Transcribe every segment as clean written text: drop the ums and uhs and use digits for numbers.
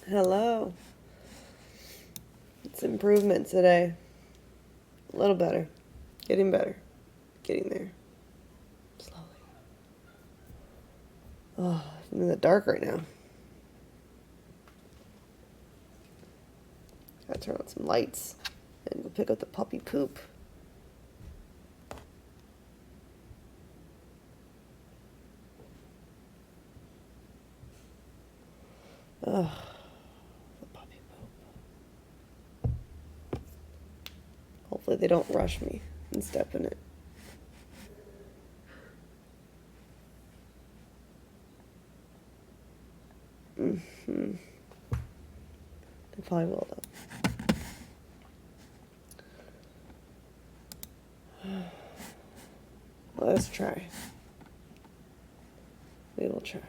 Hello. It's improvement today. A little better. Getting better. Getting there. Slowly. Oh, I'm in the dark right now. Gotta turn on some lights and go pick up the puppy poop. Oh, the puppy poop. Hopefully they don't rush me and step in it. Mm-hmm. They probably will though. Let's try. We will try.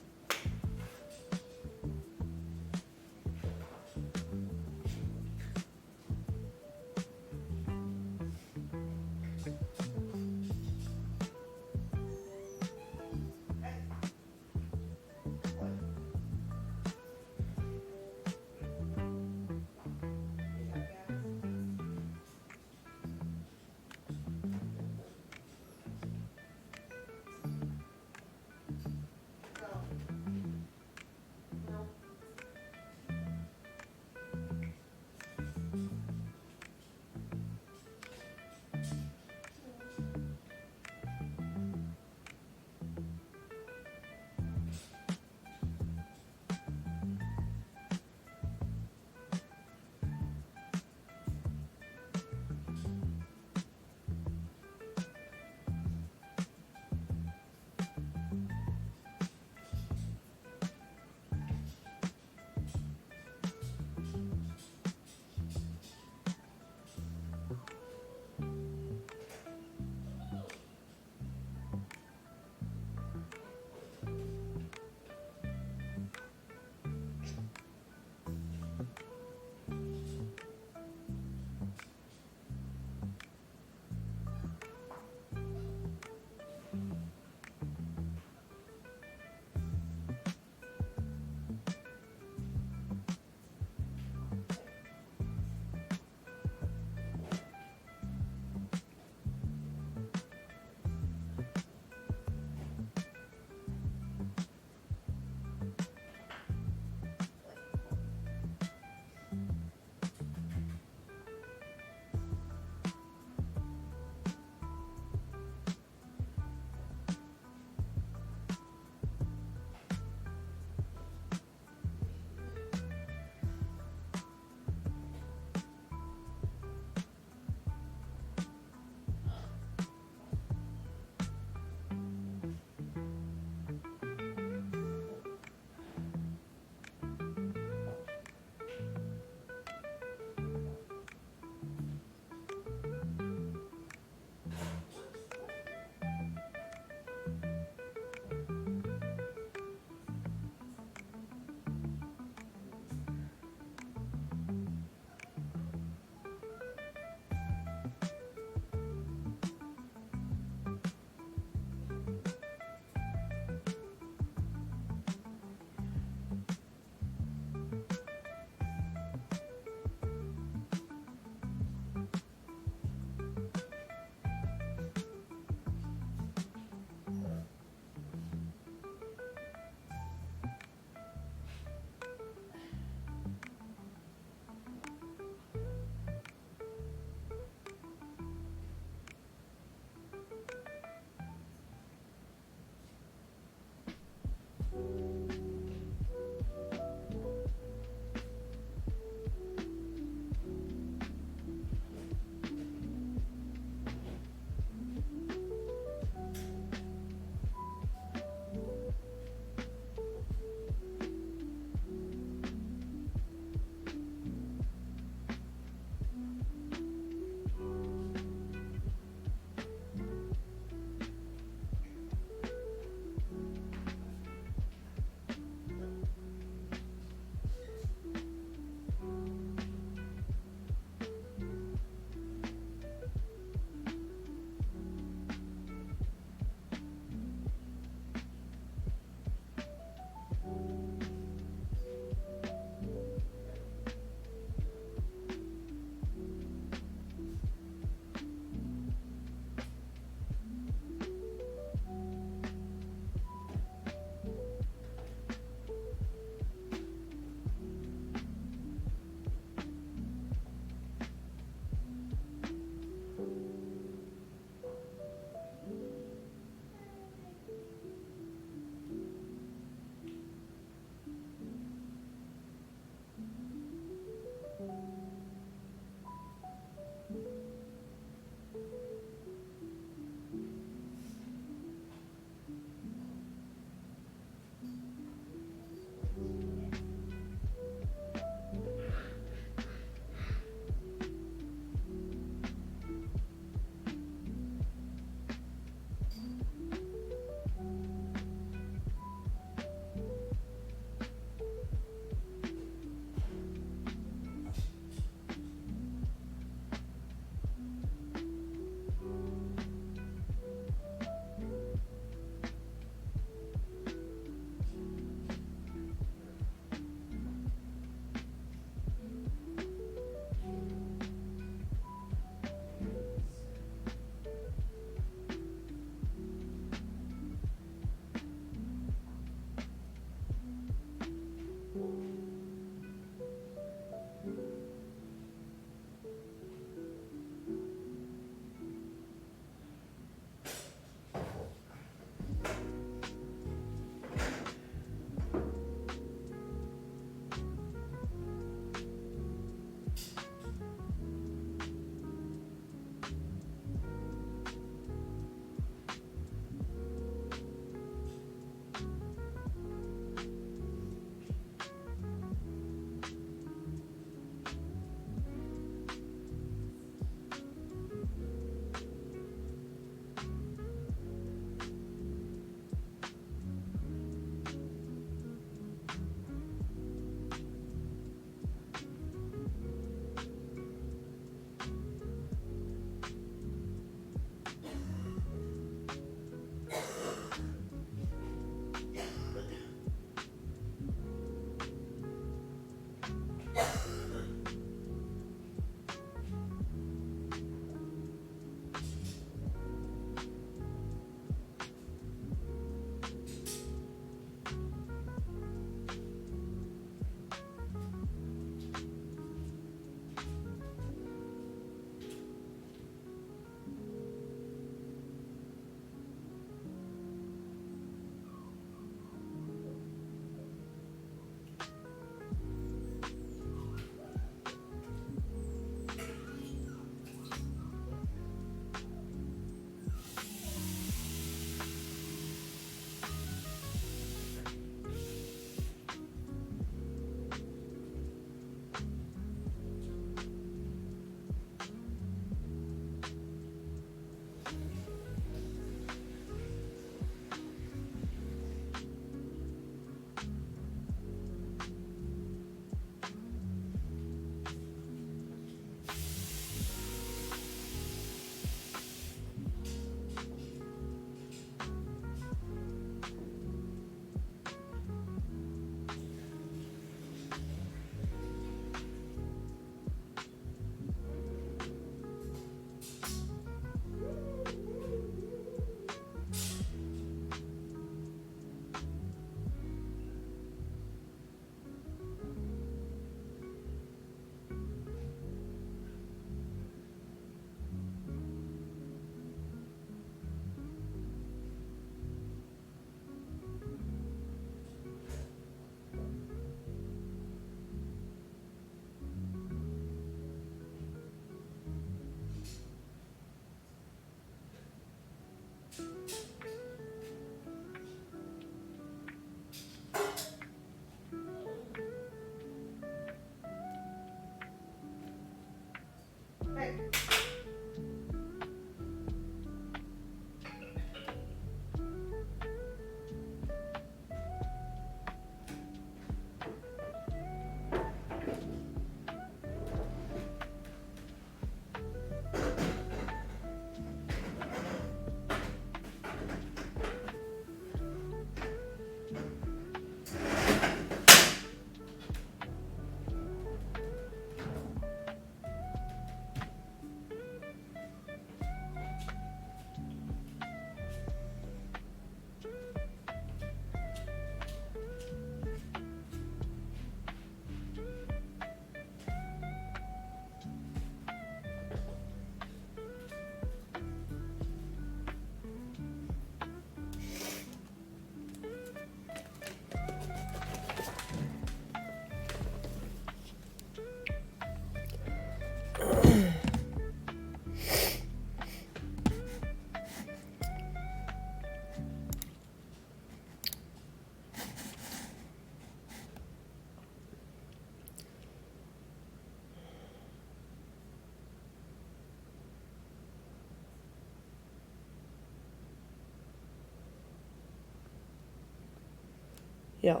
Yeah.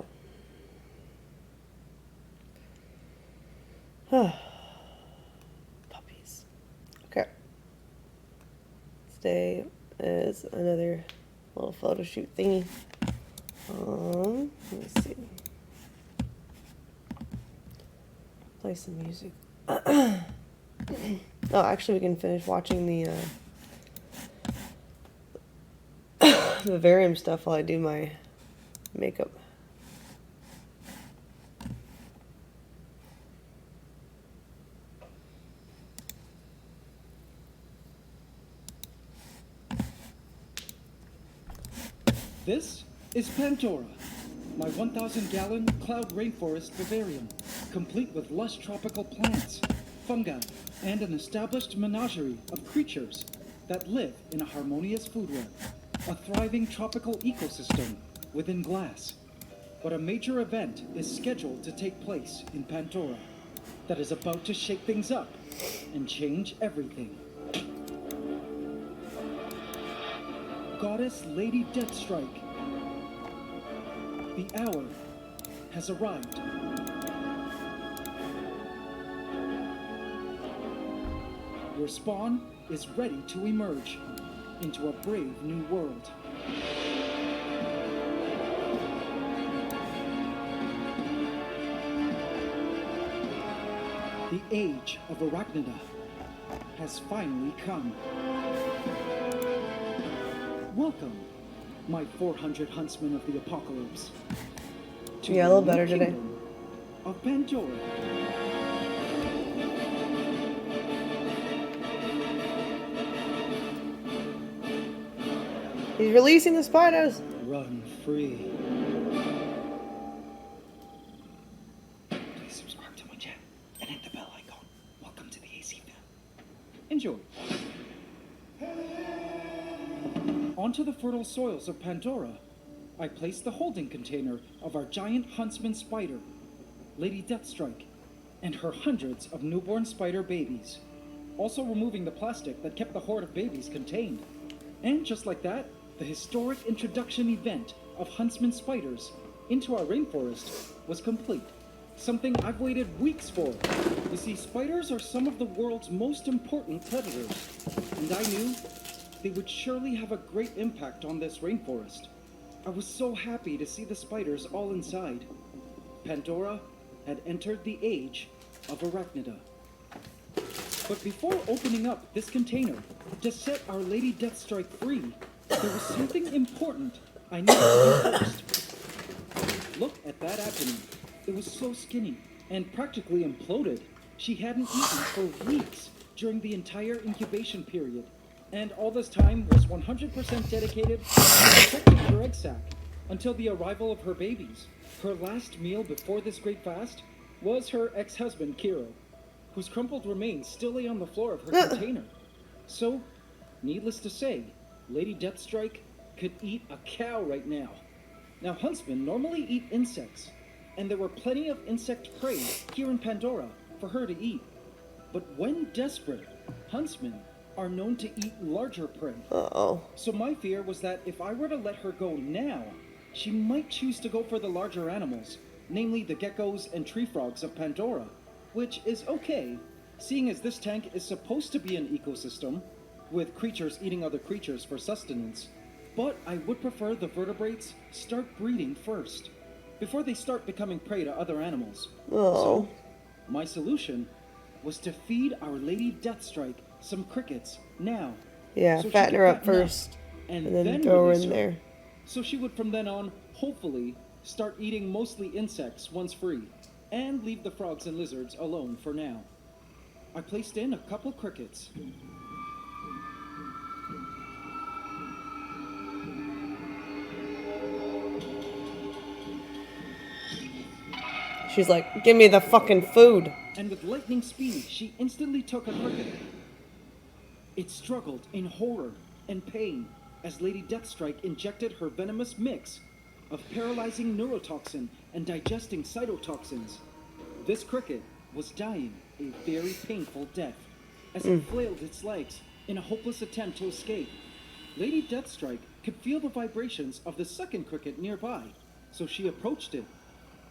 Puppies. Okay. Today is another little photo shoot thingy. Let me see. Play some music. Oh, actually, we can finish watching the vivarium stuff while I do my makeup. This is Pandora, my 1,000-gallon cloud rainforest vivarium, complete with lush tropical plants, fungi, and an established menagerie of creatures that live in a harmonious food web, a thriving tropical ecosystem within glass. But a major event is scheduled to take place in Pandora that is about to shake things up and change everything. Goddess Lady Deathstrike. The hour has arrived. Your spawn is ready to emerge into a brave new world. The age of Arachnida has finally come. Welcome, my 400 huntsmen of the apocalypse. Yeah, a little better today. Of Pandora. He's releasing the spiders. Run free. Please subscribe to my channel and hit the bell icon. Welcome to the AC fam. Enjoy. Onto the fertile soils of Pandora, I placed the holding container of our giant huntsman spider, Lady Deathstrike, and her hundreds of newborn spider babies, also removing the plastic that kept the horde of babies contained. And just like that, the historic introduction event of huntsman spiders into our rainforest was complete. Something I've waited weeks for. You see, spiders are some of the world's most important predators, and I knew they would surely have a great impact on this rainforest. I was so happy to see the spiders all inside. Pandora had entered the age of Arachnida. But before opening up this container to set our Lady Deathstrike free, there was something important I needed to do first. Look at that abdomen. It was so skinny and practically imploded. She hadn't eaten for weeks during the entire incubation period, and all this time was 100% dedicated to protecting her egg sac until the arrival of her babies. Her last meal before this great fast was her ex-husband, Kiro, whose crumpled remains still lay on the floor of her container. So, needless to say, Lady Deathstrike could eat a cow right now. Now, huntsmen normally eat insects, and there were plenty of insect prey here in Pandora for her to eat. But when desperate, huntsmen are known to eat larger prey. Uh-oh. So my fear was that if I were to let her go now, she might choose to go for the larger animals, namely the geckos and tree frogs of Pandora, which is okay, seeing as this tank is supposed to be an ecosystem, with creatures eating other creatures for sustenance. But I would prefer the vertebrates start breeding first, before they start becoming prey to other animals. Oh. So, my solution was to feed our Lady Deathstrike some crickets now. Yeah, so fatten her up first, and then throw her in there. So she would from then on, hopefully, start eating mostly insects once free, and leave the frogs and lizards alone for now. I placed in a couple crickets. She's like, give me the fucking food. And with lightning speed, she instantly took a cricket. It struggled in horror and pain as Lady Deathstrike injected her venomous mix of paralyzing neurotoxin and digesting cytotoxins. This cricket was dying a very painful death as it flailed its legs in a hopeless attempt to escape. Lady Deathstrike could feel the vibrations of the second cricket nearby, so she approached it.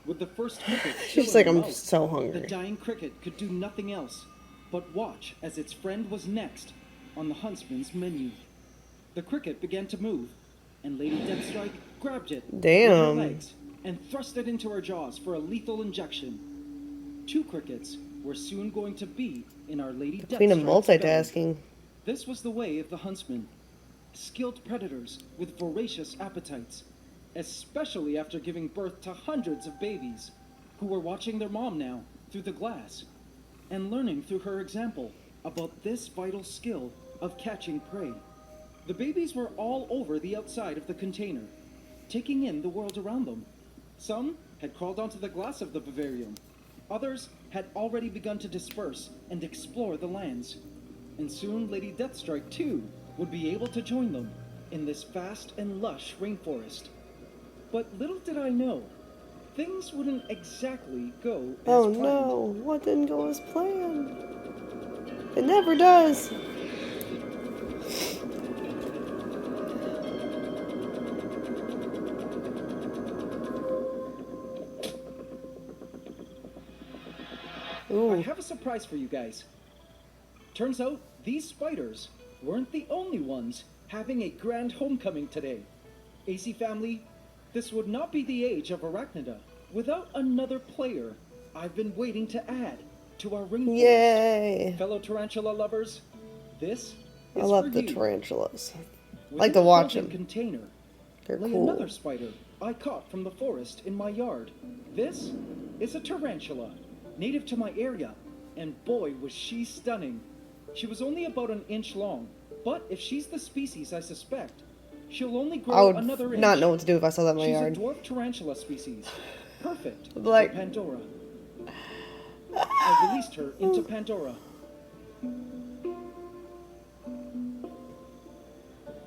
With the first cricket still She's in like, her I'm mouth, so hungry. the dying cricket could do nothing else but watch as its friend was next on the huntsman's menu. The cricket began to move, and Lady Deathstrike grabbed it with her legs and thrust it into her jaws for a lethal injection. 2 crickets were soon going to be in our Lady Deathstrike's Queen of multitasking. belly. This was the way of the huntsman. Skilled predators with voracious appetites, especially after giving birth to hundreds of babies who were watching their mom now through the glass and learning through her example about this vital skill of catching prey. The babies were all over the outside of the container, taking in the world around them. Some had crawled onto the glass of the vivarium. Others had already begun to disperse and explore the lands. And soon Lady Deathstrike, too, would be able to join them in this vast and lush rainforest. But little did I know, things wouldn't exactly go as Oh planned. no, what didn't go as planned? It never does. Ooh. I have a surprise for you guys. Turns out these spiders weren't the only ones having a grand homecoming today. AC family, this would not be the age of Arachnida without another player I've been waiting to add to our rainforest. Yay! Fellow tarantula lovers, this I is love for the you. tarantulas. I Within like to a watch folding them. container They're lay cool. another spider I caught from the forest in my yard. This is a tarantula, native to my area, and boy was she stunning. She was only about an inch long, but if she's the species I suspect, she'll only I grow would another inch. not know what to do if I saw that in my She's yard. a dwarf tarantula species, perfect Like- for Pandora. I released her into Pandora,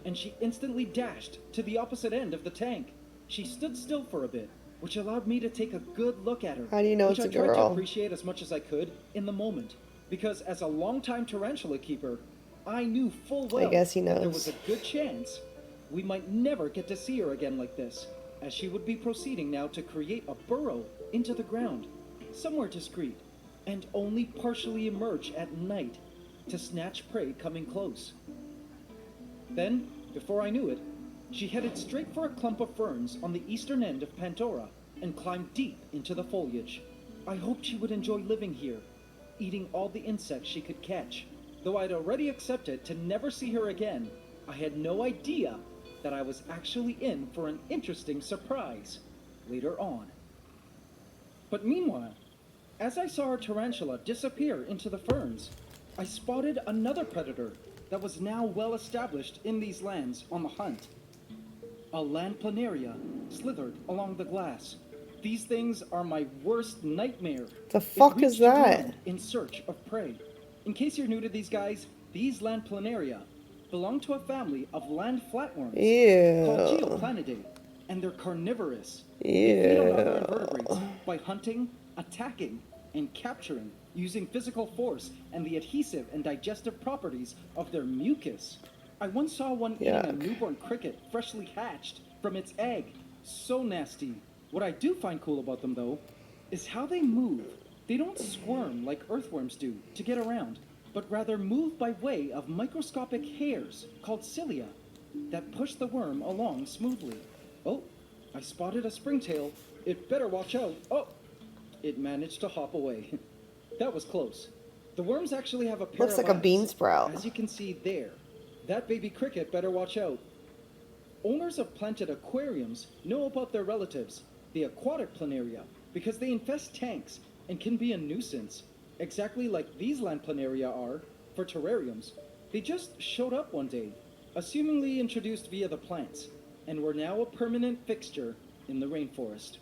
and she instantly dashed to the opposite end of the tank. She stood still for a bit, which allowed me to take a good look at her. How do you know which it's I a tried to girl? appreciate as much as I could in the moment, because as a longtime tarantula keeper, I knew full well guess he that there knows. was a good chance we might never get to see her again like this, as she would be proceeding now to create a burrow into the ground, somewhere discreet, and only partially emerge at night to snatch prey coming close. Then, before I knew it, she headed straight for a clump of ferns on the eastern end of Pandora and climbed deep into the foliage. I hoped she would enjoy living here, eating all the insects she could catch. Though I'd already accepted to never see her again, I had no idea that I was actually in for an interesting surprise later on. But meanwhile, as I saw our tarantula disappear into the ferns, I spotted another predator that was now well established in these lands on the hunt. A land planaria slithered along the glass. These things are my worst nightmare. The It fuck is reached that? around in search of prey. In case you're new to these guys, these land planaria belong to a family of land flatworms called Ew. Geoplanidae, and they're carnivorous. They feed on other Ew. invertebrates by hunting, attacking, and capturing using physical force and the adhesive and digestive properties of their mucus. I once saw one eating a Yuck. newborn cricket freshly hatched from its egg. So nasty. What I do find cool about them, though, is how they move. They don't squirm like earthworms do to get around, but rather move by way of microscopic hairs called cilia that push the worm along smoothly. Oh, I spotted a springtail. It better watch out. Oh, it managed to hop away. That was close. The worms actually have a pair Looks of like a eyes, bean sprout. as you can see there. That baby cricket better watch out. Owners of planted aquariums know about their relatives, the aquatic planaria, because they infest tanks and can be a nuisance, exactly like these land planaria are for terrariums. They just showed up one day, assumingly introduced via the plants, and were now a permanent fixture in the rainforest.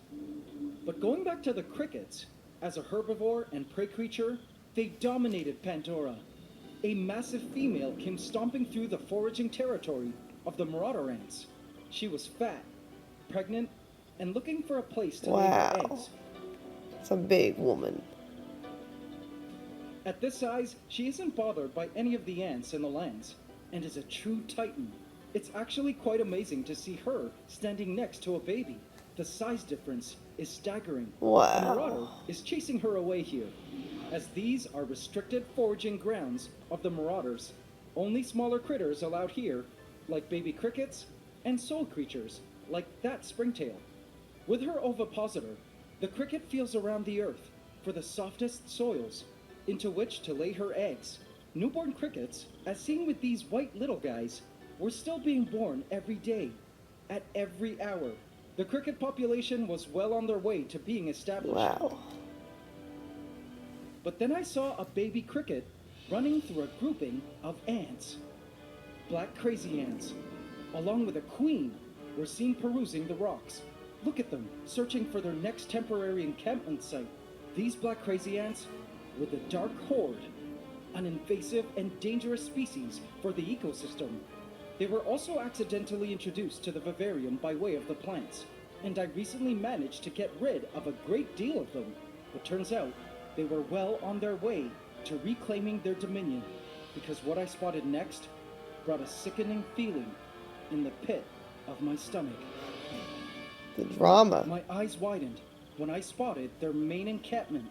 But going back to the crickets, as a herbivore and prey creature, they dominated Pandora. A massive female came stomping through the foraging territory of the marauder ants. She was fat, pregnant, and looking for a place to lay her Wow. eggs. It's a big woman. At this size, she isn't bothered by any of the ants in the lands, and is a true titan. It's actually quite amazing to see her standing next to a baby. The size difference is staggering. Wow. A marauder is chasing her away here, as these are restricted foraging grounds of the marauders. Only smaller critters allowed here, like baby crickets and soul creatures, like that springtail. With her ovipositor, the cricket feels around the earth for the softest soils into which to lay her eggs. Newborn crickets, as seen with these white little guys, were still being born every day, at every hour. The cricket population was well on their way to being established. Wow. But then I saw a baby cricket running through a grouping of ants. Black crazy ants, along with a queen, were seen perusing the rocks. Look at them, searching for their next temporary encampment site. These black crazy ants were the dark horde, an invasive and dangerous species for the ecosystem. They were also accidentally introduced to the vivarium by way of the plants, and I recently managed to get rid of a great deal of them. But turns out, they were well on their way to reclaiming their dominion, because what I spotted next brought a sickening feeling in the pit of my stomach. The drama. My eyes widened when I spotted their main encampment.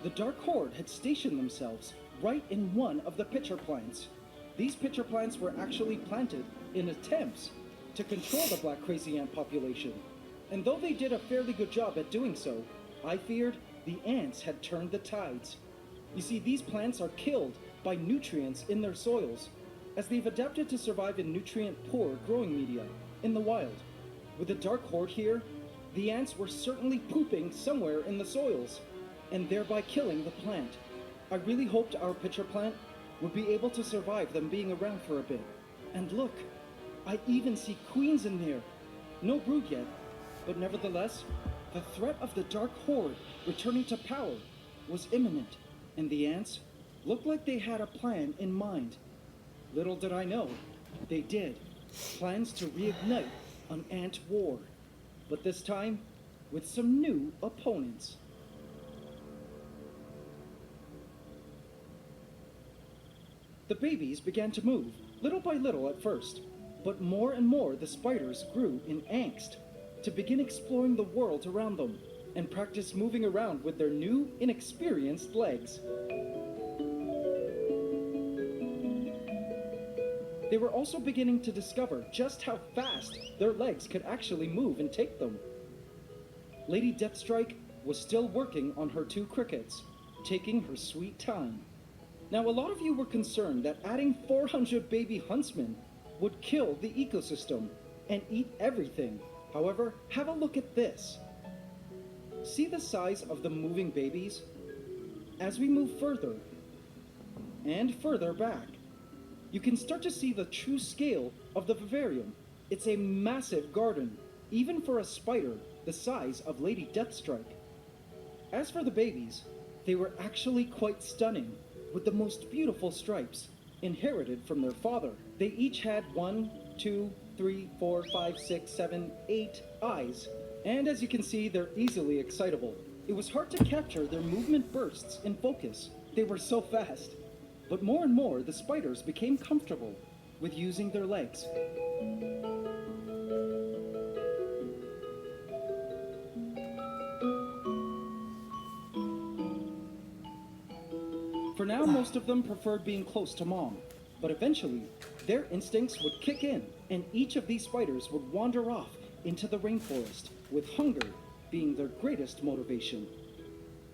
The Dark Horde had stationed themselves right in one of the pitcher plants. These pitcher plants were actually planted in attempts to control the black crazy ant population. And though they did a fairly good job at doing so, I feared the ants had turned the tides. You see, these plants are killed by nutrients in their soils, as they've adapted to survive in nutrient-poor growing media in the wild. With the Dark Horde here, the ants were certainly pooping somewhere in the soils, and thereby killing the plant. I really hoped our pitcher plant would be able to survive them being around for a bit. And look, I even see queens in there. No brood yet, but nevertheless, the threat of the Dark Horde returning to power was imminent, and the ants looked like they had a plan in mind. Little did I know, they did. Plans to reignite an ant war, but this time with some new opponents. The babies began to move, little by little at first, but more and more the spiders grew in angst to begin exploring the world around them and practice moving around with their new, inexperienced legs. They were also beginning to discover just how fast their legs could actually move and take them. Lady Deathstrike was still working on her 2 crickets, taking her sweet time. Now, a lot of you were concerned that adding 400 baby huntsmen would kill the ecosystem and eat everything. However, have a look at this. See the size of the moving babies? As we move further and further back, you can start to see the true scale of the vivarium. It's a massive garden, even for a spider the size of Lady Deathstrike. As for the babies, they were actually quite stunning, with the most beautiful stripes, inherited from their father. They each had 1, 2, 3, 4, 5, 6, 7, 8 eyes, and as you can see, they're easily excitable. It was hard to capture their movement bursts in focus. They were so fast. But more and more, the spiders became comfortable with using their legs. For now, most of them preferred being close to mom, but eventually, their instincts would kick in, and each of these spiders would wander off into the rainforest, with hunger being their greatest motivation.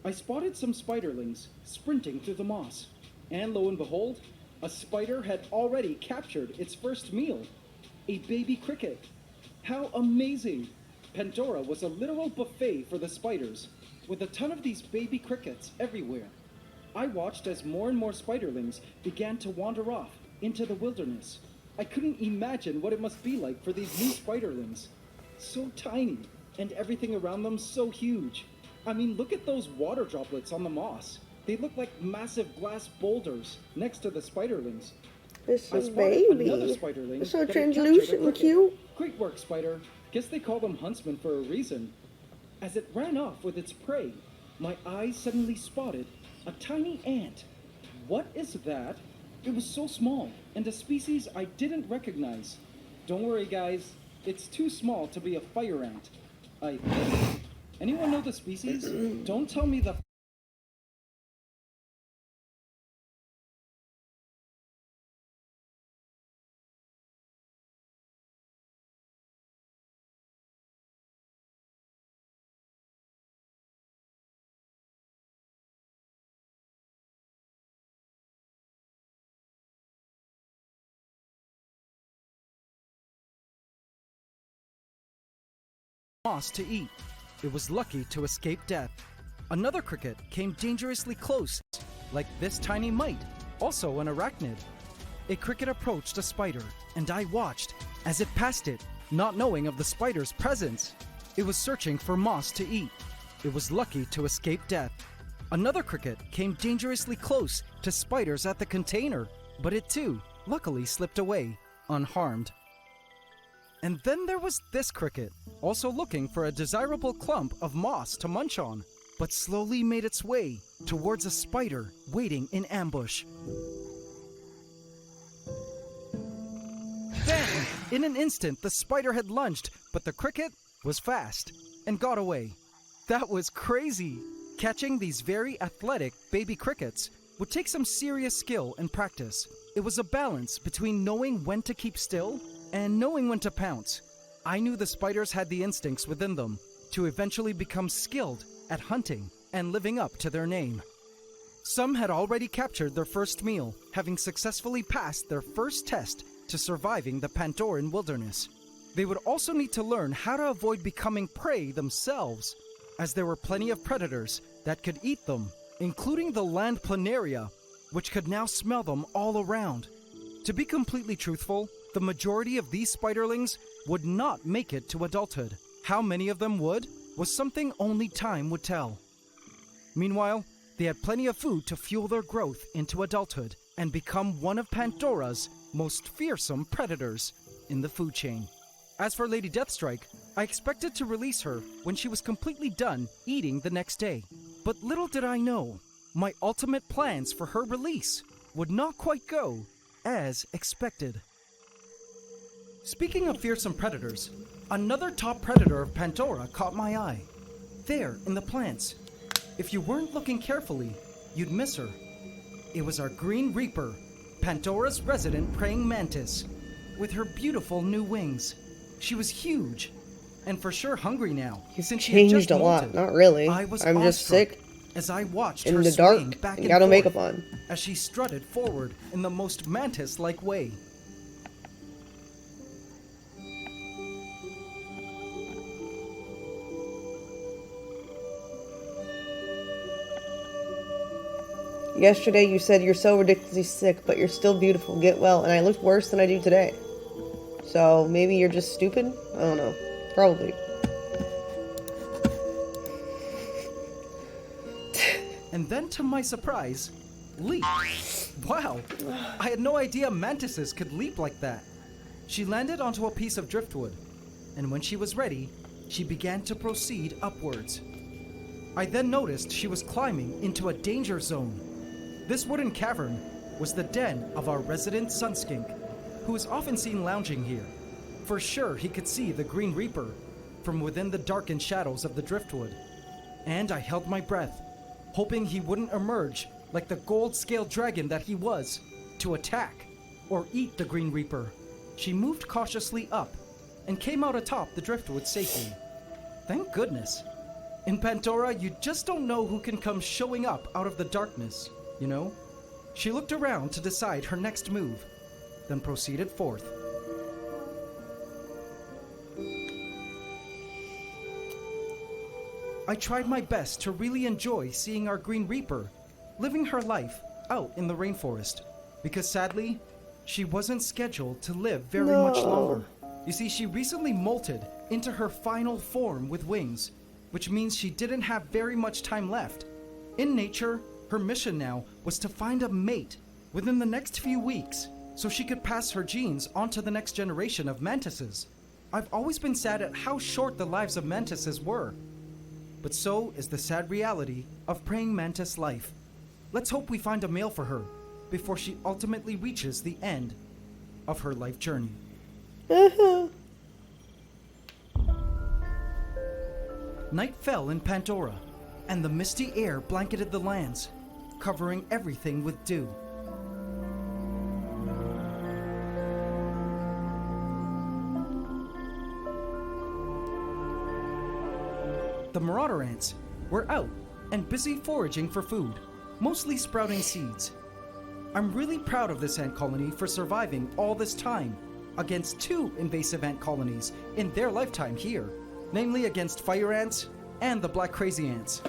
I spotted some spiderlings sprinting through the moss, and lo and behold, a spider had already captured its first meal, a baby cricket. How amazing! Pandora was a literal buffet for the spiders, with a ton of these baby crickets everywhere. I watched as more and more spiderlings began to wander off into the wilderness. I couldn't imagine what it must be like for these new spiderlings. So tiny, and everything around them so huge. I mean, look at those water droplets on the moss. They look like massive glass boulders next to the spiderlings. This I is spotted another baby. spiderling They're so that had captured a translucent and cricket. cute. Great work, spider. Guess they call them huntsmen for a reason. As it ran off with its prey, my eyes suddenly spotted a tiny ant. What is that? It was so small, and a species I didn't recognize. Don't worry, guys. It's too small to be a fire ant, I think. Anyone know the species? Don't tell me the... moss to eat. It was lucky to escape death. Another cricket came dangerously close, like this tiny mite, also an arachnid. A cricket approached a spider, and I watched as it passed it, not knowing of the spider's presence. It was searching for moss to eat. It was lucky to escape death. Another cricket came dangerously close to spiders at the container, but it too luckily slipped away, unharmed. And then there was this cricket, also looking for a desirable clump of moss to munch on, but slowly made its way towards a spider waiting in ambush. Bang! In an instant, the spider had lunged, but the cricket was fast and got away. That was crazy! Catching these very athletic baby crickets would take some serious skill and practice. It was a balance between knowing when to keep still and knowing when to pounce. I knew the spiders had the instincts within them to eventually become skilled at hunting and living up to their name. Some had already captured their first meal, having successfully passed their first test to surviving the Pandoran wilderness. They would also need to learn how to avoid becoming prey themselves, as there were plenty of predators that could eat them, including the land planaria, which could now smell them all around. To be completely truthful, the majority of these spiderlings would not make it to adulthood. How many of them would was something only time would tell. Meanwhile, they had plenty of food to fuel their growth into adulthood and become one of Pandora's most fearsome predators in the food chain. As for Lady Deathstrike, I expected to release her when she was completely done eating the next day. But little did I know, my ultimate plans for her release would not quite go as expected. Speaking of fearsome predators, another top predator of Pandora caught my eye. There, in the plants. If you weren't looking carefully, you'd miss her. It was our Green Reaper, Pandora's resident praying mantis, with her beautiful new wings. She was huge, and for sure hungry now. You've changed a lot. Not really. I'm just sick as I watched in her the dark swing back and got no forth makeup on. as she strutted forward in the most mantis-like way. Yesterday you said you're so ridiculously sick, but you're still beautiful. Get well. And I looked worse than I do today. So maybe you're just stupid? I don't know. Probably. And then to my surprise, leap. Wow, I had no idea mantises could leap like that. She landed onto a piece of driftwood, and when she was ready, she began to proceed upwards. I then noticed she was climbing into a danger zone. This wooden cavern was the den of our resident sunskink, who is often seen lounging here. For sure he could see the Green Reaper from within the darkened shadows of the driftwood, and I held my breath, hoping he wouldn't emerge like the gold-scaled dragon that he was, to attack or eat the Green Reaper. She moved cautiously up and came out atop the driftwood safely. Thank goodness. In Pandora, you just don't know who can come showing up out of the darkness, you know? She looked around to decide her next move, then proceeded forth. I tried my best to really enjoy seeing our Green Reaper living her life out in the rainforest, because sadly, she wasn't scheduled to live very much longer. You see, she recently molted into her final form with wings, which means she didn't have very much time left. In nature, her mission now was to find a mate within the next few weeks, so she could pass her genes on to the next generation of mantises. I've always been sad at how short the lives of mantises were, but so is the sad reality of praying mantis life. Let's hope we find a male for her before she ultimately reaches the end of her life journey. Night fell in Pandora, and the misty air blanketed the lands, covering everything with dew. The marauder ants were out and busy foraging for food, mostly sprouting seeds. I'm really proud of this ant colony for surviving all this time against 2 invasive ant colonies in their lifetime here, namely against fire ants and the black crazy ants.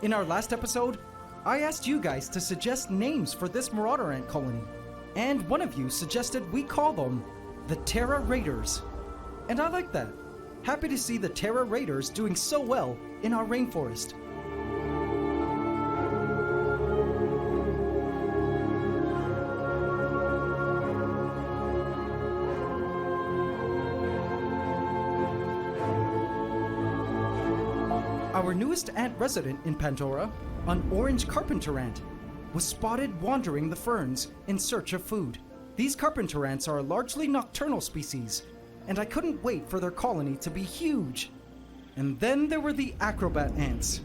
In our last episode, I asked you guys to suggest names for this marauder ant colony, and one of you suggested we call them the Terra Raiders. And I like that. Happy to see the Terra Raiders doing so well in our rainforest. Our newest ant resident in Pandora, an orange carpenter ant, was spotted wandering the ferns in search of food. These carpenter ants are a largely nocturnal species, and I couldn't wait for their colony to be huge. And then there were the acrobat ants.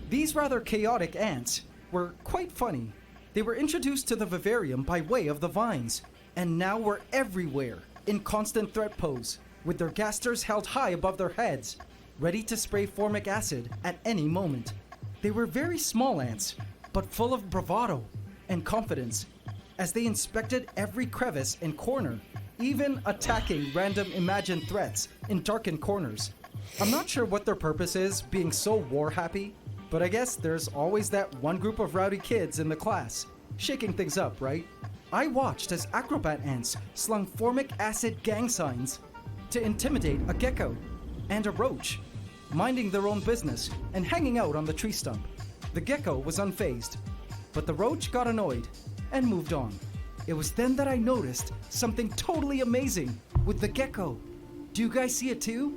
These rather chaotic ants were quite funny. They were introduced to the vivarium by way of the vines, and now were everywhere in constant threat pose, with their gasters held high above their heads, ready to spray formic acid at any moment. They were very small ants, but full of bravado and confidence as they inspected every crevice and corner, even attacking random imagined threats in darkened corners. I'm not sure what their purpose is, being so war-happy, but I guess there's always that one group of rowdy kids in the class, shaking things up, right? I watched as acrobat ants slung formic acid gang signs to intimidate a gecko and a roach, minding their own business and hanging out on the tree stump. The gecko was unfazed, but the roach got annoyed and moved on. It was then that I noticed something totally amazing with the gecko. Do you guys see it too?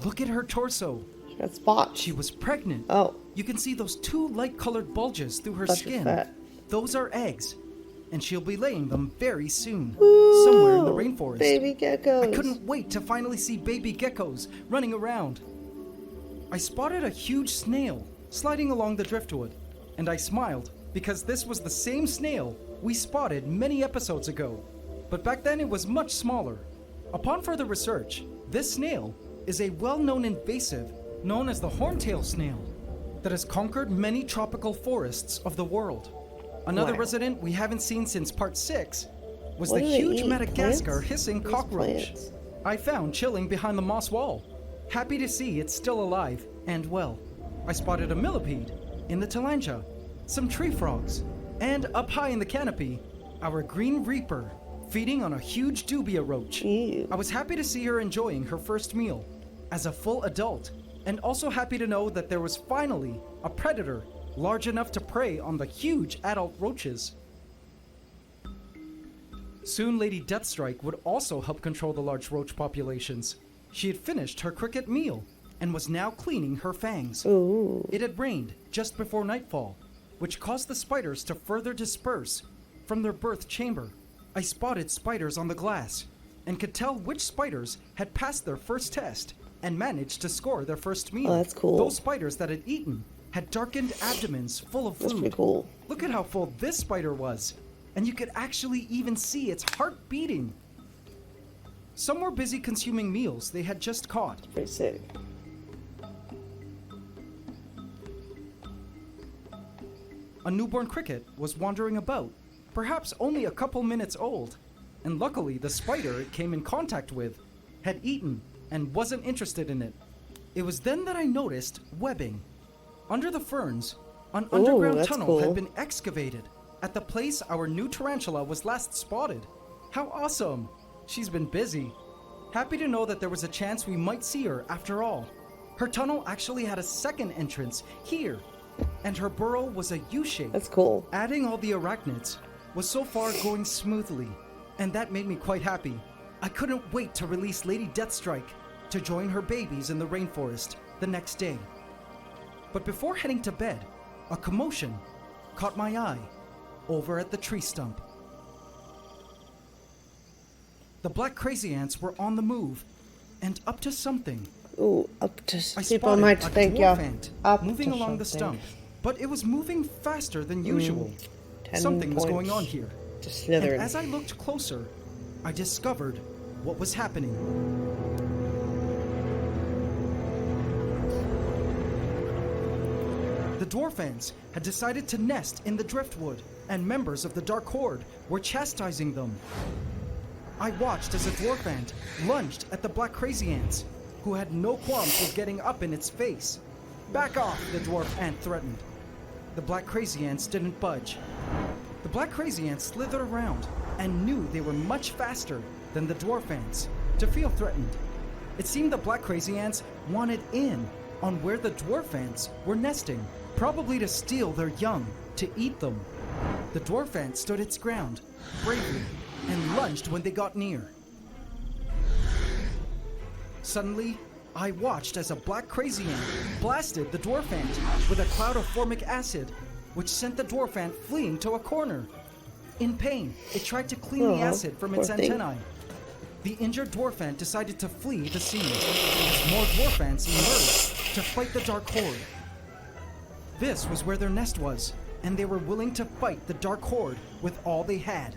Look at her torso. She got spots. She was pregnant. Oh. You can see those two light-colored bulges through her Thought she was skin. fat. Those are eggs, and she'll be laying them very soon, Ooh, somewhere in the rainforest. Baby geckos. I couldn't wait to finally see baby geckos running around. I spotted a huge snail sliding along the driftwood, and I smiled because this was the same snail we spotted many episodes ago, but back then it was much smaller. Upon further research, this snail is a well-known invasive known as the horntail snail that has conquered many tropical forests of the world. Another Wow. resident we haven't seen since part 6 was What the do they huge eat? Madagascar Plants? hissing These cockroach plants. I found chilling behind the moss wall. Happy to see it's still alive and well. I spotted a millipede in the Talangia, some tree frogs, and up high in the canopy, our green reaper feeding on a huge dubia roach. Ew. I was happy to see her enjoying her first meal as a full adult, and also happy to know that there was finally a predator large enough to prey on the huge adult roaches. Soon Lady Deathstrike would also help control the large roach populations. She had finished her cricket meal and was now cleaning her fangs. Ooh. It had rained just before nightfall, which caused the spiders to further disperse from their birth chamber. I spotted spiders on the glass and could tell which spiders had passed their first test and managed to score their first meal. Oh, that's cool. Those spiders that had eaten had darkened abdomens full of food. That's pretty cool. Look at how full this spider was, and you could actually even see its heart beating. Some were busy consuming meals they had just caught. Pretty sick. A newborn cricket was wandering about, perhaps only a couple minutes old, and luckily the spider it came in contact with had eaten and wasn't interested in it. It was then that I noticed webbing. Under the ferns, an underground that's tunnel cool. had been excavated at the place our new tarantula was last spotted. How awesome! She's been busy. Happy to know that there was a chance we might see her after all. Her tunnel actually had a second entrance here, and her burrow was a U-shape. That's cool. Adding all the arachnids was so far going smoothly, and that made me quite happy. I couldn't wait to release Lady Deathstrike to join her babies in the rainforest the next day. But before heading to bed, a commotion caught my eye over at the tree stump. The black crazy ants were on the move and up to something. Ooh, up to I people spotted might a think, dwarf yeah. ant Up moving to along the something. stump, but it was moving faster than usual. 10 Something was going points on here. to And Slytherin. as I looked closer, I discovered what was happening. The dwarf ants had decided to nest in the driftwood, and members of the Dark Horde were chastising them. I watched as a dwarf ant lunged at the black crazy ants, who had no qualms with getting up in its face. "Back off," the dwarf ant threatened. The black crazy ants didn't budge. The black crazy ants slithered around and knew they were much faster than the dwarf ants to feel threatened. It seemed the black crazy ants wanted in on where the dwarf ants were nesting, probably to steal their young to eat them. The dwarf ant stood its ground bravely and lunged when they got near. Suddenly, I watched as a black crazy ant blasted the dwarf ant with a cloud of formic acid, which sent the dwarf ant fleeing to a corner. In pain, it tried to clean the Aw, acid from its poor thing. antennae. The injured dwarf ant decided to flee the scene as more dwarf ants emerged to fight the Dark Horde. This was where their nest was, and they were willing to fight the Dark Horde with all they had.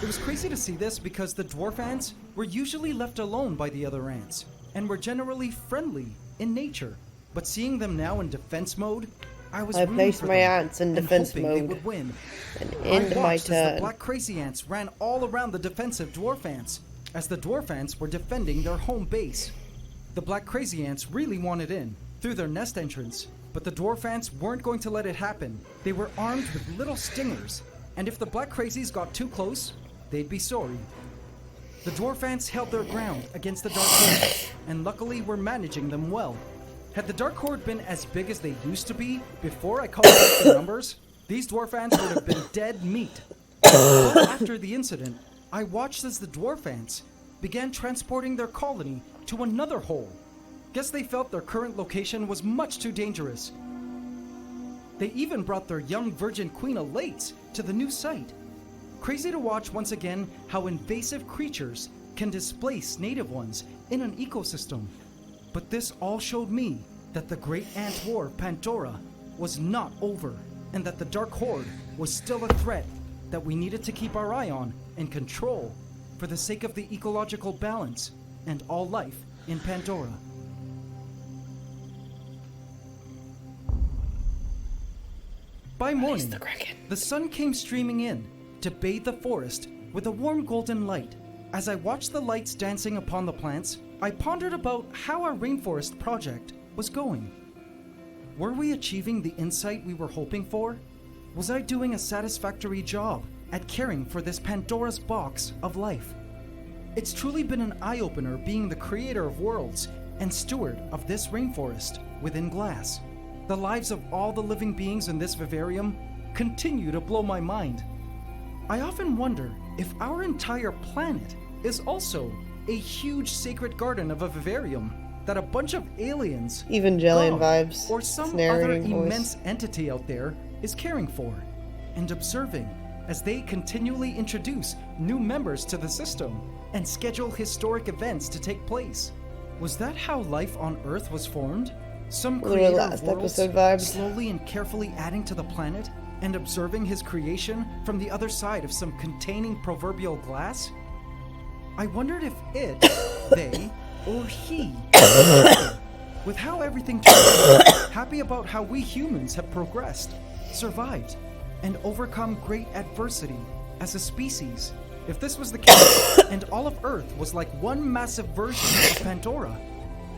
It was crazy to see this because the dwarf ants were usually left alone by the other ants and were generally friendly in nature, but seeing them now in defense mode, I was I rooting placed for my them ants in and defense hoping they mode. would win. And I end my watched as the turn. black crazy ants ran all around the defensive dwarf ants, as the dwarf ants were defending their home base. The black crazy ants really wanted in, through their nest entrance, but the dwarf ants weren't going to let it happen. They were armed with little stingers, and if the black crazies got too close, they'd be sorry. The dwarf ants held their ground against the dark horde, and luckily were managing them well. Had the dark horde been as big as they used to be before I called out the numbers, these dwarf ants would have been dead meat. But after the incident, I watched as the dwarf ants began transporting their colony to another hole. Guess they felt their current location was much too dangerous. They even brought their young virgin queen elates to the new site. Crazy to watch once again how invasive creatures can displace native ones in an ecosystem. But this all showed me that the great ant war of Pandora was not over, and that the Dark Horde was still a threat that we needed to keep our eye on and control for the sake of the ecological balance and all life in Pandora. By morning, the sun came streaming in to bathe the forest with a warm golden light. As I watched the lights dancing upon the plants, I pondered about how our rainforest project was going. Were we achieving the insight we were hoping for? Was I doing a satisfactory job at caring for this Pandora's box of life? It's truly been an eye-opener being the creator of worlds and steward of this rainforest within glass. The lives of all the living beings in this vivarium continue to blow my mind. I often wonder if our entire planet is also a huge sacred garden of a vivarium that a bunch of aliens, Evangelion God, vibes. or some other narrating voice. immense entity out there is caring for and observing as they continually introduce new members to the system and schedule historic events to take place. Was that how life on Earth was formed? Some Well, creator last of worlds episode vibes. slowly and carefully adding to the planet and observing his creation from the other side of some containing proverbial glass? I wondered if it, they, or he was happy with how everything turned out, happy about how we humans have progressed, survived, and overcome great adversity as a species. If this was the case, and all of Earth was like one massive version of Pandora,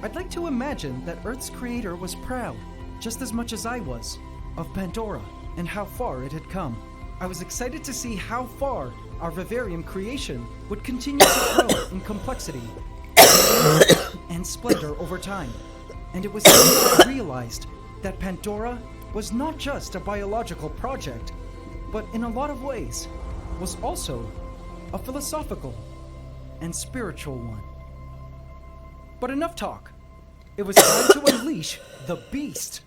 I'd like to imagine that Earth's creator was proud, just as much as I was, of Pandora and how far it had come. I was excited to see how far our vivarium creation would continue to grow in complexity and splendor over time. And it was then that I realized that Pandora was not just a biological project, but in a lot of ways was also a philosophical and spiritual one. But enough talk. It was time to unleash the beast.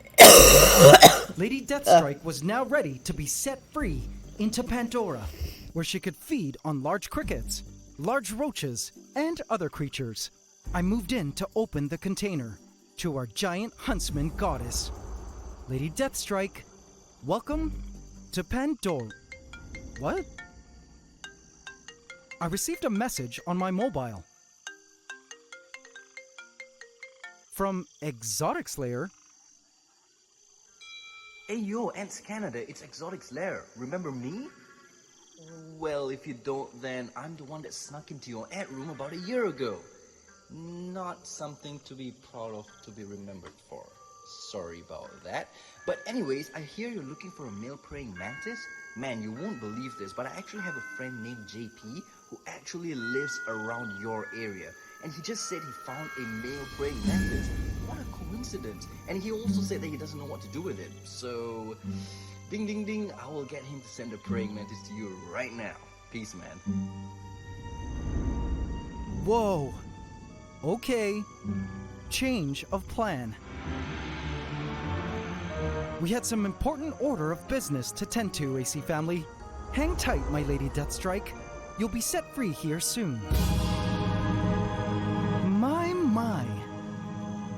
Lady Deathstrike was now ready to be set free into Pandora, where she could feed on large crickets, large roaches, and other creatures. I moved in to open the container to our giant huntsman goddess. Lady Deathstrike, welcome to Pandora. What? I received a message on my mobile. From Exotic Slayer. Hey yo, Ants Canada, it's Exotic's Lair. Remember me? Well, if you don't, then I'm the one that snuck into your ant room about a year ago. Not something to be proud of, to be remembered for. Sorry about that. But anyways, I hear you're looking for a male praying mantis. Man, you won't believe this, but I actually have a friend named JP who actually lives around your area. And he just said he found a male praying mantis. What a coincidence. And he also said that he doesn't know what to do with it. So, ding ding ding, I will get him to send a praying mantis to you right now. Peace, man. Whoa. Okay. Change of plan. We had some important order of business to tend to, AC family. Hang tight, my Lady Deathstrike. You'll be set free here soon. My.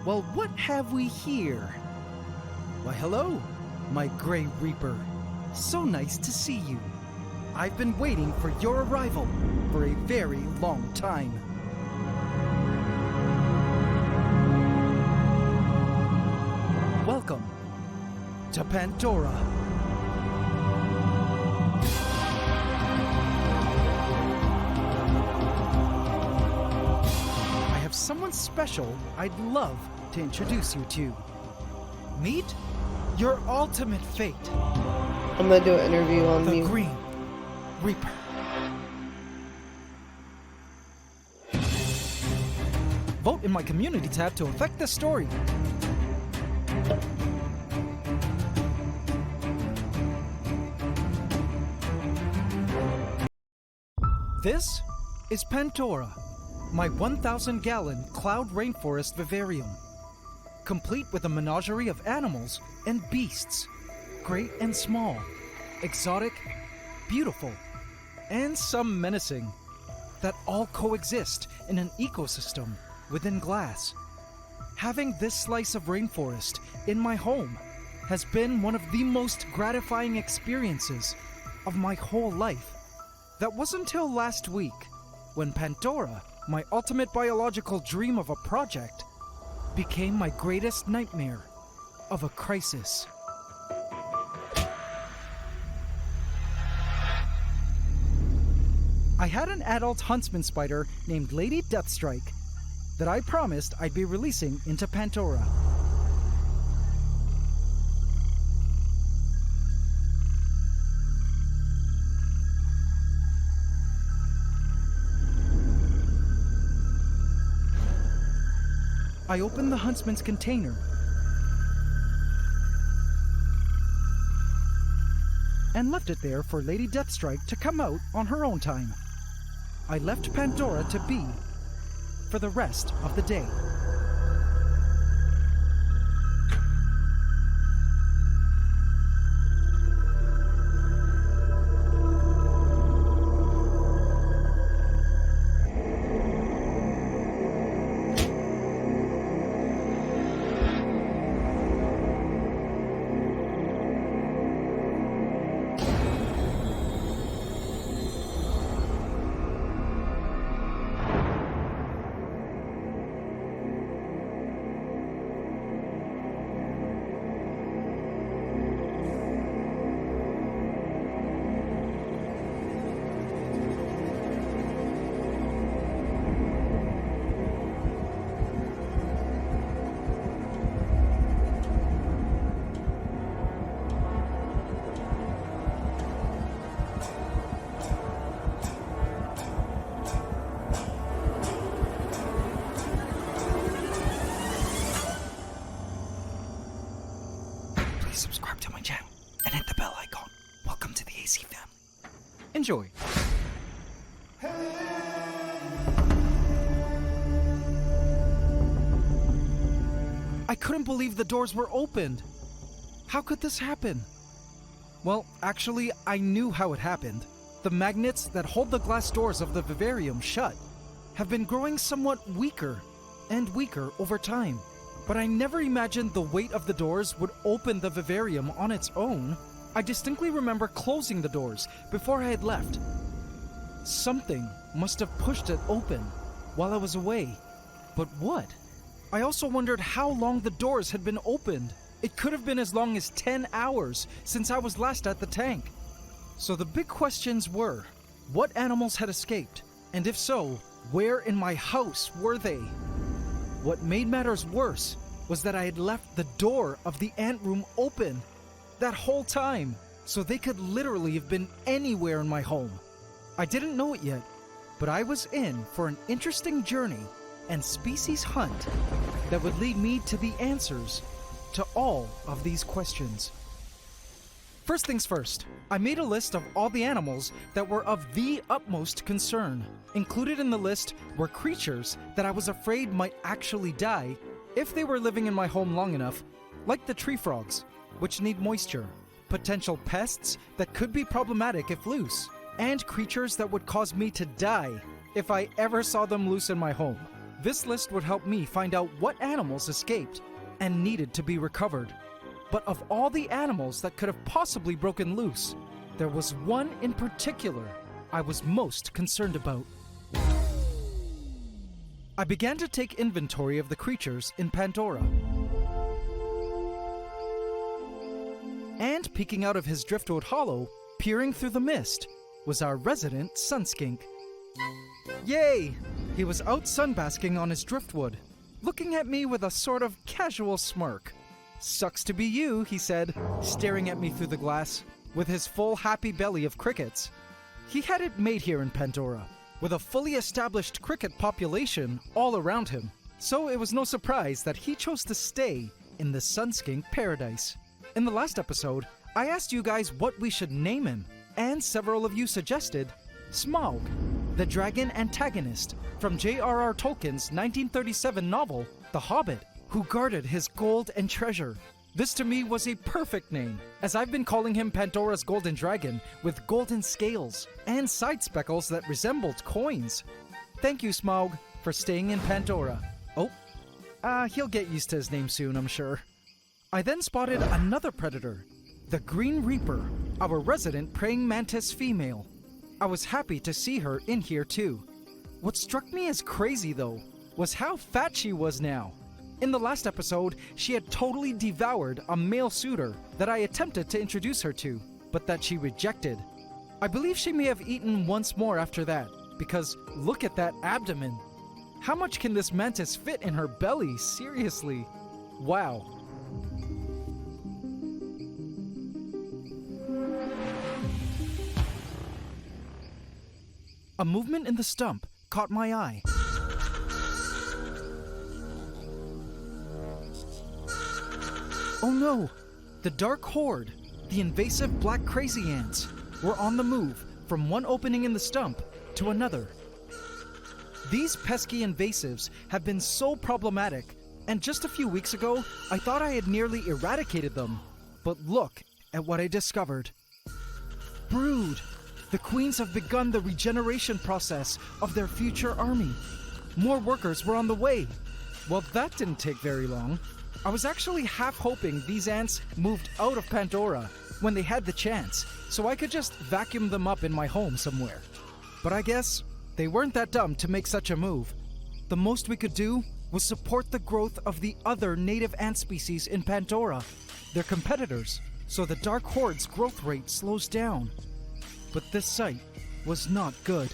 Well, what have we here? Why, hello, my Grey Reaper. So nice to see you. I've been waiting for your arrival for a very long time. to Pandora. I have someone special I'd love to introduce you to. Meet your ultimate fate, I'm gonna do an interview on the mute. Green Reaper. Vote in my community tab to affect this story. This is Pandora, my 1,000-gallon cloud rainforest vivarium, complete with a menagerie of animals and beasts, great and small, exotic, beautiful, and some menacing, that all coexist in an ecosystem within glass. Having this slice of rainforest in my home has been one of the most gratifying experiences of my whole life. That wasn't until last week, when Pandora, my ultimate biological dream of a project, became my greatest nightmare of a crisis. I had an adult huntsman spider named Lady Deathstrike that I promised I'd be releasing into Pandora. I opened the huntsman's container and left it there for Lady Deathstrike to come out on her own time. I left Pandora to be for the rest of the day. Subscribe to my channel and hit the bell icon. Welcome to the AC family. Enjoy. I couldn't believe the doors were opened. How could this happen? Well, actually, I knew how it happened. The magnets that hold the glass doors of the vivarium shut have been growing somewhat weaker and weaker over time. But I never imagined the weight of the doors would open the vivarium on its own. I distinctly remember closing the doors before I had left. Something must have pushed it open while I was away. But what? I also wondered how long the doors had been opened. It could have been as long as 10 hours since I was last at the tank. So the big questions were, what animals had escaped? And if so, where in my house were they? What made matters worse was that I had left the door of the ant room open that whole time, so they could literally have been anywhere in my home. I didn't know it yet, but I was in for an interesting journey and species hunt that would lead me to the answers to all of these questions. First things first, I made a list of all the animals that were of the utmost concern. Included in the list were creatures that I was afraid might actually die if they were living in my home long enough, like the tree frogs, which need moisture, potential pests that could be problematic if loose, and creatures that would cause me to die if I ever saw them loose in my home. This list would help me find out what animals escaped and needed to be recovered. But of all the animals that could have possibly broken loose, there was one in particular I was most concerned about. I began to take inventory of the creatures in Pandora. And peeking out of his driftwood hollow, peering through the mist, was our resident sunskink. Yay! He was out sunbasking on his driftwood, looking at me with a sort of casual smirk. "Sucks to be you," he said, staring at me through the glass, with his full happy belly of crickets. He had it made here in Pandora, with a fully established cricket population all around him, so it was no surprise that he chose to stay in the sunskink paradise. In the last episode, I asked you guys what we should name him, and several of you suggested Smaug, the dragon antagonist from J.R.R. Tolkien's 1937 novel, The Hobbit, who guarded his gold and treasure. This to me was a perfect name, as I've been calling him Pandora's golden dragon with golden scales and side speckles that resembled coins. Thank you, Smaug, for staying in Pandora. He'll get used to his name soon, I'm sure. I then spotted another predator, the Green Reaper, our resident praying mantis female. I was happy to see her in here too. What struck me as crazy though, was how fat she was now. In the last episode, she had totally devoured a male suitor that I attempted to introduce her to, but that she rejected. I believe she may have eaten once more after that, because look at that abdomen. How much can this mantis fit in her belly? Seriously. Wow. A movement in the stump caught my eye. Oh no! The Dark Horde, the invasive black crazy ants, were on the move from one opening in the stump to another. These pesky invasives have been so problematic, and just a few weeks ago, I thought I had nearly eradicated them. But look at what I discovered. Brood! The queens have begun the regeneration process of their future army. More workers were on the way. Well, that didn't take very long. I was actually half hoping these ants moved out of Pandora when they had the chance, so I could just vacuum them up in my home somewhere. But I guess they weren't that dumb to make such a move. The most we could do was support the growth of the other native ant species in Pandora, their competitors, so the Dark Horde's growth rate slows down. But this sight was not good.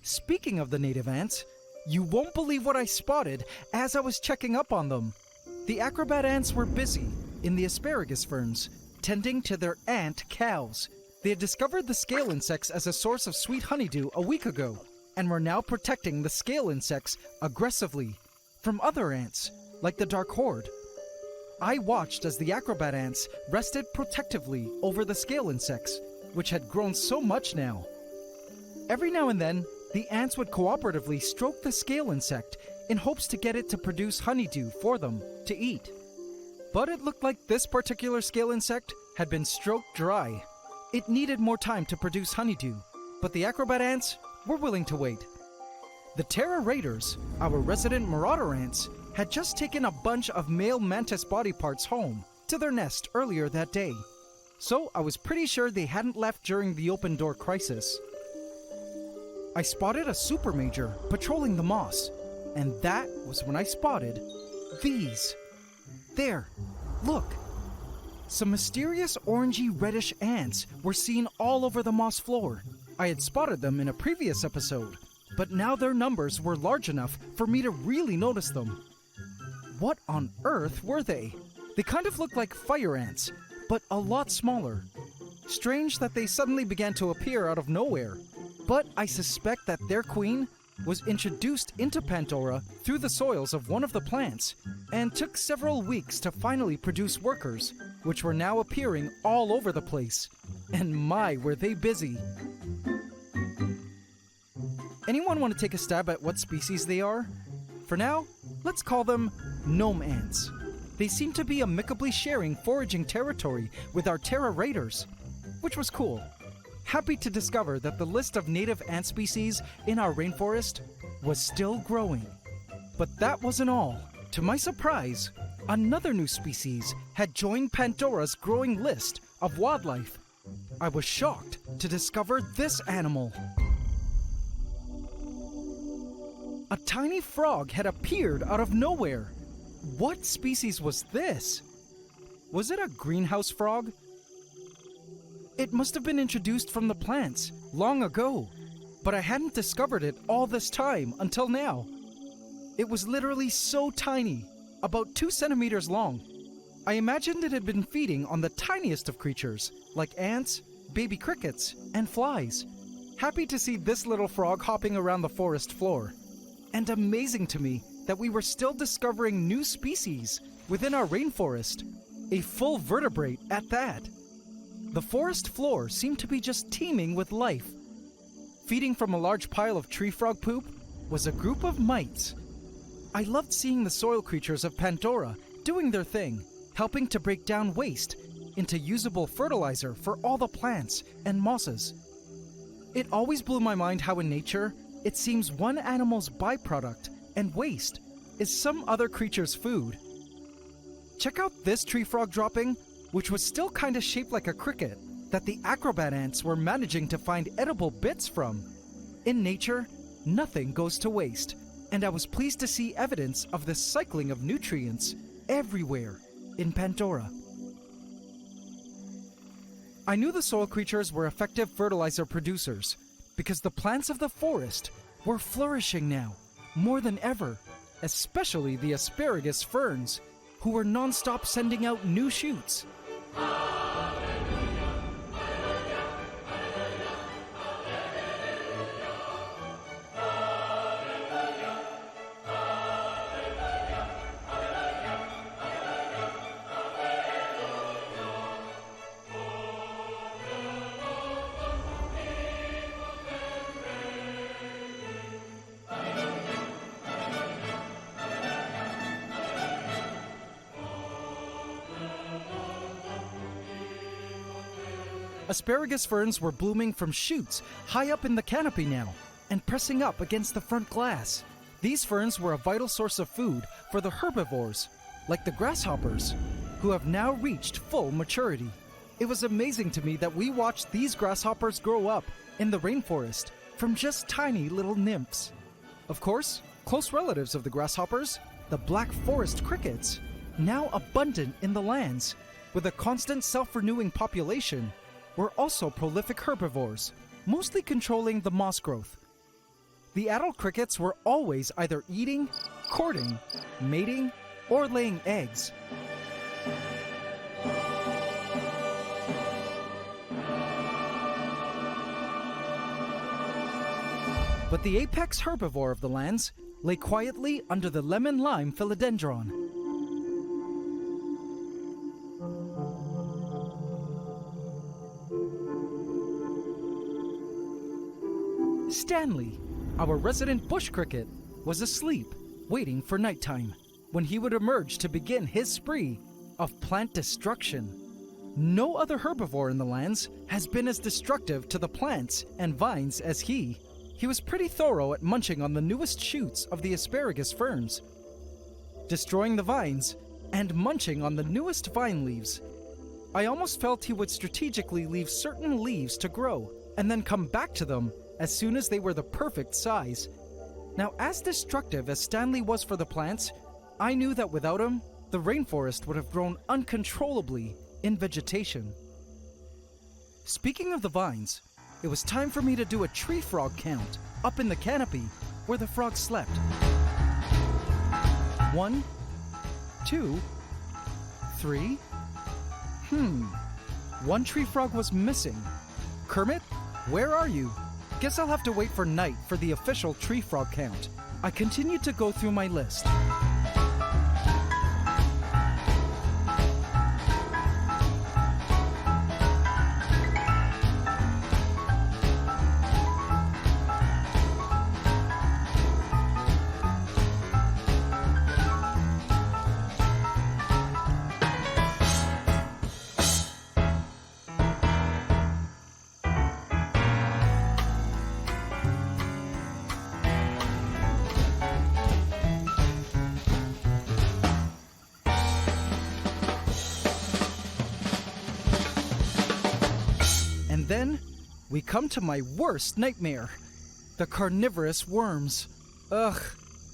Speaking of the native ants, you won't believe what I spotted as I was checking up on them. The acrobat ants were busy in the asparagus ferns, tending to their ant cows. They had discovered the scale insects as a source of sweet honeydew a week ago, and were now protecting the scale insects aggressively from other ants, like the Dark Horde. I watched as the acrobat ants rested protectively over the scale insects, which had grown so much now. Every now and then, the ants would cooperatively stroke the scale insect in hopes to get it to produce honeydew for them to eat. But it looked like this particular scale insect had been stroked dry. It needed more time to produce honeydew, but the acrobat ants were willing to wait. The Terra Raiders, our resident marauder ants, had just taken a bunch of male mantis body parts home to their nest earlier that day, so I was pretty sure they hadn't left during the open door crisis. I spotted a super major patrolling the moss, and that was when I spotted these. There, look. Some mysterious orangey reddish ants were seen all over the moss floor. I had spotted them in a previous episode, but now their numbers were large enough for me to really notice them. What on earth were they? They kind of looked like fire ants, but a lot smaller. Strange that they suddenly began to appear out of nowhere, but I suspect that their queen was introduced into Pandora through the soils of one of the plants, and took several weeks to finally produce workers, which were now appearing all over the place. And my, were they busy. Anyone want to take a stab at what species they are? For now, let's call them gnome ants. They seem to be amicably sharing foraging territory with our Terra Raiders, which was cool. Happy to discover that the list of native ant species in our rainforest was still growing. But that wasn't all. To my surprise, another new species had joined Pandora's growing list of wildlife. I was shocked to discover this animal. A tiny frog had appeared out of nowhere. What species was this? Was it a greenhouse frog? It must have been introduced from the plants long ago, but I hadn't discovered it all this time until now. It was literally so tiny, about 2 centimeters long. I imagined it had been feeding on the tiniest of creatures, like ants, baby crickets, and flies. Happy to see this little frog hopping around the forest floor. And amazing to me that we were still discovering new species within our rainforest, a full vertebrate at that. The forest floor seemed to be just teeming with life. Feeding from a large pile of tree frog poop was a group of mites. I loved seeing the soil creatures of Pandora doing their thing, helping to break down waste into usable fertilizer for all the plants and mosses. It always blew my mind how in nature, it seems one animal's byproduct and waste is some other creature's food. Check out this tree frog dropping, which was still kind of shaped like a cricket, that the acrobat ants were managing to find edible bits from. In nature, nothing goes to waste, and I was pleased to see evidence of the cycling of nutrients everywhere in Pandora. I knew the soil creatures were effective fertilizer producers because the plants of the forest were flourishing now, more than ever, especially the asparagus ferns, who were non-stop sending out new shoots. Asparagus ferns were blooming from shoots high up in the canopy now and pressing up against the front glass. These ferns were a vital source of food for the herbivores, like the grasshoppers, who have now reached full maturity. It was amazing to me that we watched these grasshoppers grow up in the rainforest from just tiny little nymphs. Of course, close relatives of the grasshoppers, the black forest crickets, now abundant in the lands, with a constant self-renewing population, were also prolific herbivores, mostly controlling the moss growth. The adult crickets were always either eating, courting, mating, or laying eggs. But the apex herbivore of the lands lay quietly under the lemon-lime philodendron. Stanley, our resident bush cricket, was asleep, waiting for nighttime, when he would emerge to begin his spree of plant destruction. No other herbivore in the lands has been as destructive to the plants and vines as he. He was pretty thorough at munching on the newest shoots of the asparagus ferns, destroying the vines, and munching on the newest vine leaves. I almost felt he would strategically leave certain leaves to grow, and then come back to them as soon as they were the perfect size. Now, as destructive as Stanley was for the plants, I knew that without him, the rainforest would have grown uncontrollably in vegetation. Speaking of the vines, it was time for me to do a tree frog count up in the canopy where the frogs slept. 1, 2, 3. One tree frog was missing. Kermit, where are you? Guess I'll have to wait for night for the official tree frog count. I continued to go through my list. And then, we come to my worst nightmare. The carnivorous worms. Ugh,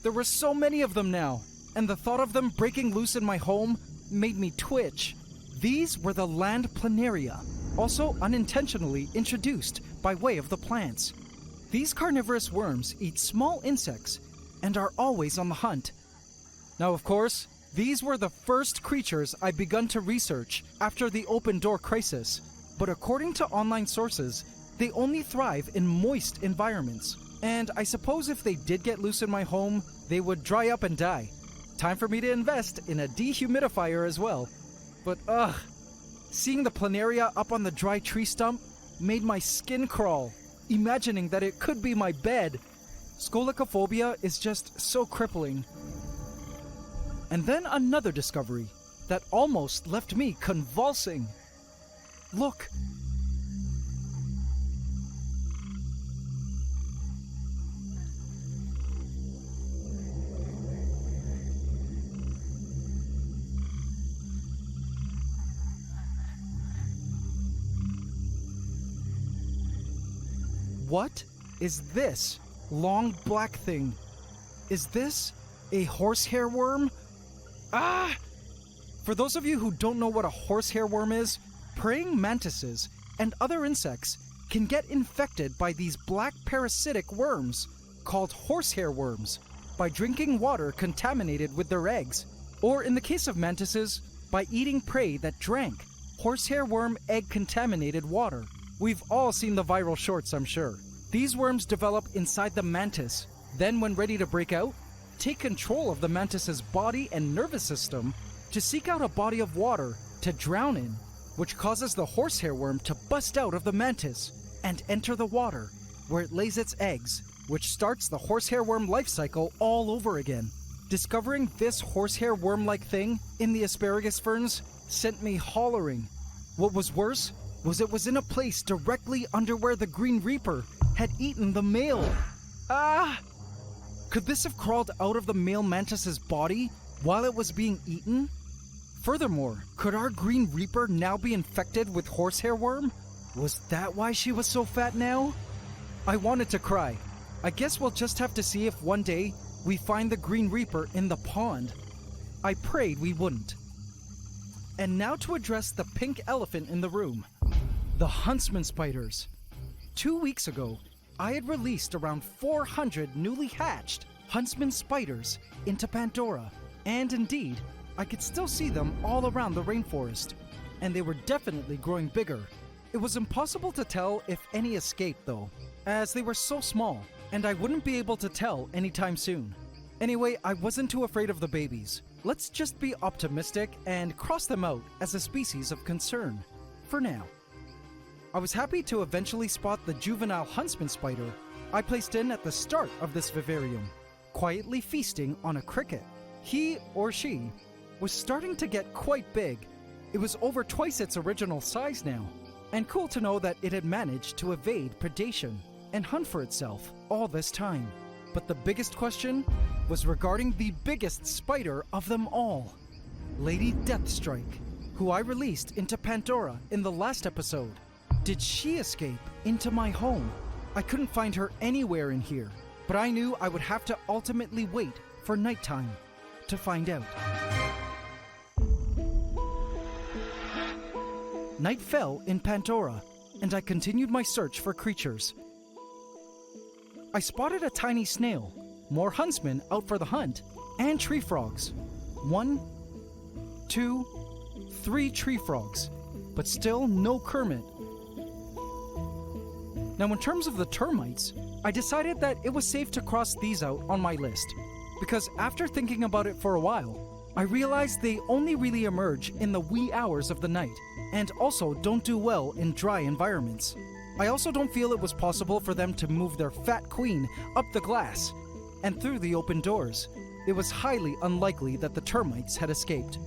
there were so many of them now, and the thought of them breaking loose in my home made me twitch. These were the land planaria, also unintentionally introduced by way of the plants. These carnivorous worms eat small insects and are always on the hunt. Now, of course, these were the first creatures I begun to research after the open door crisis, but according to online sources, they only thrive in moist environments. And I suppose if they did get loose in my home, they would dry up and die. Time for me to invest in a dehumidifier as well. But seeing the planaria up on the dry tree stump made my skin crawl, imagining that it could be my bed. Scolicophobia is just so crippling. And then another discovery that almost left me convulsing. Look. What is this long black thing? Is this a horsehair worm? Ah! For those of you who don't know what a horsehair worm is, praying mantises and other insects can get infected by these black parasitic worms called horsehair worms by drinking water contaminated with their eggs, or in the case of mantises, by eating prey that drank horsehair worm egg contaminated water. We've all seen the viral shorts, I'm sure. These worms develop inside the mantis, then when ready to break out, take control of the mantis's body and nervous system to seek out a body of water to drown in, which causes the horsehair worm to bust out of the mantis and enter the water, where it lays its eggs, which starts the horsehair worm life cycle all over again. Discovering this horsehair worm-like thing in the asparagus ferns sent me hollering. What was worse was it was in a place directly under where the Green Reaper had eaten the male. Ah! Could this have crawled out of the male mantis's body while it was being eaten? Furthermore, could our Green Reaper now be infected with horsehair worm? Was that why she was so fat now? I wanted to cry. I guess we'll just have to see if one day we find the Green Reaper in the pond. I prayed we wouldn't. And now to address the pink elephant in the room. The huntsman spiders. 2 weeks ago, I had released around 400 newly hatched huntsman spiders into Pandora, and indeed, I could still see them all around the rainforest, and they were definitely growing bigger. It was impossible to tell if any escaped though, as they were so small, and I wouldn't be able to tell anytime soon. Anyway, I wasn't too afraid of the babies. Let's just be optimistic and cross them out as a species of concern, for now. I was happy to eventually spot the juvenile huntsman spider I placed in at the start of this vivarium, quietly feasting on a cricket. He or she was starting to get quite big. It was over twice its original size now, and cool to know that it had managed to evade predation and hunt for itself all this time. But the biggest question was regarding the biggest spider of them all, Lady Deathstrike, who I released into Pandora in the last episode. Did she escape into my home? I couldn't find her anywhere in here, but I knew I would have to ultimately wait for nighttime to find out. Night fell in Pandora, and I continued my search for creatures. I spotted a tiny snail, more huntsmen out for the hunt, and tree frogs. 1, 2, 3 tree frogs, but still no Kermit. Now, in terms of the termites, I decided that it was safe to cross these out on my list, because after thinking about it for a while, I realized they only really emerge in the wee hours of the night, and also don't do well in dry environments. I also don't feel it was possible for them to move their fat queen up the glass and through the open doors. It was highly unlikely that the termites had escaped.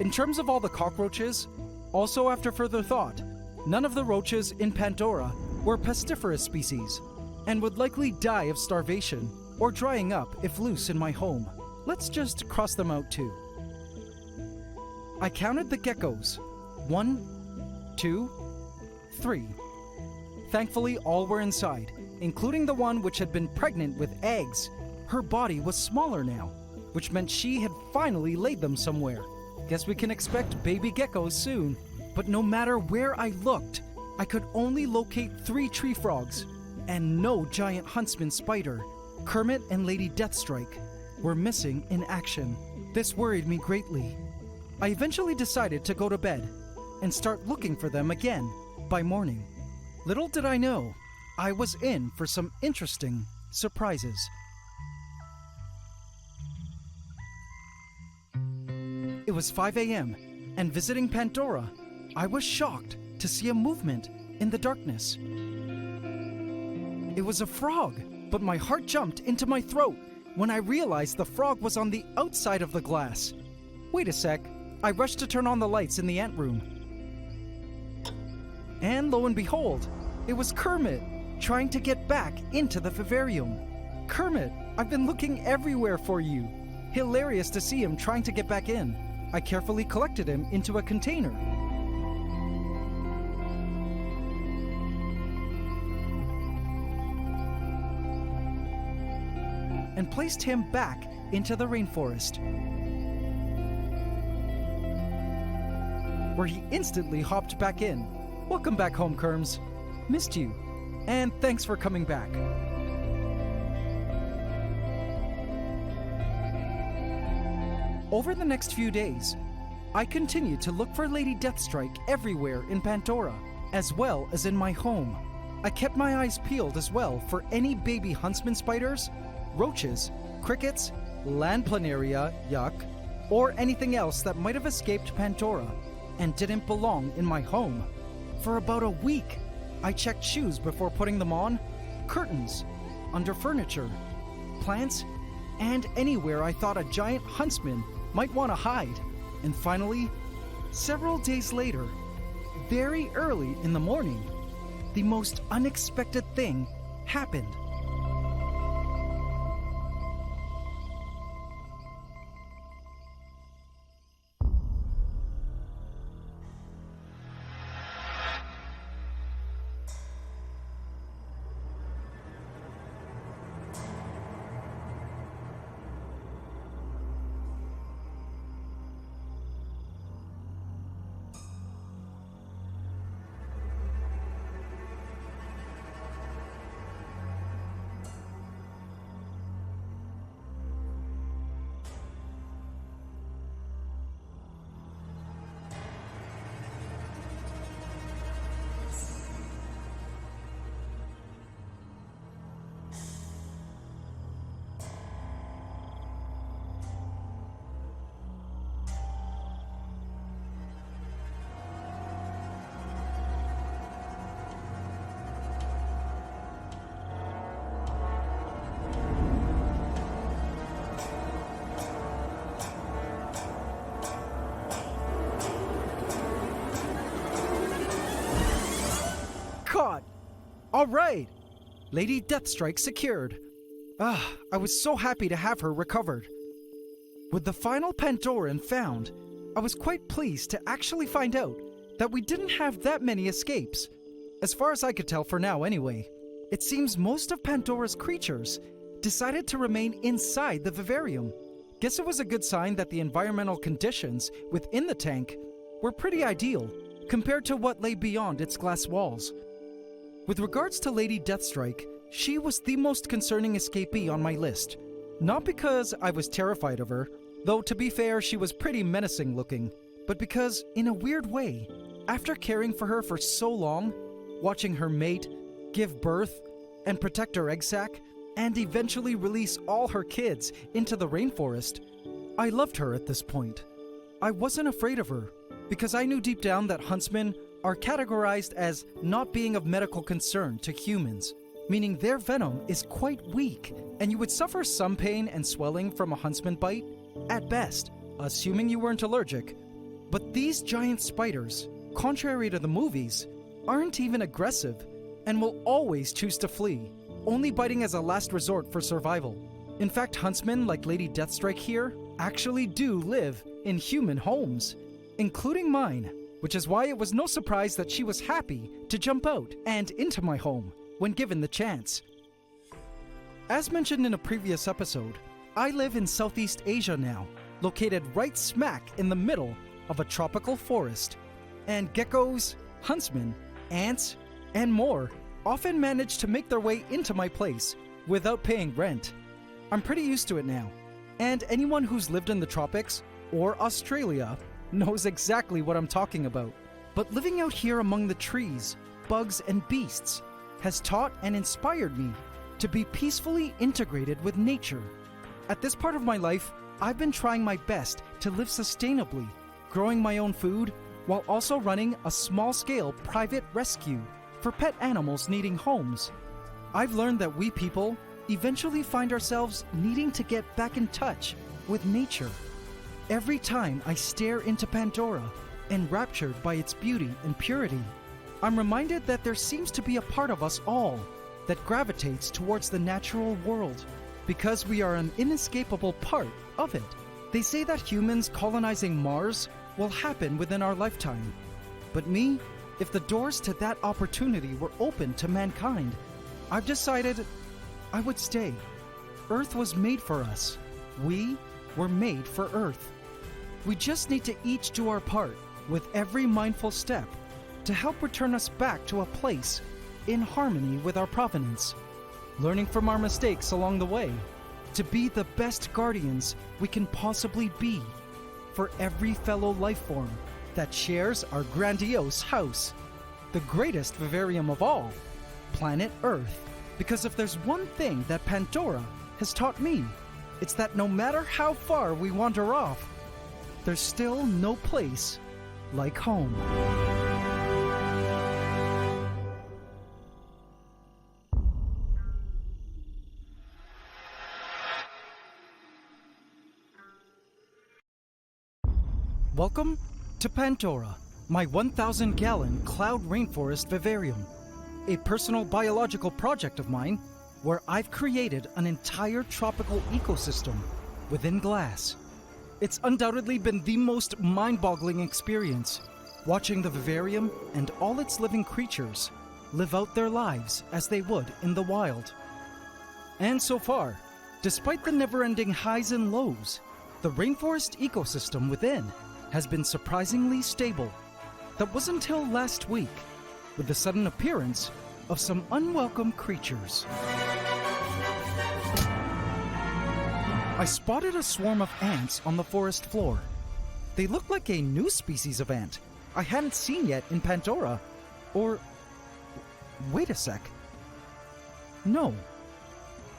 In terms of all the cockroaches, also after further thought, none of the roaches in Pandora were pestiferous species, and would likely die of starvation or drying up if loose in my home. Let's just cross them out too. I counted the geckos. 1, 2, 3. Thankfully, all were inside, including the one which had been pregnant with eggs. Her body was smaller now, which meant she had finally laid them somewhere. Guess we can expect baby geckos soon. But no matter where I looked, I could only locate 3 tree frogs and no giant huntsman spider. Kermit and Lady Deathstrike were missing in action. This worried me greatly. I eventually decided to go to bed and start looking for them again by morning. Little did I know, I was in for some interesting surprises. It was 5 a.m., and visiting Pandora, I was shocked to see a movement in the darkness. It was a frog, but my heart jumped into my throat when I realized the frog was on the outside of the glass. Wait a sec, I rushed to turn on the lights in the ant room. And lo and behold, it was Kermit trying to get back into the vivarium. Kermit, I've been looking everywhere for you. Hilarious to see him trying to get back in. I carefully collected him into a container. And placed him back into the rainforest, where he instantly hopped back in. Welcome back home, Kerms. Missed you. And thanks for coming back. Over the next few days, I continued to look for Lady Deathstrike everywhere in Pandora, as well as in my home. I kept my eyes peeled as well for any baby huntsman spiders, roaches, crickets, land planaria, yuck, or anything else that might have escaped Pandora and didn't belong in my home. For about a week, I checked shoes before putting them on, curtains, under furniture, plants, and anywhere I thought a giant huntsman might want to hide. And finally, several days later, very early in the morning, the most unexpected thing happened. Caught! All right! Lady Deathstrike secured. I was so happy to have her recovered. With the final Pandoran found, I was quite pleased to actually find out that we didn't have that many escapes. As far as I could tell for now anyway. It seems most of Pandora's creatures decided to remain inside the vivarium. Guess it was a good sign that the environmental conditions within the tank were pretty ideal compared to what lay beyond its glass walls. With regards to Lady Deathstrike, she was the most concerning escapee on my list. Not because I was terrified of her, though to be fair, she was pretty menacing looking, but because, in a weird way, after caring for her for so long, watching her mate, give birth, and protect her egg sac, and eventually release all her kids into the rainforest, I loved her at this point. I wasn't afraid of her, because I knew deep down that huntsmen are categorized as not being of medical concern to humans, meaning their venom is quite weak, and you would suffer some pain and swelling from a huntsman bite, at best, assuming you weren't allergic. But these giant spiders, contrary to the movies, aren't even aggressive, and will always choose to flee, only biting as a last resort for survival. In fact, huntsmen like Lady Deathstrike here actually do live in human homes, including mine, which is why it was no surprise that she was happy to jump out and into my home when given the chance. As mentioned in a previous episode, I live in Southeast Asia now, located right smack in the middle of a tropical forest, and geckos, huntsmen, ants, and more often manage to make their way into my place without paying rent. I'm pretty used to it now, and anyone who's lived in the tropics or Australia knows exactly what I'm talking about. But living out here among the trees, bugs, and beasts has taught and inspired me to be peacefully integrated with nature. At this part of my life, I've been trying my best to live sustainably, growing my own food while also running a small-scale private rescue for pet animals needing homes. I've learned that we people eventually find ourselves needing to get back in touch with nature. Every time I stare into Pandora, enraptured by its beauty and purity, I'm reminded that there seems to be a part of us all that gravitates towards the natural world because we are an inescapable part of it. They say that humans colonizing Mars will happen within our lifetime. But me, if the doors to that opportunity were open to mankind, I've decided I would stay. Earth was made for us. We were made for Earth. We just need to each do our part with every mindful step to help return us back to a place in harmony with our provenance, learning from our mistakes along the way, to be the best guardians we can possibly be for every fellow life form that shares our grandiose house, the greatest vivarium of all, planet Earth. Because if there's one thing that Pandora has taught me, it's that no matter how far we wander off, there's still no place like home. Welcome to Pandora, my 1,000-gallon cloud rainforest vivarium, a personal biological project of mine where I've created an entire tropical ecosystem within glass. It's undoubtedly been the most mind-boggling experience, watching the vivarium and all its living creatures live out their lives as they would in the wild. And so far, despite the never-ending highs and lows, the rainforest ecosystem within has been surprisingly stable. That was until last week, with the sudden appearance of some unwelcome creatures. I spotted a swarm of ants on the forest floor. They looked like a new species of ant I hadn't seen yet in Pandora. Or... wait a sec. No,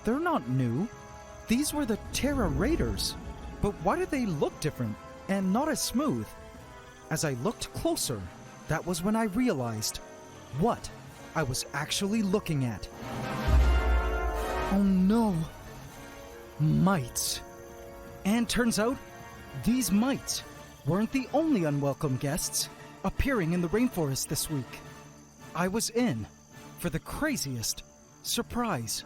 they're not new. These were the Terra Raiders. But why do they look different and not as smooth? As I looked closer, that was when I realized what I was actually looking at. Oh no. Mites. And turns out, these mites weren't the only unwelcome guests appearing in the rainforest this week. I was in for the craziest surprise.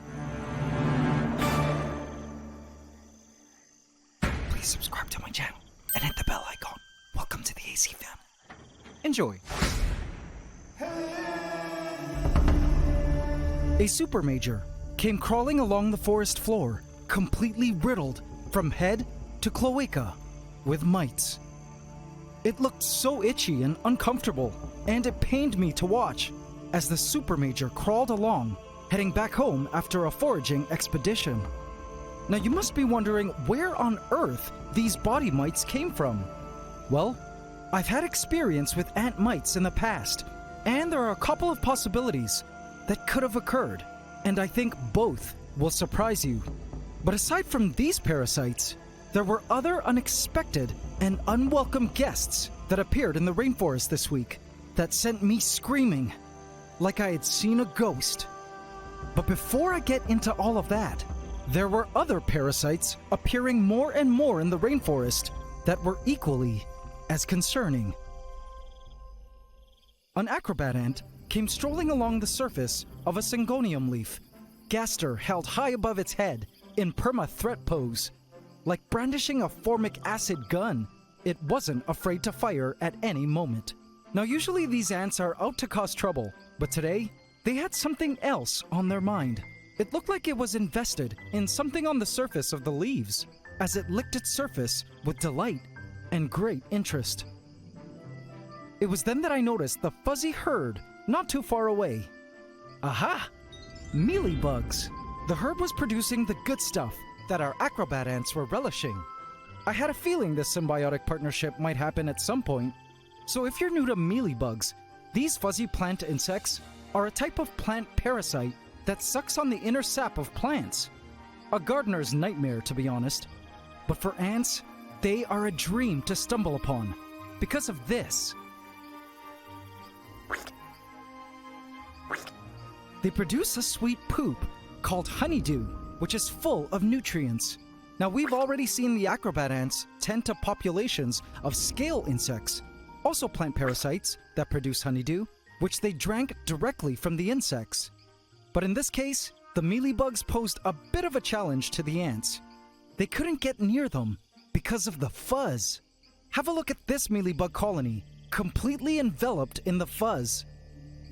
Please subscribe to my channel and hit the bell icon. Welcome to the AC Fan. Enjoy. A super major came crawling along the forest floor, completely riddled from head to cloaca with mites. It looked so itchy and uncomfortable, and it pained me to watch as the super major crawled along, heading back home after a foraging expedition. Now you must be wondering where on earth these body mites came from. Well, I've had experience with ant mites in the past, and there are a couple of possibilities that could have occurred, and I think both will surprise you. But aside from these parasites, there were other unexpected and unwelcome guests that appeared in the rainforest this week that sent me screaming like I had seen a ghost. But before I get into all of that, there were other parasites appearing more and more in the rainforest that were equally as concerning. An acrobat ant came strolling along the surface of a syngonium leaf, gaster held high above its head in perma-threat pose. Like brandishing a formic acid gun, it wasn't afraid to fire at any moment. Now usually these ants are out to cause trouble, but today they had something else on their mind. It looked like it was invested in something on the surface of the leaves, as it licked its surface with delight and great interest. It was then that I noticed the fuzzy herd not too far away. Aha! Mealybugs. The herd was producing the good stuff that our acrobat ants were relishing. I had a feeling this symbiotic partnership might happen at some point. So if you're new to mealybugs, these fuzzy plant insects are a type of plant parasite that sucks on the inner sap of plants. A gardener's nightmare, to be honest. But for ants, they are a dream to stumble upon because of this. They produce a sweet poop called honeydew, which is full of nutrients. Now, we've already seen the acrobat ants tend to populations of scale insects, also plant parasites that produce honeydew, which they drank directly from the insects. But in this case, the mealybugs posed a bit of a challenge to the ants. They couldn't get near them because of the fuzz. Have a look at this mealybug colony, completely enveloped in the fuzz.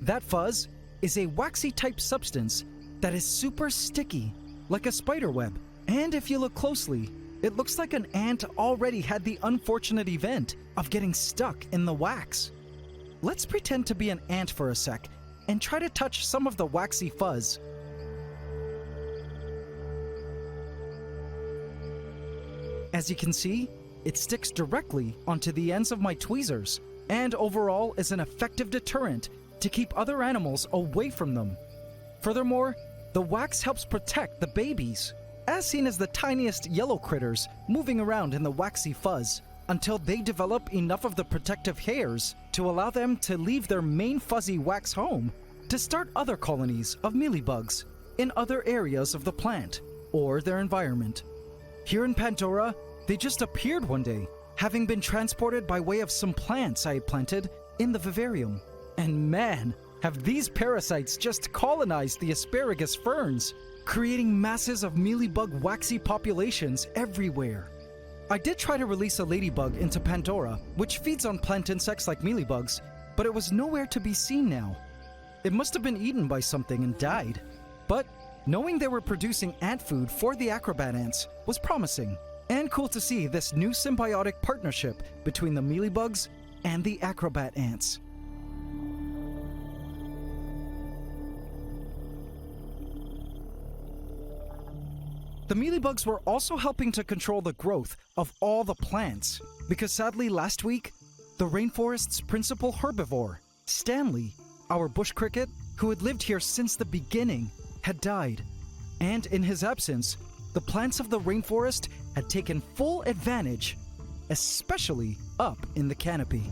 That fuzz is a waxy type substance that is super sticky, like a spider web. And if you look closely, it looks like an ant already had the unfortunate event of getting stuck in the wax. Let's pretend to be an ant for a sec and try to touch some of the waxy fuzz. As you can see, it sticks directly onto the ends of my tweezers, and overall is an effective deterrent to keep other animals away from them. Furthermore, the wax helps protect the babies, as seen as the tiniest yellow critters moving around in the waxy fuzz, until they develop enough of the protective hairs to allow them to leave their main fuzzy wax home to start other colonies of mealybugs in other areas of the plant or their environment. Here in Pandora, they just appeared one day, having been transported by way of some plants I had planted in the vivarium. And man, have these parasites just colonized the asparagus ferns, creating masses of mealybug waxy populations everywhere. I did try to release a ladybug into Pandora, which feeds on plant insects like mealybugs, but it was nowhere to be seen now. It must have been eaten by something and died. But knowing they were producing ant food for the acrobat ants was promising, and cool to see this new symbiotic partnership between the mealybugs and the acrobat ants. The mealybugs were also helping to control the growth of all the plants, because sadly last week, the rainforest's principal herbivore, Stanley, our bush cricket, who had lived here since the beginning, had died. And in his absence, the plants of the rainforest had taken full advantage, especially up in the canopy.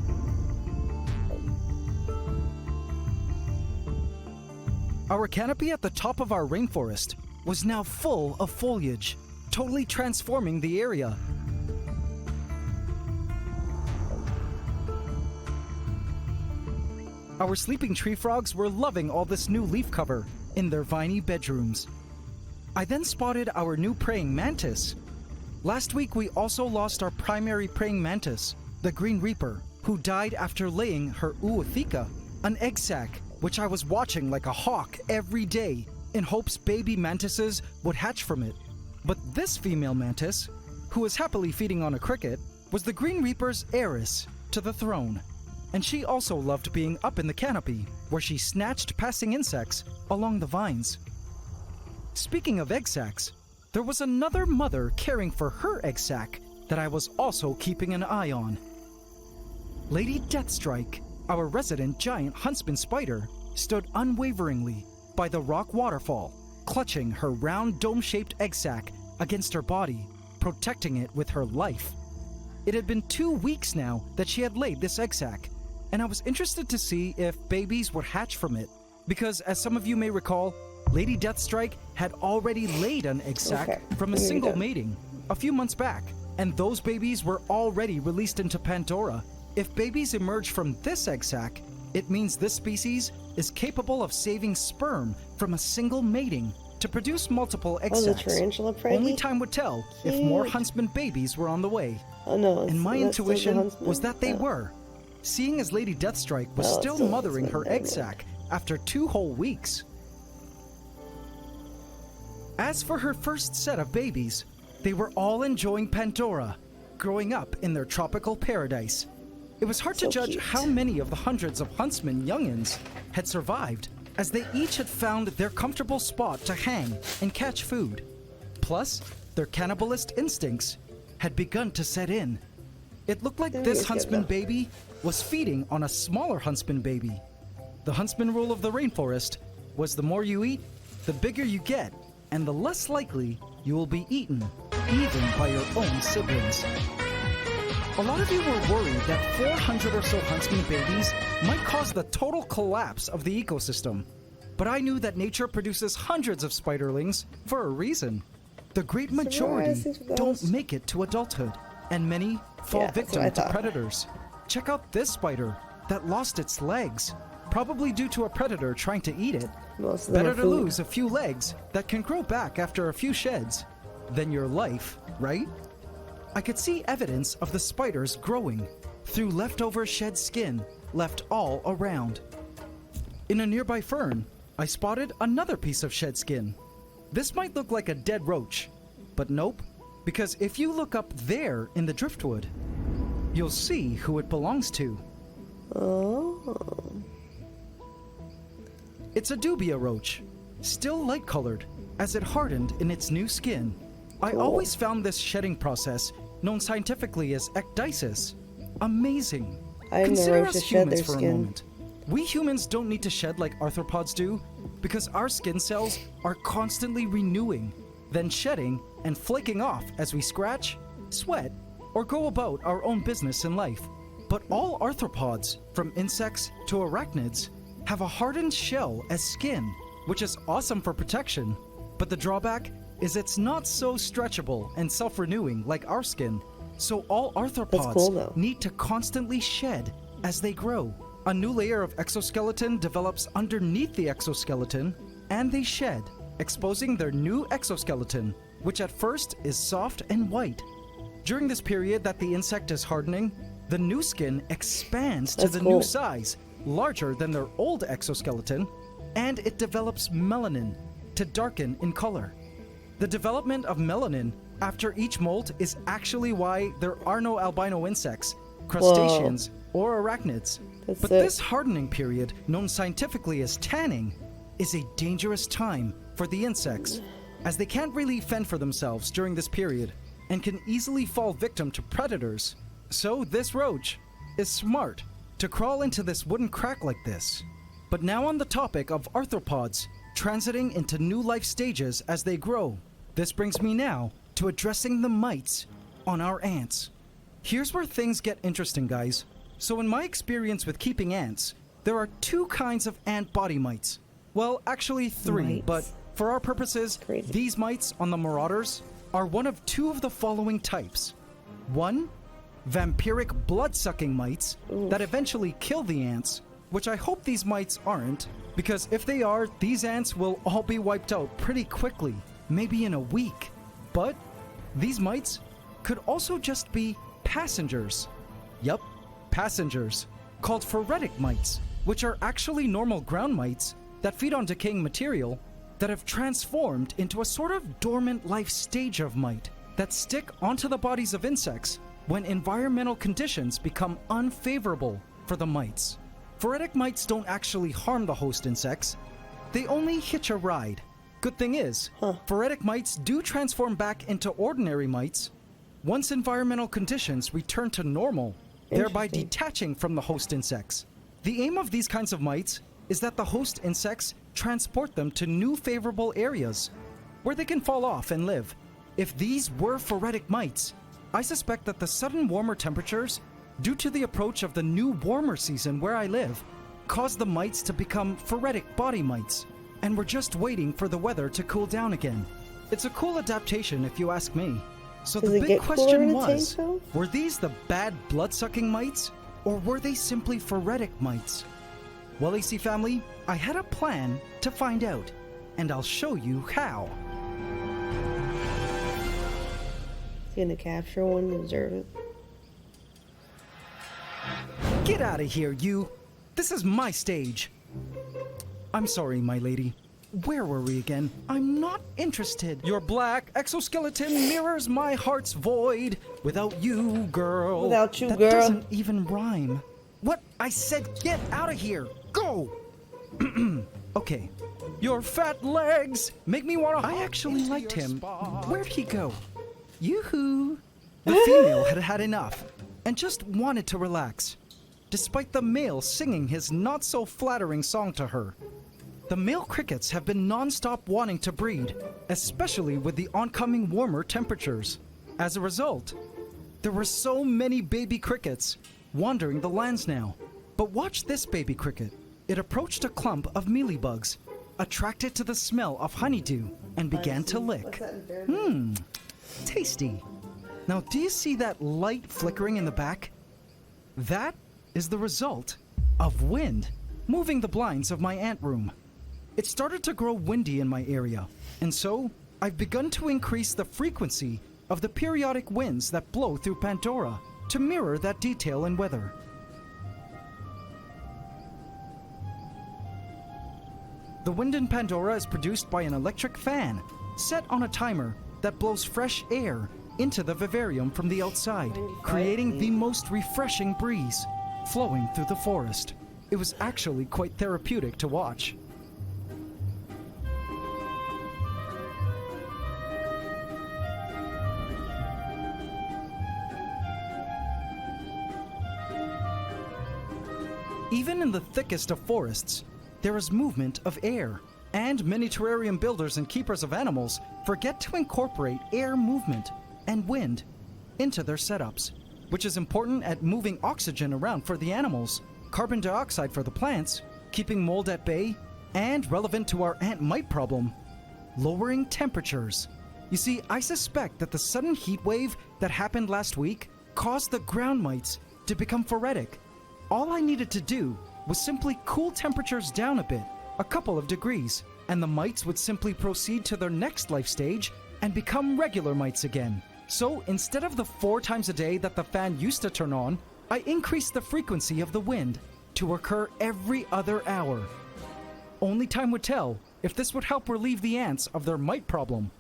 Our canopy at the top of our rainforest was now full of foliage, totally transforming the area. Our sleeping tree frogs were loving all this new leaf cover in their viney bedrooms. I then spotted our new praying mantis. Last week we also lost our primary praying mantis, the green reaper, who died after laying her ootheca, an egg sac, which I was watching like a hawk every day in hopes baby mantises would hatch from it. But this female mantis, who was happily feeding on a cricket, was the Green Reaper's heiress to the throne. And she also loved being up in the canopy, where she snatched passing insects along the vines. Speaking of egg sacs, there was another mother caring for her egg sac that I was also keeping an eye on. Lady Deathstrike, our resident giant huntsman spider, stood unwaveringly by the rock waterfall, clutching her round dome-shaped egg sac against her body, protecting it with her life. It had been 2 weeks now that she had laid this egg sac, and I was interested to see if babies would hatch from it, because as some of you may recall, Lady Deathstrike had already laid an egg sac from a single mating a few months back, and those babies were already released into Pandora. If babies emerge from this egg sac, it means this species is capable of saving sperm from a single mating to produce multiple egg sacs. Tarantula pregnant? Only time would tell if more huntsman babies were on the way. Oh no! And my intuition was that they were, seeing as Lady Deathstrike was still mothering her egg sac after 2 whole weeks. As for her first set of babies, they were all enjoying Pandora, growing up in their tropical paradise. It was hard So to judge cute. how many of the hundreds of huntsman youngins had survived, as they each had found their comfortable spot to hang and catch food. Plus, their cannibalist instincts had begun to set in. It looked like There this you go. huntsman baby was feeding on a smaller huntsman baby. The huntsman rule of the rainforest was the more you eat, the bigger you get, and the less likely you will be eaten, even by your own siblings. A lot of you were worried that 400 or so huntsman babies might cause the total collapse of the ecosystem. But I knew that nature produces hundreds of spiderlings for a reason. The great majority Surprise, it's don't those. make it to adulthood, and many fall Yeah, that's what I victim to thought. predators. Check out this spider that lost its legs, probably due to a predator trying to eat it. Most of them Better are to food. lose a few legs that can grow back after a few sheds than your life, right? I could see evidence of the spiders growing through leftover shed skin left all around. In a nearby fern, I spotted another piece of shed skin. This might look like a dead roach, but nope, because if you look up there in the driftwood, you'll see who it belongs to. Oh. It's a dubia roach, still light-colored, as it hardened in its new skin. I Cool. always found this shedding process, known scientifically as ecdysis, amazing. I didn't know Consider roaches us shed humans their for a skin. moment. We humans don't need to shed like arthropods do, because our skin cells are constantly renewing, then shedding and flaking off as we scratch, sweat, or go about our own business in life. But all arthropods, from insects to arachnids, have a hardened shell as skin, which is awesome for protection. But the drawback is it's not so stretchable and self-renewing like our skin. So all arthropods cool, though. need to constantly shed as they grow. A new layer of exoskeleton develops underneath the exoskeleton, and they shed, exposing their new exoskeleton, which at first is soft and white. During this period that the insect is hardening, the new skin expands to That's the cool. new size, larger than their old exoskeleton, and it develops melanin to darken in color. The development of melanin after each molt is actually why there are no albino insects, crustaceans, or arachnids. That's But sick. this hardening period, known scientifically as tanning, is a dangerous time for the insects, as they can't really fend for themselves during this period and can easily fall victim to predators. So this roach is smart to crawl into this wooden crack like this. But now on the topic of arthropods transiting into new life stages as they grow, this brings me now to addressing the mites on our ants. Here's where things get interesting, guys. So in my experience with keeping ants, there are two kinds of ant body mites. Well, actually three, Mites. but for our purposes, Crazy. these mites on the marauders are one of two of the following types. One, vampiric blood-sucking mites that eventually kill the ants, which I hope these mites aren't, because if they are, these ants will all be wiped out pretty quickly, maybe in a week. But these mites could also just be passengers. Yup, passengers, called phoretic mites, which are actually normal ground mites that feed on decaying material that have transformed into a sort of dormant life stage of mite that stick onto the bodies of insects when environmental conditions become unfavorable for the mites. Phoretic mites don't actually harm the host insects, they only hitch a ride. Good thing is, phoretic mites do transform back into ordinary mites once environmental conditions return to normal, thereby Interesting. detaching from the host insects. The aim of these kinds of mites is that the host insects transport them to new favorable areas where they can fall off and live. If these were phoretic mites, I suspect that the sudden warmer temperatures, due to the approach of the new warmer season where I live, caused the mites to become phoretic body mites, and we're just waiting for the weather to cool down again. It's a cool adaptation if you ask me. So Does the it big get cooler question in a was, tank, though? were these the bad blood-sucking mites, or were they simply phoretic mites? Well, AC family, I had a plan to find out, and I'll show you how. He's gonna capture one and deserve it. Get out of here, you! This is my stage! I'm sorry, my lady. where were we again? I'm not interested. Your black exoskeleton mirrors my heart's void. Without you, girl. Without you, that girl. doesn't even rhyme. What? I said get out of here. Go. Okay. Your fat legs make me want to. I actually liked him. Where'd he go? Yoo-hoo. The female had had enough and just wanted to relax, despite the male singing his not-so-flattering song to her. The male crickets have been non-stop wanting to breed, especially with the oncoming warmer temperatures. As a result, there were so many baby crickets wandering the lands now. But watch this baby cricket. It approached a clump of mealybugs, attracted to the smell of honeydew, and began to lick. Tasty. Now, do you see that light flickering in the back? That is the result of wind moving the blinds of my ant room. It started to grow windy in my area, and so I've begun to increase the frequency of the periodic winds that blow through Pandora to mirror that detail in weather. The wind in Pandora is produced by an electric fan set on a timer that blows fresh air into the vivarium from the outside, creating the most refreshing breeze flowing through the forest. It was actually quite therapeutic to watch. Even in the thickest of forests, there is movement of air, and many terrarium builders and keepers of animals forget to incorporate air movement and wind into their setups, which is important at moving oxygen around for the animals, carbon dioxide for the plants, keeping mold at bay, and relevant to our ant mite problem, lowering temperatures. You see, I suspect that the sudden heat wave that happened last week caused the ground mites to become phoretic. All I needed to do was simply cool temperatures down a bit, a couple of degrees, and the mites would simply proceed to their next life stage and become regular mites again. So instead of the 4 times a day that the fan used to turn on, I increased the frequency of the wind to occur every other hour. Only time would tell if this would help relieve the ants of their mite problem.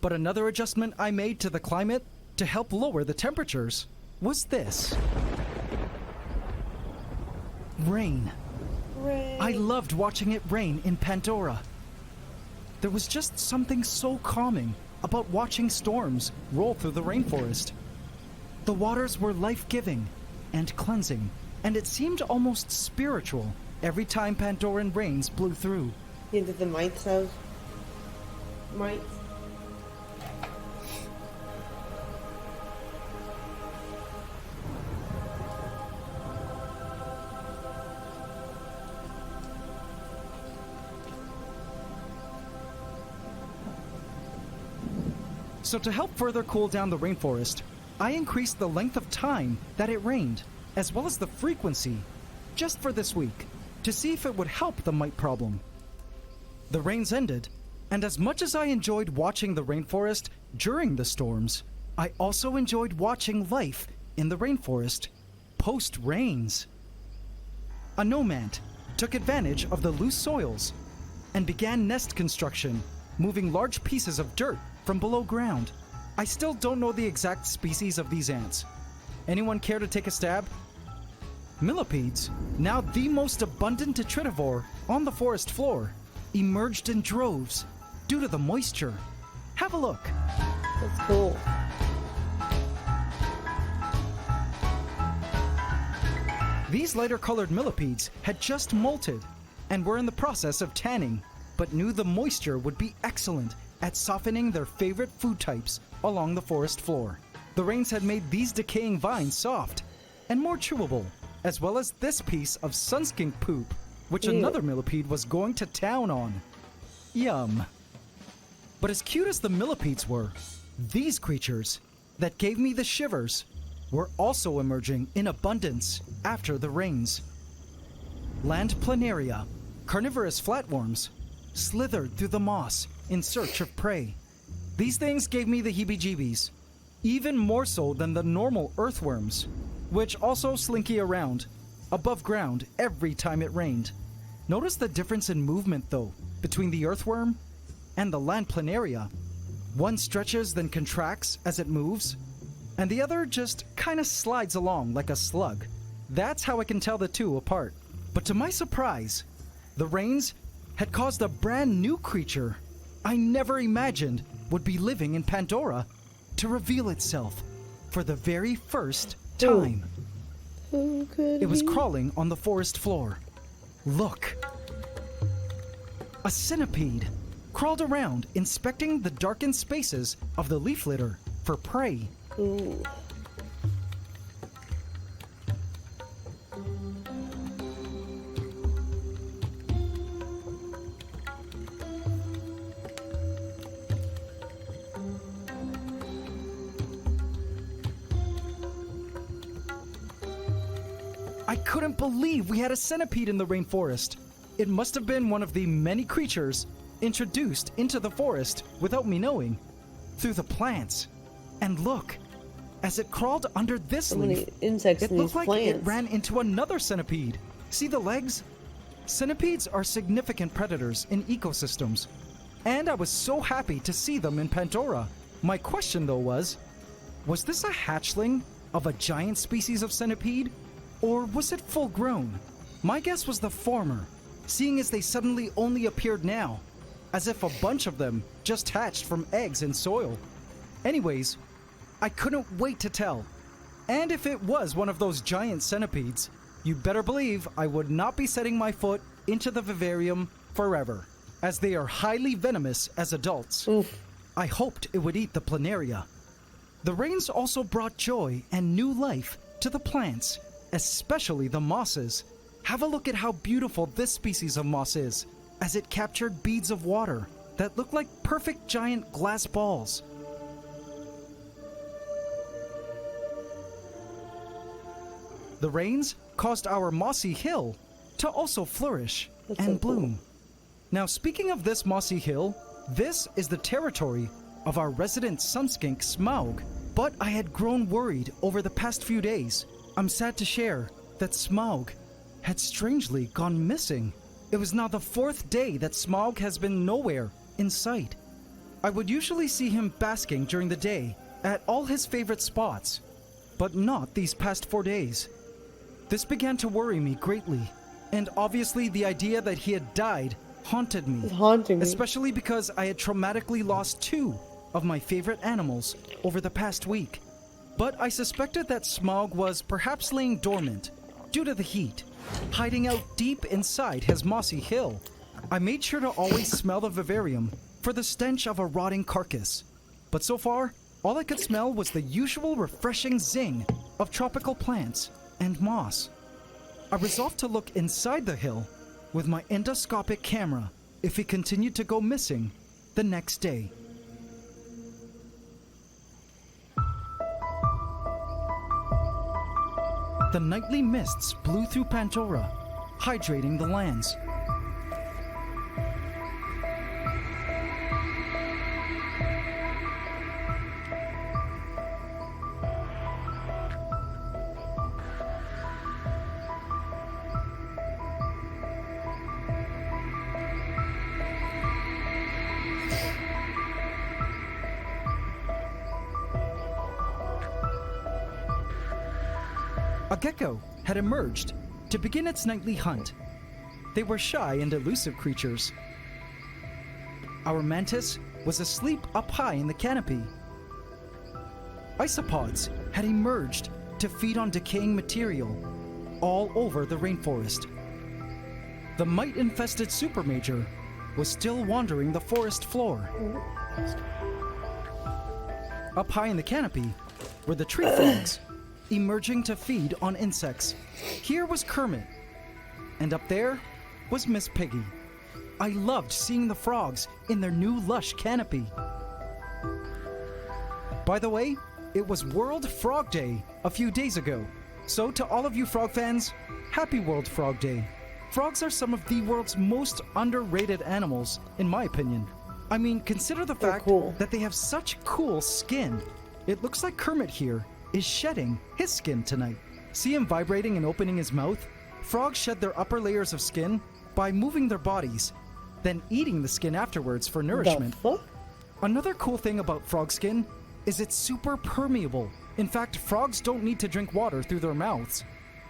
But another adjustment I made to the climate to help lower the temperatures was this. Rain. I loved watching it rain in Pandora. There was just something so calming about watching storms roll through the rainforest. The waters were life-giving and cleansing, and it seemed almost spiritual every time Pandoran rains blew through. Yeah, did the mites have mites? So to help further cool down the rainforest, I increased the length of time that it rained, as well as the frequency, just for this week, to see if it would help the mite problem. The rains ended, and as much as I enjoyed watching the rainforest during the storms, I also enjoyed watching life in the rainforest post-rains. A nomad took advantage of the loose soils and began nest construction, moving large pieces of dirt from below ground. I still don't know the exact species of these ants. Anyone care to take a stab? Millipedes, now the most abundant detritivore on the forest floor, emerged in droves due to the moisture. Have a look. That's cool. These lighter colored millipedes had just molted and were in the process of tanning, but knew the moisture would be excellent at softening their favorite food types along the forest floor. The rains had made these decaying vines soft and more chewable, as well as this piece of sunskink poop, which another millipede was going to town on. Yum. But as cute as the millipedes were, these creatures that gave me the shivers were also emerging in abundance after the rains. Land planaria, carnivorous flatworms, slithered through the moss in search of prey. These things gave me the heebie-jeebies, even more so than the normal earthworms, which also slinky around above ground every time it rained. Notice the difference in movement, though, between the earthworm and the land planaria. One stretches then contracts as it moves, and the other just kind of slides along like a slug. That's how I can tell the two apart. But to my surprise, the rains had caused a brand new creature I never imagined would be living in Pandora to reveal itself for the very first time. Who could It was be? crawling on the forest floor. Look! A centipede crawled around inspecting the darkened spaces of the leaf litter for prey. Ooh. I couldn't believe we had a centipede in the rainforest. It must have been one of the many creatures introduced into the forest without me knowing, through the plants. And look, as it crawled under this So leaf, many insects it in looked these like plants. it ran into another centipede. See the legs? Centipedes are significant predators in ecosystems, and I was so happy to see them in Pandora. My question though was this a hatchling of a giant species of centipede, or was it full grown? My guess was the former, seeing as they suddenly only appeared now, as if a bunch of them just hatched from eggs in soil. Anyways, I couldn't wait to tell. And if it was one of those giant centipedes, you better believe I would not be setting my foot into the vivarium forever, as they are highly venomous as adults. Oof. I hoped it would eat the planaria. The rains also brought joy and new life to the plants, especially the mosses. Have a look at how beautiful this species of moss is, as it captured beads of water that look like perfect giant glass balls. The rains caused our mossy hill to also flourish That's and so cool. bloom. Now, speaking of this mossy hill, this is the territory of our resident sunskink Smaug. But I had grown worried over the past few days. I'm sad to share that Smaug had strangely gone missing. It was now the 4th day that Smaug has been nowhere in sight. I would usually see him basking during the day at all his favorite spots, but not these past 4 days. This began to worry me greatly, and obviously the idea that he had died haunted me. It's haunting me. Especially because I had traumatically lost 2 of my favorite animals over the past week. But I suspected that Smaug was perhaps laying dormant due to the heat, hiding out deep inside his mossy hill. I made sure to always smell the vivarium for the stench of a rotting carcass. But so far, all I could smell was the usual refreshing zing of tropical plants and moss. I resolved to look inside the hill with my endoscopic camera if he continued to go missing the next day. The nightly mists blew through Pandora, hydrating the lands. A gecko had emerged to begin its nightly hunt. They were shy and elusive creatures. Our mantis was asleep up high in the canopy. Isopods had emerged to feed on decaying material all over the rainforest. The mite-infested supermajor was still wandering the forest floor. Up high in the canopy were the tree frogs, emerging to feed on insects. Here was Kermit, and up there was Miss Piggy. I loved seeing the frogs in their new lush canopy. By the way, it was World Frog Day a few days ago. So to all of you frog fans, happy World Frog Day. Frogs are some of the world's most underrated animals, in my opinion. I mean, consider the They're fact cool. that they have such cool skin. It looks like Kermit here is shedding his skin tonight. See him vibrating and opening his mouth? Frogs shed their upper layers of skin by moving their bodies, then eating the skin afterwards for nourishment. The fuck? Another cool thing about frog skin is it's super permeable. In fact, frogs don't need to drink water through their mouths.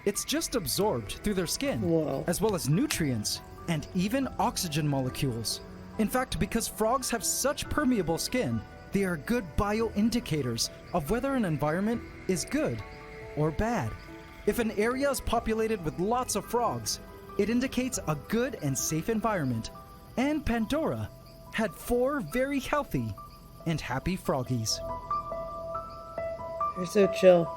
It's just absorbed through their skin, Whoa. as well as nutrients and even oxygen molecules. In fact, because frogs have such permeable skin, they are good bioindicators of whether an environment is good or bad. If an area is populated with lots of frogs, it indicates a good and safe environment. And Pandora had 4 very healthy and happy froggies. You're so chill.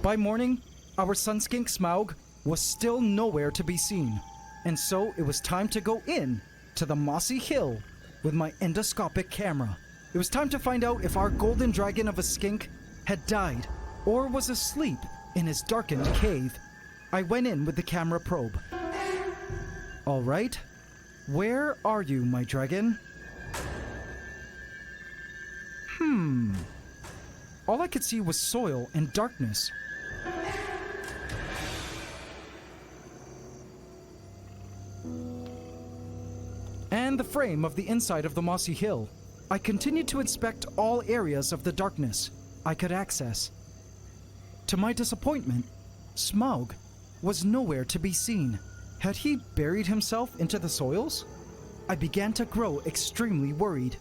By morning, our sunskink Smaug was still nowhere to be seen, and so it was time to go in to the mossy hill with my endoscopic camera. It was time to find out if our golden dragon of a skink had died or was asleep in his darkened cave. I went in with the camera probe. All right, where are you, my dragon? All I could see was soil and darkness. And the frame of the inside of the mossy hill. I continued to inspect all areas of the darkness I could access. To my disappointment, Smaug was nowhere to be seen. Had he buried himself into the soils? I began to grow extremely worried.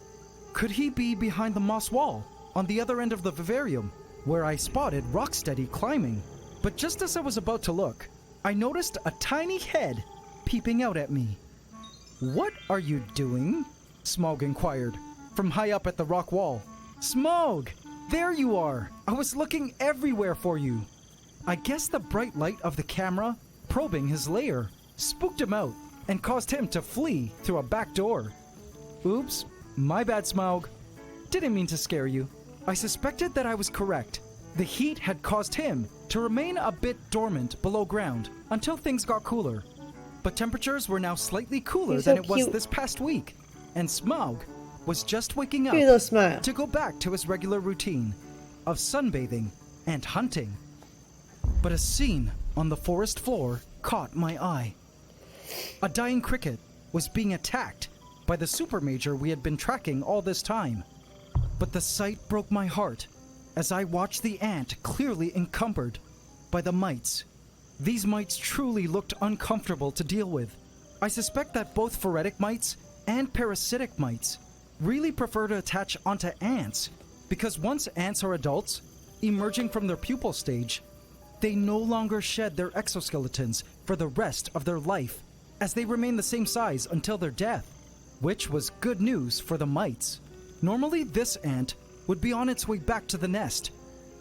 Could he be behind the moss wall on the other end of the vivarium, where I spotted Rocksteady climbing? But just as I was about to look, I noticed a tiny head peeping out at me. "What are you doing?" Smaug inquired, from high up at the rock wall. "Smaug! There you are! I was looking everywhere for you!" I guess the bright light of the camera, probing his lair, spooked him out and caused him to flee through a back door. Oops, my bad, Smaug. Didn't mean to scare you. I suspected that I was correct. The heat had caused him to remain a bit dormant below ground until things got cooler. But temperatures were now slightly cooler He's than so it was cute. this past week, and Smaug was just waking Give me a up little smile. to go back to his regular routine of sunbathing and hunting. But a scene on the forest floor caught my eye. A dying cricket was being attacked by the super major we had been tracking all this time. But the sight broke my heart as I watched the ant clearly encumbered by the mites. These mites truly looked uncomfortable to deal with. I suspect that both phoretic mites and parasitic mites really prefer to attach onto ants, because once ants are adults, emerging from their pupal stage, they no longer shed their exoskeletons for the rest of their life, as they remain the same size until their death, which was good news for the mites. Normally this ant would be on its way back to the nest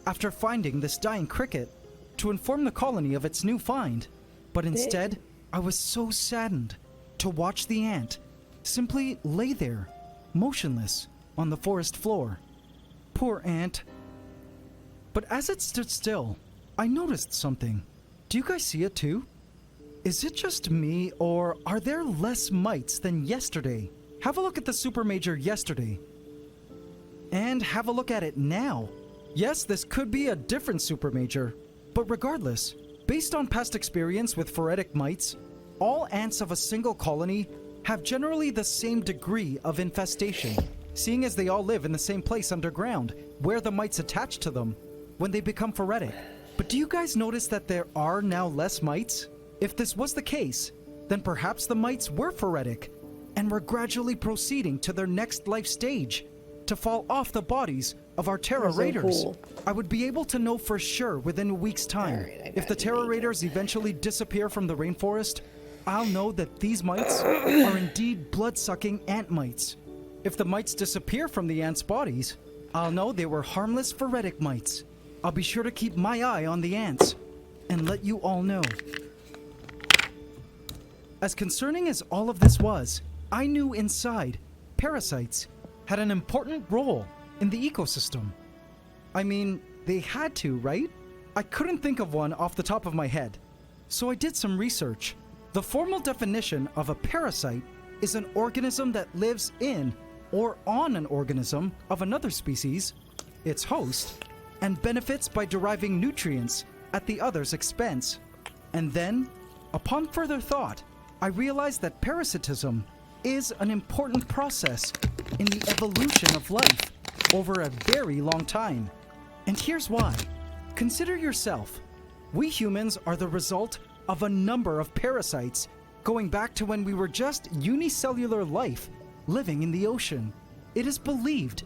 after finding this dying cricket to inform the colony of its new find, but instead I was so saddened to watch the ant simply lay there, motionless on the forest floor. Poor ant. But as it stood still, I noticed something. Do you guys see it too? Is it just me, or are there less mites than yesterday? Have a look at the super major yesterday. And have a look at it now. Yes, this could be a different super major, but regardless, based on past experience with phoretic mites, all ants of a single colony have generally the same degree of infestation, seeing as they all live in the same place underground, where the mites attach to them when they become phoretic. But do you guys notice that there are now less mites? If this was the case, then perhaps the mites were phoretic and were gradually proceeding to their next life stage to fall off the bodies of our Terra That's so Raiders. cool. I would be able to know for sure within a week's time. Alright, I If the got you, Terra Major. Raiders eventually disappear from the rainforest, I'll know that these mites are indeed blood-sucking ant mites. If the mites disappear from the ants' bodies, I'll know they were harmless phoretic mites. I'll be sure to keep my eye on the ants and let you all know. As concerning as all of this was, I knew inside, parasites had an important role in the ecosystem. I mean, they had to, right? I couldn't think of one off the top of my head, so I did some research. The formal definition of a parasite is an organism that lives in or on an organism of another species, its host, and benefits by deriving nutrients at the other's expense. And then, upon further thought, I realized that parasitism is an important process in the evolution of life over a very long time. And here's why. Consider yourself. We humans are the result of a number of parasites going back to when we were just unicellular life living in the ocean. It is believed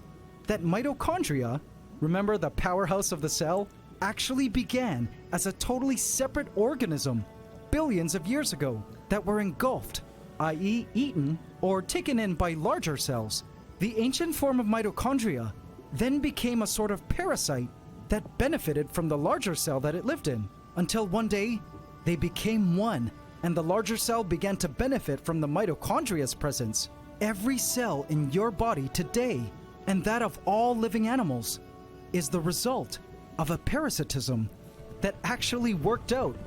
that mitochondria, remember the powerhouse of the cell, actually began as a totally separate organism billions of years ago that were engulfed, i.e. eaten or taken in by larger cells. The ancient form of mitochondria then became a sort of parasite that benefited from the larger cell that it lived in, until one day they became one and the larger cell began to benefit from the mitochondria's presence. Every cell in your body today, and that of all living animals, is the result of a parasitism that actually worked out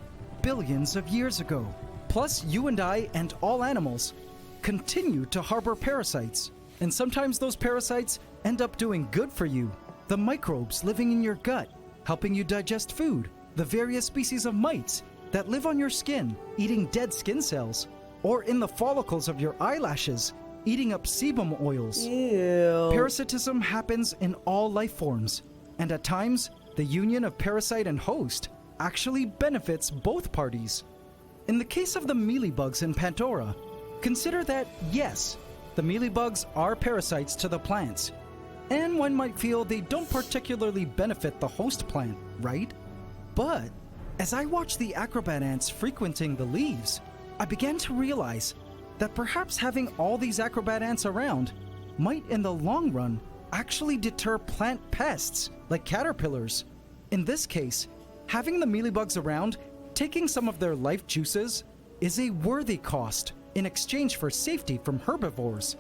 billions of years ago. Plus, you and I and all animals continue to harbor parasites, and sometimes those parasites end up doing good for you. The microbes living in your gut, helping you digest food, the various species of mites that live on your skin, eating dead skin cells, or in the follicles of your eyelashes, eating up sebum oils. Ew. Parasitism happens in all life forms, and at times, the union of parasite and host actually benefits both parties. In the case of the mealybugs in Pandora, consider that, yes, the mealybugs are parasites to the plants, and one might feel they don't particularly benefit the host plant, right? But as I watched the acrobat ants frequenting the leaves, I began to realize that perhaps having all these acrobat ants around might in the long run actually deter plant pests like caterpillars. In this case, having the mealybugs around, taking some of their life juices, is a worthy cost in exchange for safety from herbivores.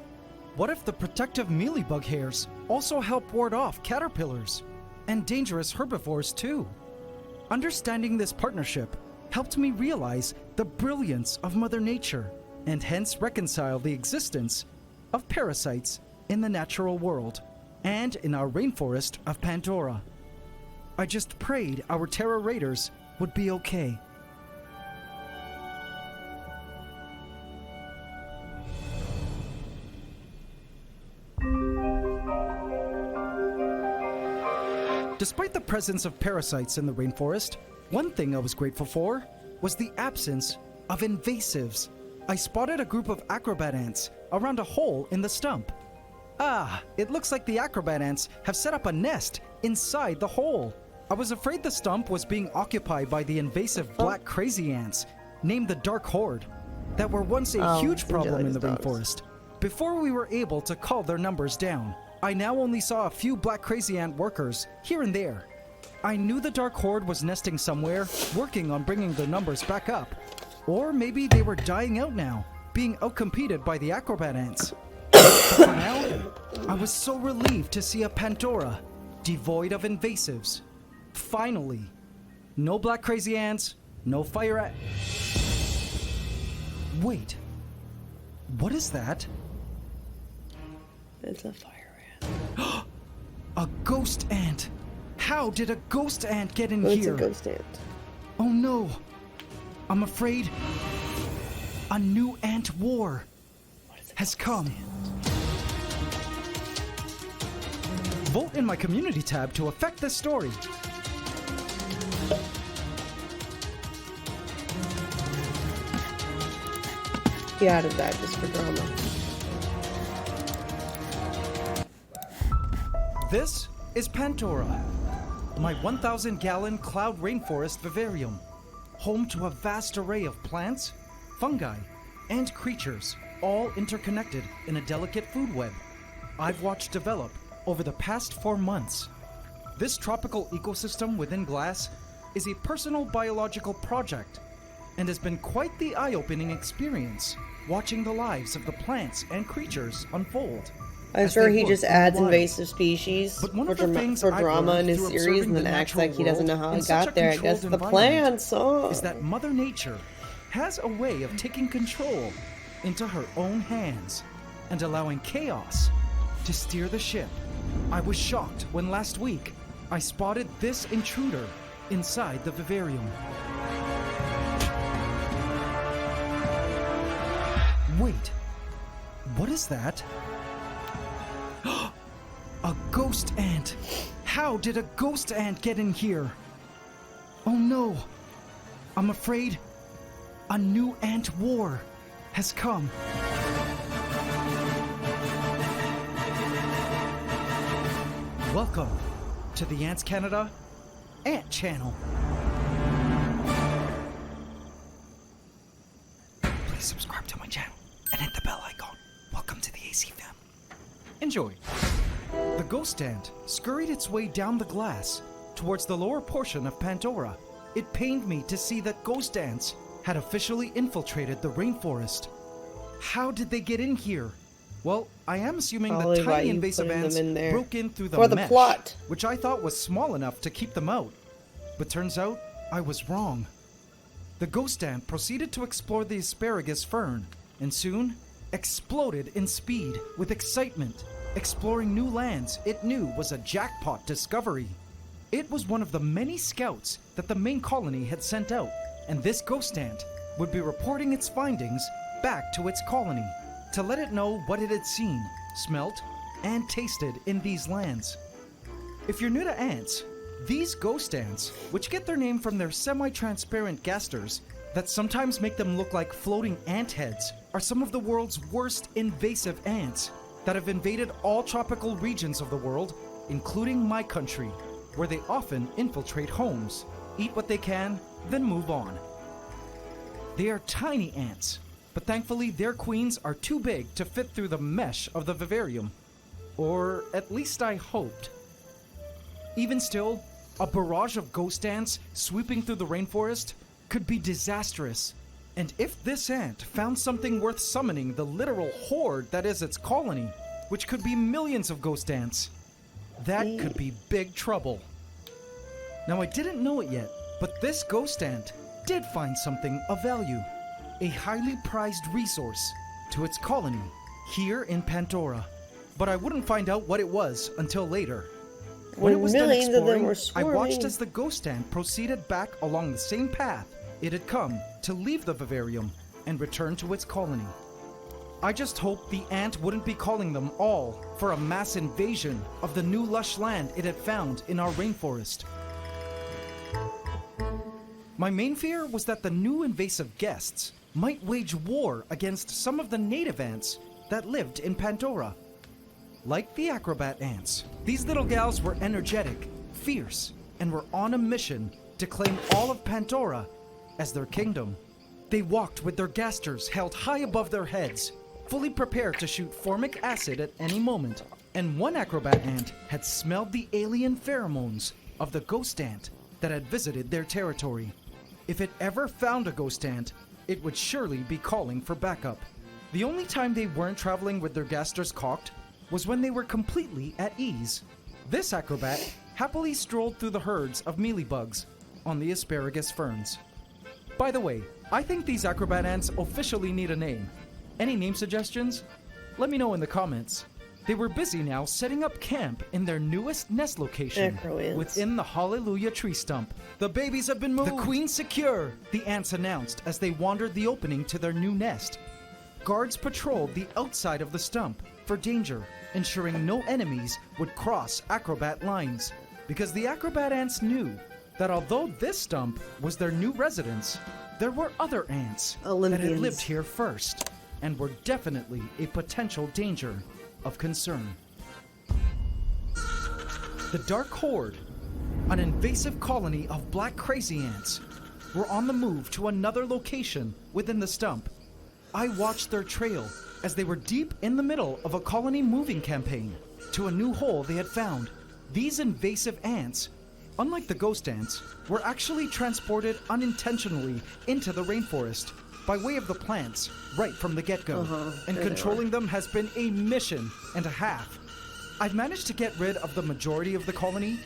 What if the protective mealybug hairs also help ward off caterpillars and dangerous herbivores too? Understanding this partnership helped me realize the brilliance of Mother Nature and hence reconcile the existence of parasites in the natural world and in our rainforest of Pandora. I just prayed our Terra Raiders would be okay. Despite the presence of parasites in the rainforest, one thing I was grateful for was the absence of invasives. I spotted a group of acrobat ants around a hole in the stump. Ah, it looks like the acrobat ants have set up a nest inside the hole. I was afraid the stump was being occupied by the invasive black crazy ants, named the Dark Horde, that were once a huge problem in the rainforest. Before we were able to cull their numbers down, I now only saw a few black crazy ant workers here and there. I knew the Dark Horde was nesting somewhere, working on bringing their numbers back up. Or maybe they were dying out now, being outcompeted by the acrobat ants. But for now, I was so relieved to see a Pandora devoid of invasives. Finally, no black crazy ants, no fire ant. Wait, what is that? It's a fire ant. A ghost ant! How did a ghost ant get in It's here? a ghost ant. Oh no! I'm afraid a new ant war has come. Vote in my community tab to affect this story. He added that just for drama. This is Pandora, my 1,000-gallon cloud rainforest vivarium, home to a vast array of plants, fungi, and creatures, all interconnected in a delicate food web I've watched develop over the past 4 months. This tropical ecosystem within glass is a personal biological project and has been quite the eye-opening experience watching the lives of the plants and creatures unfold. I'm sure he just adds invasive species But one for, of the things for I've drama in learned his through series observing and then the acts natural like he doesn't know how world he in such got a there. I guess controlled the environment plants. Oh. is that Mother Nature has a way of taking control into her own hands and allowing chaos to steer the ship. I was shocked when last week I spotted this intruder inside the vivarium. Wait, what is that? A ghost ant! How did a ghost ant get in here? Oh no! I'm afraid a new ant war has come. Welcome to the Ants Canada Ant Channel. Please subscribe to my channel and hit the bell icon. Welcome to the AC fam. Enjoy. The ghost ant scurried its way down the glass towards the lower portion of Pandora. It pained me to see that ghost ants had officially infiltrated the rainforest. How did they get in here? Well, I am assuming Probably the by tiny you invasive putting ants them in there. broke in through the For the mesh, plot. which I thought was small enough to keep them out. But turns out I was wrong. The ghost ant proceeded to explore the asparagus fern, and soon exploded in speed with excitement, exploring new lands it knew was a jackpot discovery. It was one of the many scouts that the main colony had sent out, and this ghost ant would be reporting its findings back to its colony to let it know what it had seen, smelt, and tasted in these lands. If you're new to ants, these ghost ants, which get their name from their semi-transparent gasters that sometimes make them look like floating ant heads, are some of the world's worst invasive ants that have invaded all tropical regions of the world, including my country, where they often infiltrate homes, eat what they can, then move on. They are tiny ants, but thankfully their queens are too big to fit through the mesh of the vivarium. Or at least I hoped. Even still, a barrage of ghost ants sweeping through the rainforest could be disastrous. And if this ant found something worth summoning the literal horde that is its colony, which could be millions of ghost ants, that could be big trouble. Now I didn't know it yet, but this ghost ant did find something of value. A highly prized resource to its colony here in Pandora. But I wouldn't find out what it was until later. When it was done Millions of them exploring, were I watched swarming. as the ghost ant proceeded back along the same path it had come to leave the vivarium and return to its colony. I just hoped the ant wouldn't be calling them all for a mass invasion of the new lush land it had found in our rainforest. My main fear was that the new invasive guests might wage war against some of the native ants that lived in Pandora. Like the acrobat ants, these little gals were energetic, fierce, and were on a mission to claim all of Pandora as their kingdom. They walked with their gasters held high above their heads, fully prepared to shoot formic acid at any moment. And one acrobat ant had smelled the alien pheromones of the ghost ant that had visited their territory. If it ever found a ghost ant, it would surely be calling for backup. The only time they weren't traveling with their gasters cocked was when they were completely at ease. This acrobat happily strolled through the herds of mealybugs on the asparagus ferns. By the way, I think these acrobat ants officially need a name. Any name suggestions? Let me know in the comments. They were busy now setting up camp in their newest nest location Acro-ants. within the Hallelujah tree stump. The babies have been moved. The queen's secure, the ants announced as they wandered the opening to their new nest. Guards patrolled the outside of the stump for danger, ensuring no enemies would cross acrobat lines. Because the acrobat ants knew that although this stump was their new residence, there were other ants that had Olympians. lived here first and were definitely a potential danger of concern. The Dark Horde, an invasive colony of black crazy ants, were on the move to another location within the stump. I watched their trail as they were deep in the middle of a colony moving campaign to a new hole they had found. These invasive ants, unlike the ghost ants, were actually transported unintentionally into the rainforest by way of the plants right from the get-go. And there they controlling them has been a mission and a half. I've managed to get rid of the majority of the colony,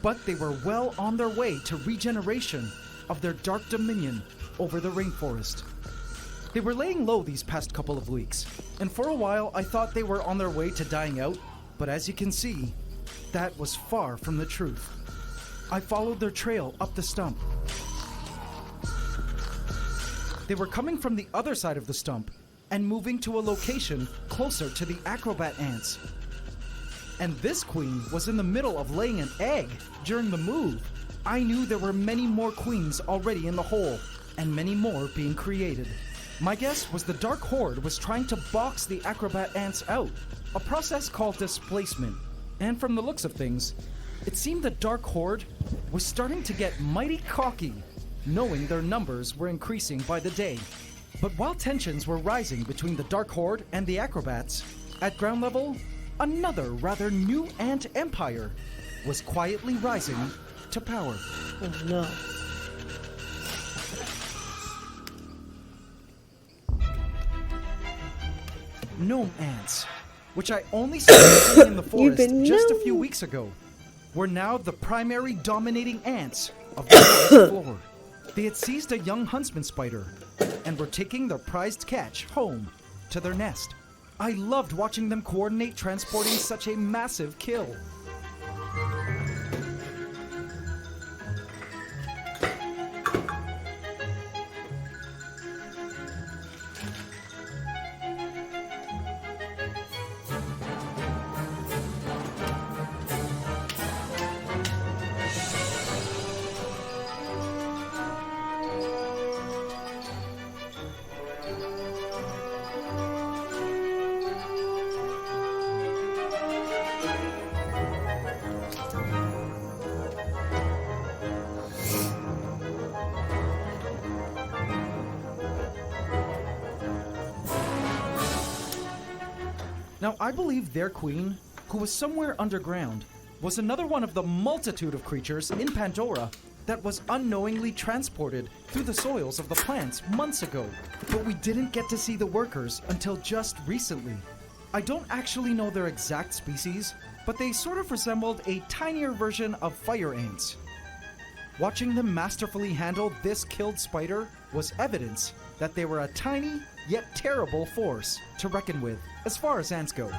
but they were well on their way to regeneration of their dark dominion over the rainforest. They were laying low these past couple of weeks, and for a while I thought they were on their way to dying out, but as you can see, That was far from the truth. I followed their trail up the stump. They were coming from the other side of the stump and moving to a location closer to the acrobat ants. And this queen was in the middle of laying an egg during the move. I knew there were many more queens already in the hole, and many more being created. My guess was the Dark Horde was trying to box the acrobat ants out, a process called displacement. And from the looks of things, it seemed the Dark Horde was starting to get mighty cocky, knowing their numbers were increasing by the day. But while tensions were rising between the Dark Horde and the acrobats, at ground level, another rather new ant empire was quietly rising to power. Oh no. Gnome ants, which I only started seeing in the forest just a few weeks ago, were now the primary dominating ants of the forest floor. They had seized a young huntsman spider and were taking their prized catch home to their nest. I loved watching them coordinate transporting such a massive kill. Now, I believe their queen, who was somewhere underground, was another one of the multitude of creatures in Pandora that was unknowingly transported through the soils of the plants months ago. But we didn't get to see the workers until just recently. I don't actually know their exact species, but they sort of resembled a tinier version of fire ants. Watching them masterfully handle this killed spider was evidence that they were a tiny yet terrible force to reckon with as far as ants go.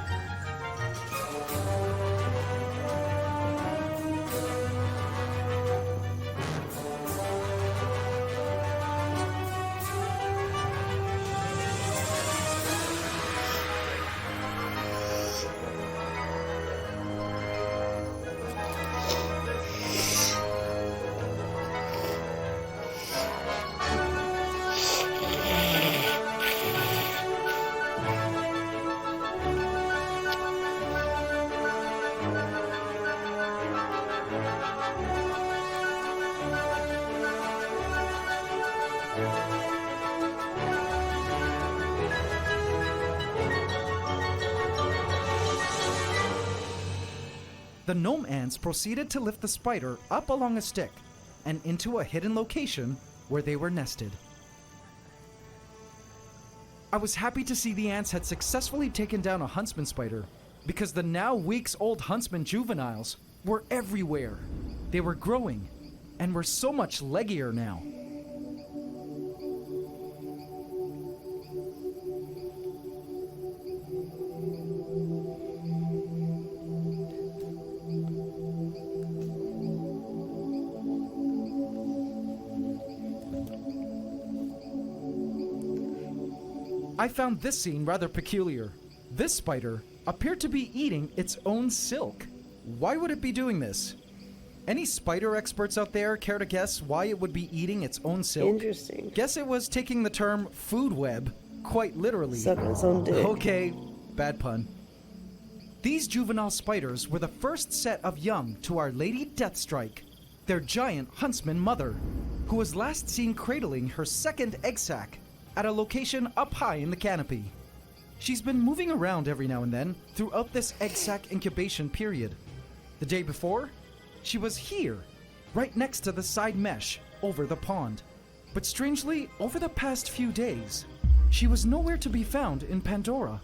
The gnome ants proceeded to lift the spider up along a stick and into a hidden location where they were nested. I was happy to see the ants had successfully taken down a huntsman spider, because the now weeks-old huntsman juveniles were everywhere. They were growing and were so much leggier now. I found this scene rather peculiar. This spider appeared to be eating its own silk. Why would it be doing this? Any spider experts out there care to guess why it would be eating its own silk? Interesting. Guess it was taking the term food web quite literally. Sucking its own dick. Okay, bad pun. These juvenile spiders were the first set of young to Our Lady Deathstrike, their giant huntsman mother, who was last seen cradling her second egg sac at a location up high in the canopy. She's been moving around every now and then throughout this egg sac incubation period. The day before, she was here, right next to the side mesh over the pond. But strangely, over the past few days, she was nowhere to be found in Pandora.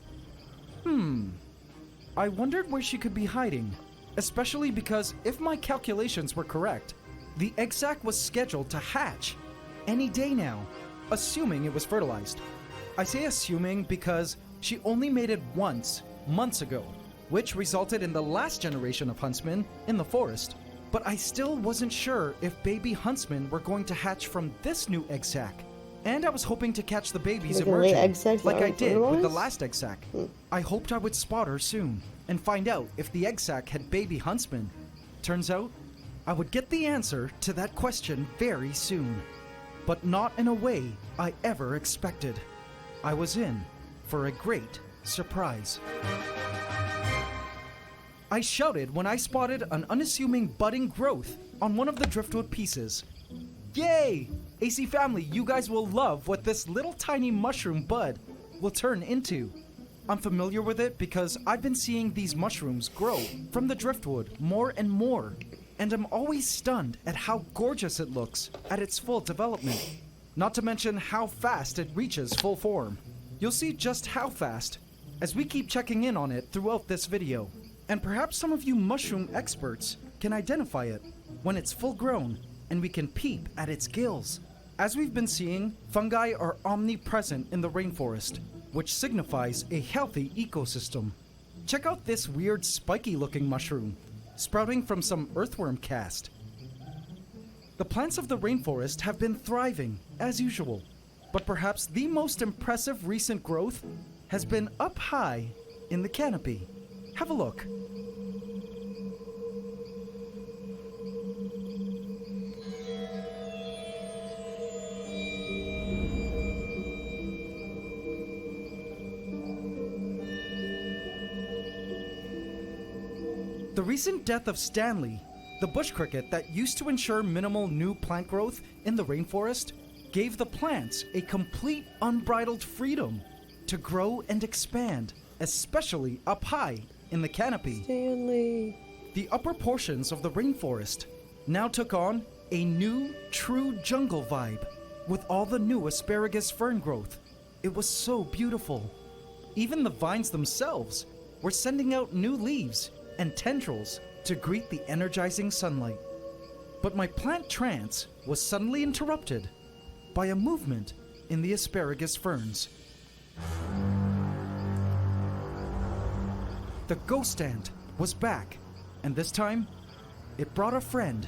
I wondered where she could be hiding, especially because if my calculations were correct, the egg sac was scheduled to hatch any day now, assuming it was fertilized. I say assuming because she only made it once, months ago, which resulted in the last generation of huntsmen in the forest. But I still wasn't sure if baby huntsmen were going to hatch from this new egg sac. And I was hoping to catch the babies Like a late emerging, egg sac like that I aren't did with the fertilized? last egg sac. I hoped I would spot her soon and find out if the egg sac had baby huntsmen. Turns out, I would get the answer to that question very soon. But not in a way I ever expected. I was in for a great surprise. I shouted when I spotted an unassuming budding growth on one of the driftwood pieces. Yay! AC family, you guys will love what this little tiny mushroom bud will turn into. I'm familiar with it because I've been seeing these mushrooms grow from the driftwood more and more, and I'm always stunned at how gorgeous it looks at its full development, not to mention how fast it reaches full form. You'll see just how fast as we keep checking in on it throughout this video, and perhaps some of you mushroom experts can identify it when it's full grown and we can peep at its gills. As we've been seeing, fungi are omnipresent in the rainforest, which signifies a healthy ecosystem. Check out this weird spiky looking mushroom, sprouting from some earthworm cast. The plants of the rainforest have been thriving, as usual, but perhaps the most impressive recent growth has been up high in the canopy. Have a look. The recent death of Stanley, the bush cricket that used to ensure minimal new plant growth in the rainforest, gave the plants a complete unbridled freedom to grow and expand, especially up high in the canopy. Stanley. The upper portions of the rainforest now took on a new, true jungle vibe with all the new asparagus fern growth. It was so beautiful. Even the vines themselves were sending out new leaves and tendrils to greet the energizing sunlight. But my plant trance was suddenly interrupted by a movement in the asparagus ferns. The ghost ant was back, and this time, it brought a friend.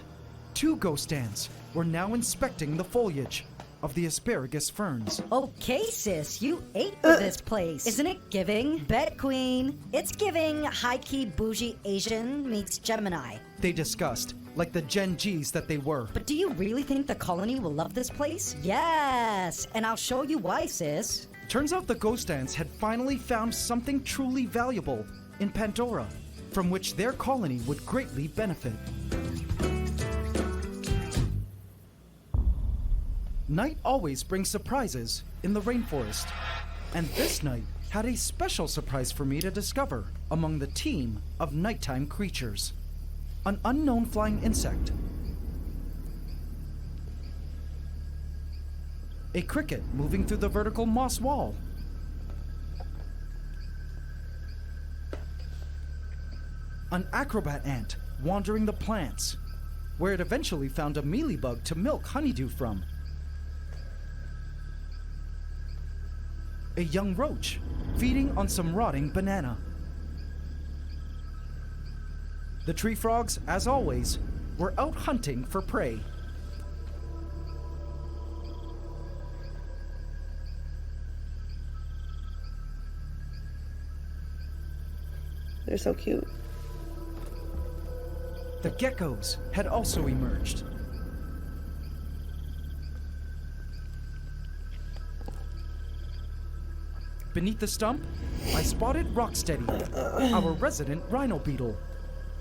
2 ghost ants were now inspecting the foliage of the asparagus ferns. Okay, sis, you ate for this place. Isn't it giving? Bet queen. It's giving high-key bougie Asian meets Gemini. They discussed, like the Gen Gs that they were. But do you really think the colony will love this place? Yes, and I'll show you why, sis. Turns out the ghost ants had finally found something truly valuable in Pandora, from which their colony would greatly benefit. Night always brings surprises in the rainforest, and this night had a special surprise for me to discover among the team of nighttime creatures. An unknown flying insect. A cricket moving through the vertical moss wall. An acrobat ant wandering the plants, where it eventually found a mealybug to milk honeydew from. A young roach feeding on some rotting banana. The tree frogs, as always, were out hunting for prey. They're so cute. The geckos had also emerged. Beneath the stump, I spotted Rocksteady, our resident rhino beetle,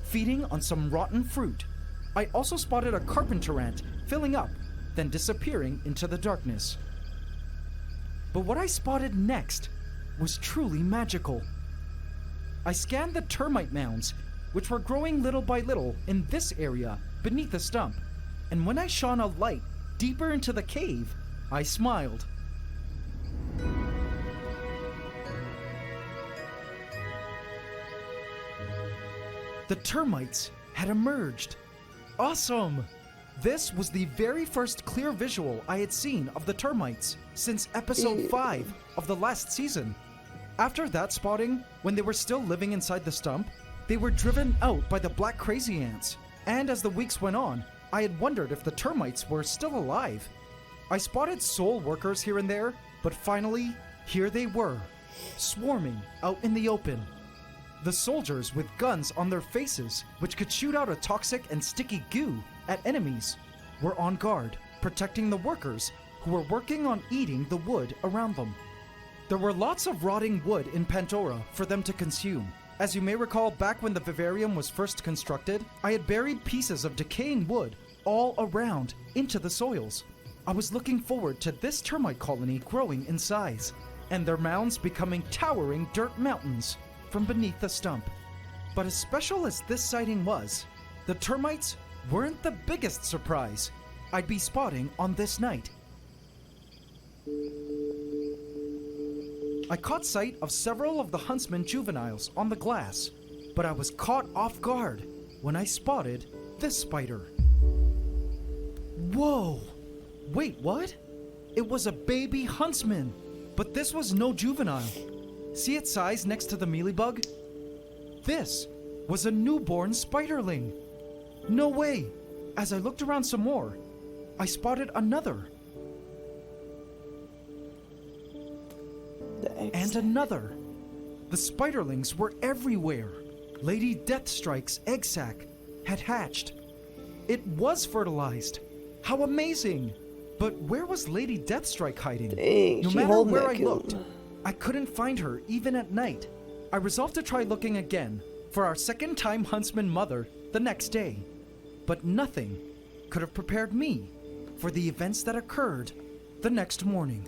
feeding on some rotten fruit. I also spotted a carpenter ant filling up, then disappearing into the darkness. But what I spotted next was truly magical. I scanned the termite mounds, which were growing little by little in this area beneath the stump, and when I shone a light deeper into the cave, I smiled. The termites had emerged. Awesome! This was the very first clear visual I had seen of the termites since episode 5 of the last season. After that spotting, when they were still living inside the stump, they were driven out by the black crazy ants. And as the weeks went on, I had wondered if the termites were still alive. I spotted sole workers here and there, but finally, here they were, swarming out in the open. The soldiers with guns on their faces, which could shoot out a toxic and sticky goo at enemies, were on guard, protecting the workers who were working on eating the wood around them. There were lots of rotting wood in Pandora for them to consume. As you may recall, back when the vivarium was first constructed, I had buried pieces of decaying wood all around into the soils. I was looking forward to this termite colony growing in size, and their mounds becoming towering dirt mountains from beneath the stump. But as special as this sighting was, the termites weren't the biggest surprise I'd be spotting on this night. I caught sight of several of the huntsman juveniles on the glass, but I was caught off guard when I spotted this spider. Whoa! Wait, what? It was a baby huntsman, but this was no juvenile. See its size next to the mealybug? This was a newborn spiderling. No way! As I looked around some more, I spotted another. And another. The spiderlings were everywhere. Lady Deathstrike's egg sac had hatched. It was fertilized. How amazing! But where was Lady Deathstrike hiding? Dang, no she matter holding where that I kid. looked, I couldn't find her even at night. I resolved to try looking again for our second time huntsman mother the next day. But nothing could have prepared me for the events that occurred the next morning.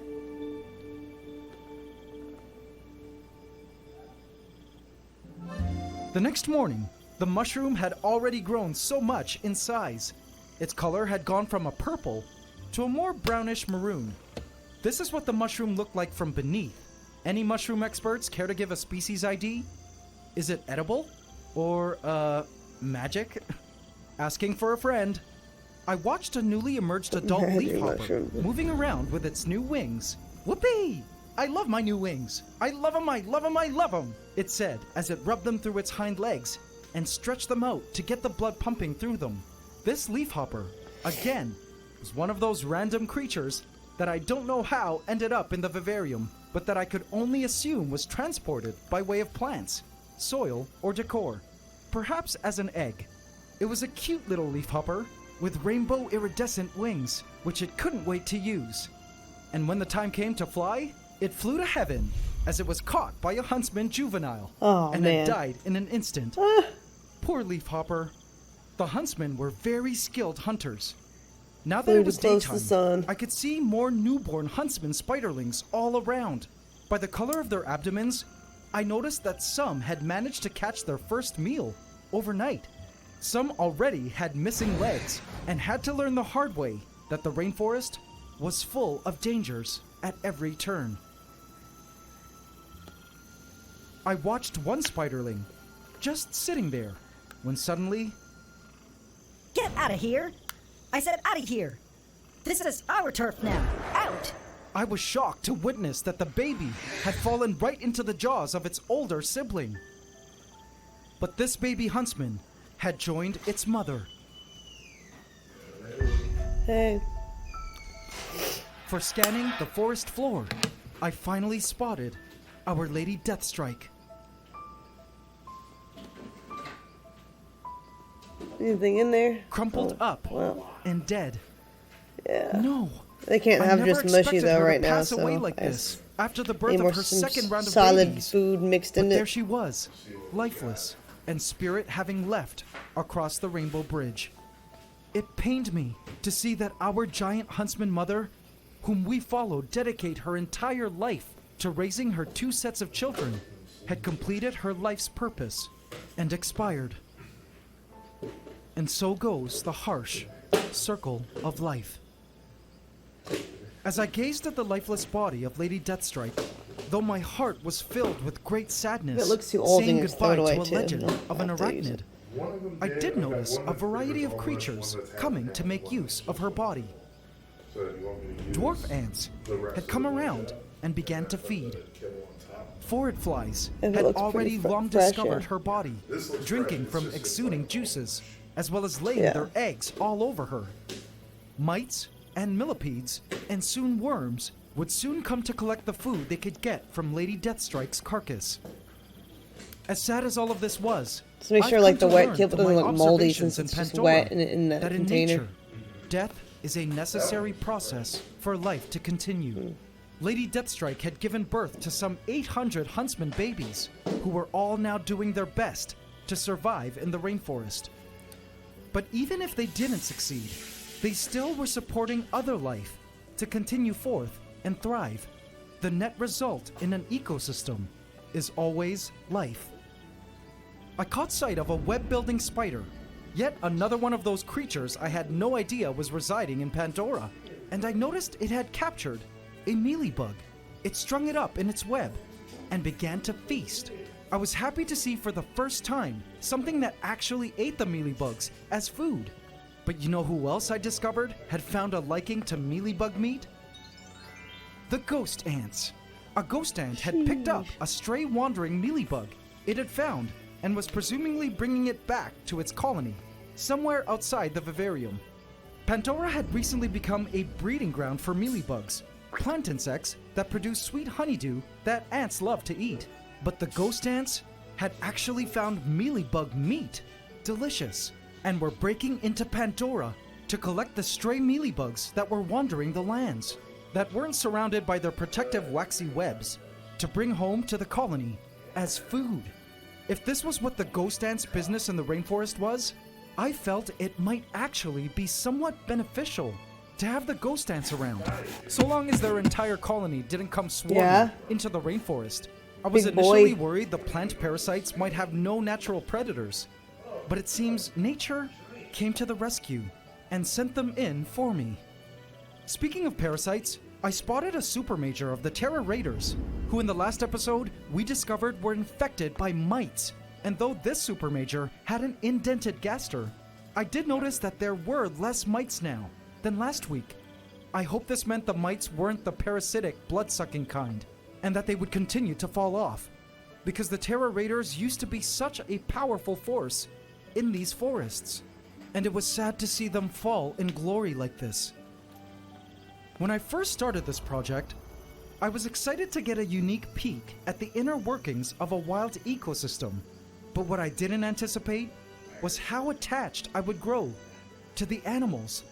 The next morning, the mushroom had already grown so much in size. Its color had gone from a purple to a more brownish maroon. This is what the mushroom looked like from beneath. Any mushroom experts care to give a species ID? Is it edible? Or, magic? Asking for a friend. I watched a newly emerged adult Magic leafhopper mushroom. moving around with its new wings. Whoopee! I love my new wings. I love 'em, I love 'em, I love 'em, it said as it rubbed them through its hind legs and stretched them out to get the blood pumping through them. This leafhopper, again, was one of those random creatures that I don't know how ended up in the vivarium, but that I could only assume was transported by way of plants, soil, or decor, perhaps as an egg. It was a cute little leafhopper with rainbow iridescent wings, which it couldn't wait to use. And when the time came to fly, it flew to heaven as it was caught by a huntsman juvenile and man. had died in an instant. Poor leafhopper. The huntsmen were very skilled hunters. Now that Flew it was too close to the daytime, sun. I could see more newborn huntsman spiderlings all around. By the color of their abdomens, I noticed that some had managed to catch their first meal overnight. Some already had missing legs and had to learn the hard way that the rainforest was full of dangers at every turn. I watched one spiderling just sitting there when suddenly Get out of here! I said out of here! This is our turf now! Out! I was shocked to witness that the baby had fallen right into the jaws of its older sibling. But this baby huntsman had joined its mother. Hey. For scanning the forest floor, I finally spotted Our Lady Deathstrike. Anything in there? Crumpled up Well, and dead. yeah. No. They can't I have never just mushy expected though her right to now, pass so away like I this after the birth need of more her some second round of solid babies. food mixed But in there it. she was, lifeless, and spirit having left across the Rainbow Bridge. It pained me to see that our giant huntsman mother, whom we followed dedicate her entire life to raising her 2 sets of children, had completed her life's purpose and expired. And so goes the harsh circle of life. As I gazed at the lifeless body of Lady Deathstrike, though my heart was filled with great sadness, If it looks too old, saying then just goodbye throw it to away, a too. legend No, of an have to use arachnid, it. I did notice a variety of creatures coming to make use of her body. Dwarf ants had come around and began to feed. Forward flies It had looks already pretty long fresh, discovered yeah. her body, drinking from exuding juices, as well as laying Yeah. their eggs all over her. Mites and millipedes, and soon worms, would soon come to collect the food they could get from Lady Deathstrike's carcass. As sad as all of this was, Just make I've sure, like, come the to wet learn kibble from my doesn't look moldy observations since it's in just Pandora wet in that that in container. nature, death is a necessary process for life to continue. Lady Deathstrike had given birth to some 800 huntsman babies, who were all now doing their best to survive in the rainforest. But even if they didn't succeed, they still were supporting other life to continue forth and thrive. The net result in an ecosystem is always life. I caught sight of a web-building spider, yet another one of those creatures I had no idea was residing in Pandora, and I noticed it had captured a mealybug. It strung it up in its web and began to feast. I was happy to see for the first time something that actually ate the mealybugs as food. But you know who else I discovered had found a liking to mealybug meat? The ghost ants. A ghost ant had picked up a stray wandering mealybug it had found and was presumably bringing it back to its colony, somewhere outside the vivarium. Pandora had recently become a breeding ground for mealybugs, plant insects that produce sweet honeydew that ants love to eat. But the ghost ants had actually found mealybug meat delicious and were breaking into Pandora to collect the stray mealybugs that were wandering the lands, that weren't surrounded by their protective waxy webs, to bring home to the colony as food. If this was what the ghost ants' business in the rainforest was, I felt it might actually be somewhat beneficial to have the ghost ants around, so long as their entire colony didn't come swarming into the rainforest. I was Big initially boy. worried the plant parasites might have no natural predators, but it seems nature came to the rescue and sent them in for me. Speaking of parasites, I spotted a super major of the Terra Raiders, who in the last episode we discovered were infected by mites. And though this super major had an indented gaster, I did notice that there were less mites now than last week. I hope this meant the mites weren't the parasitic, blood-sucking kind, and that they would continue to fall off, because the Terra Raiders used to be such a powerful force in these forests, and it was sad to see them fall in glory like this. When I first started this project, I was excited to get a unique peek at the inner workings of a wild ecosystem, but what I didn't anticipate was how attached I would grow to the animals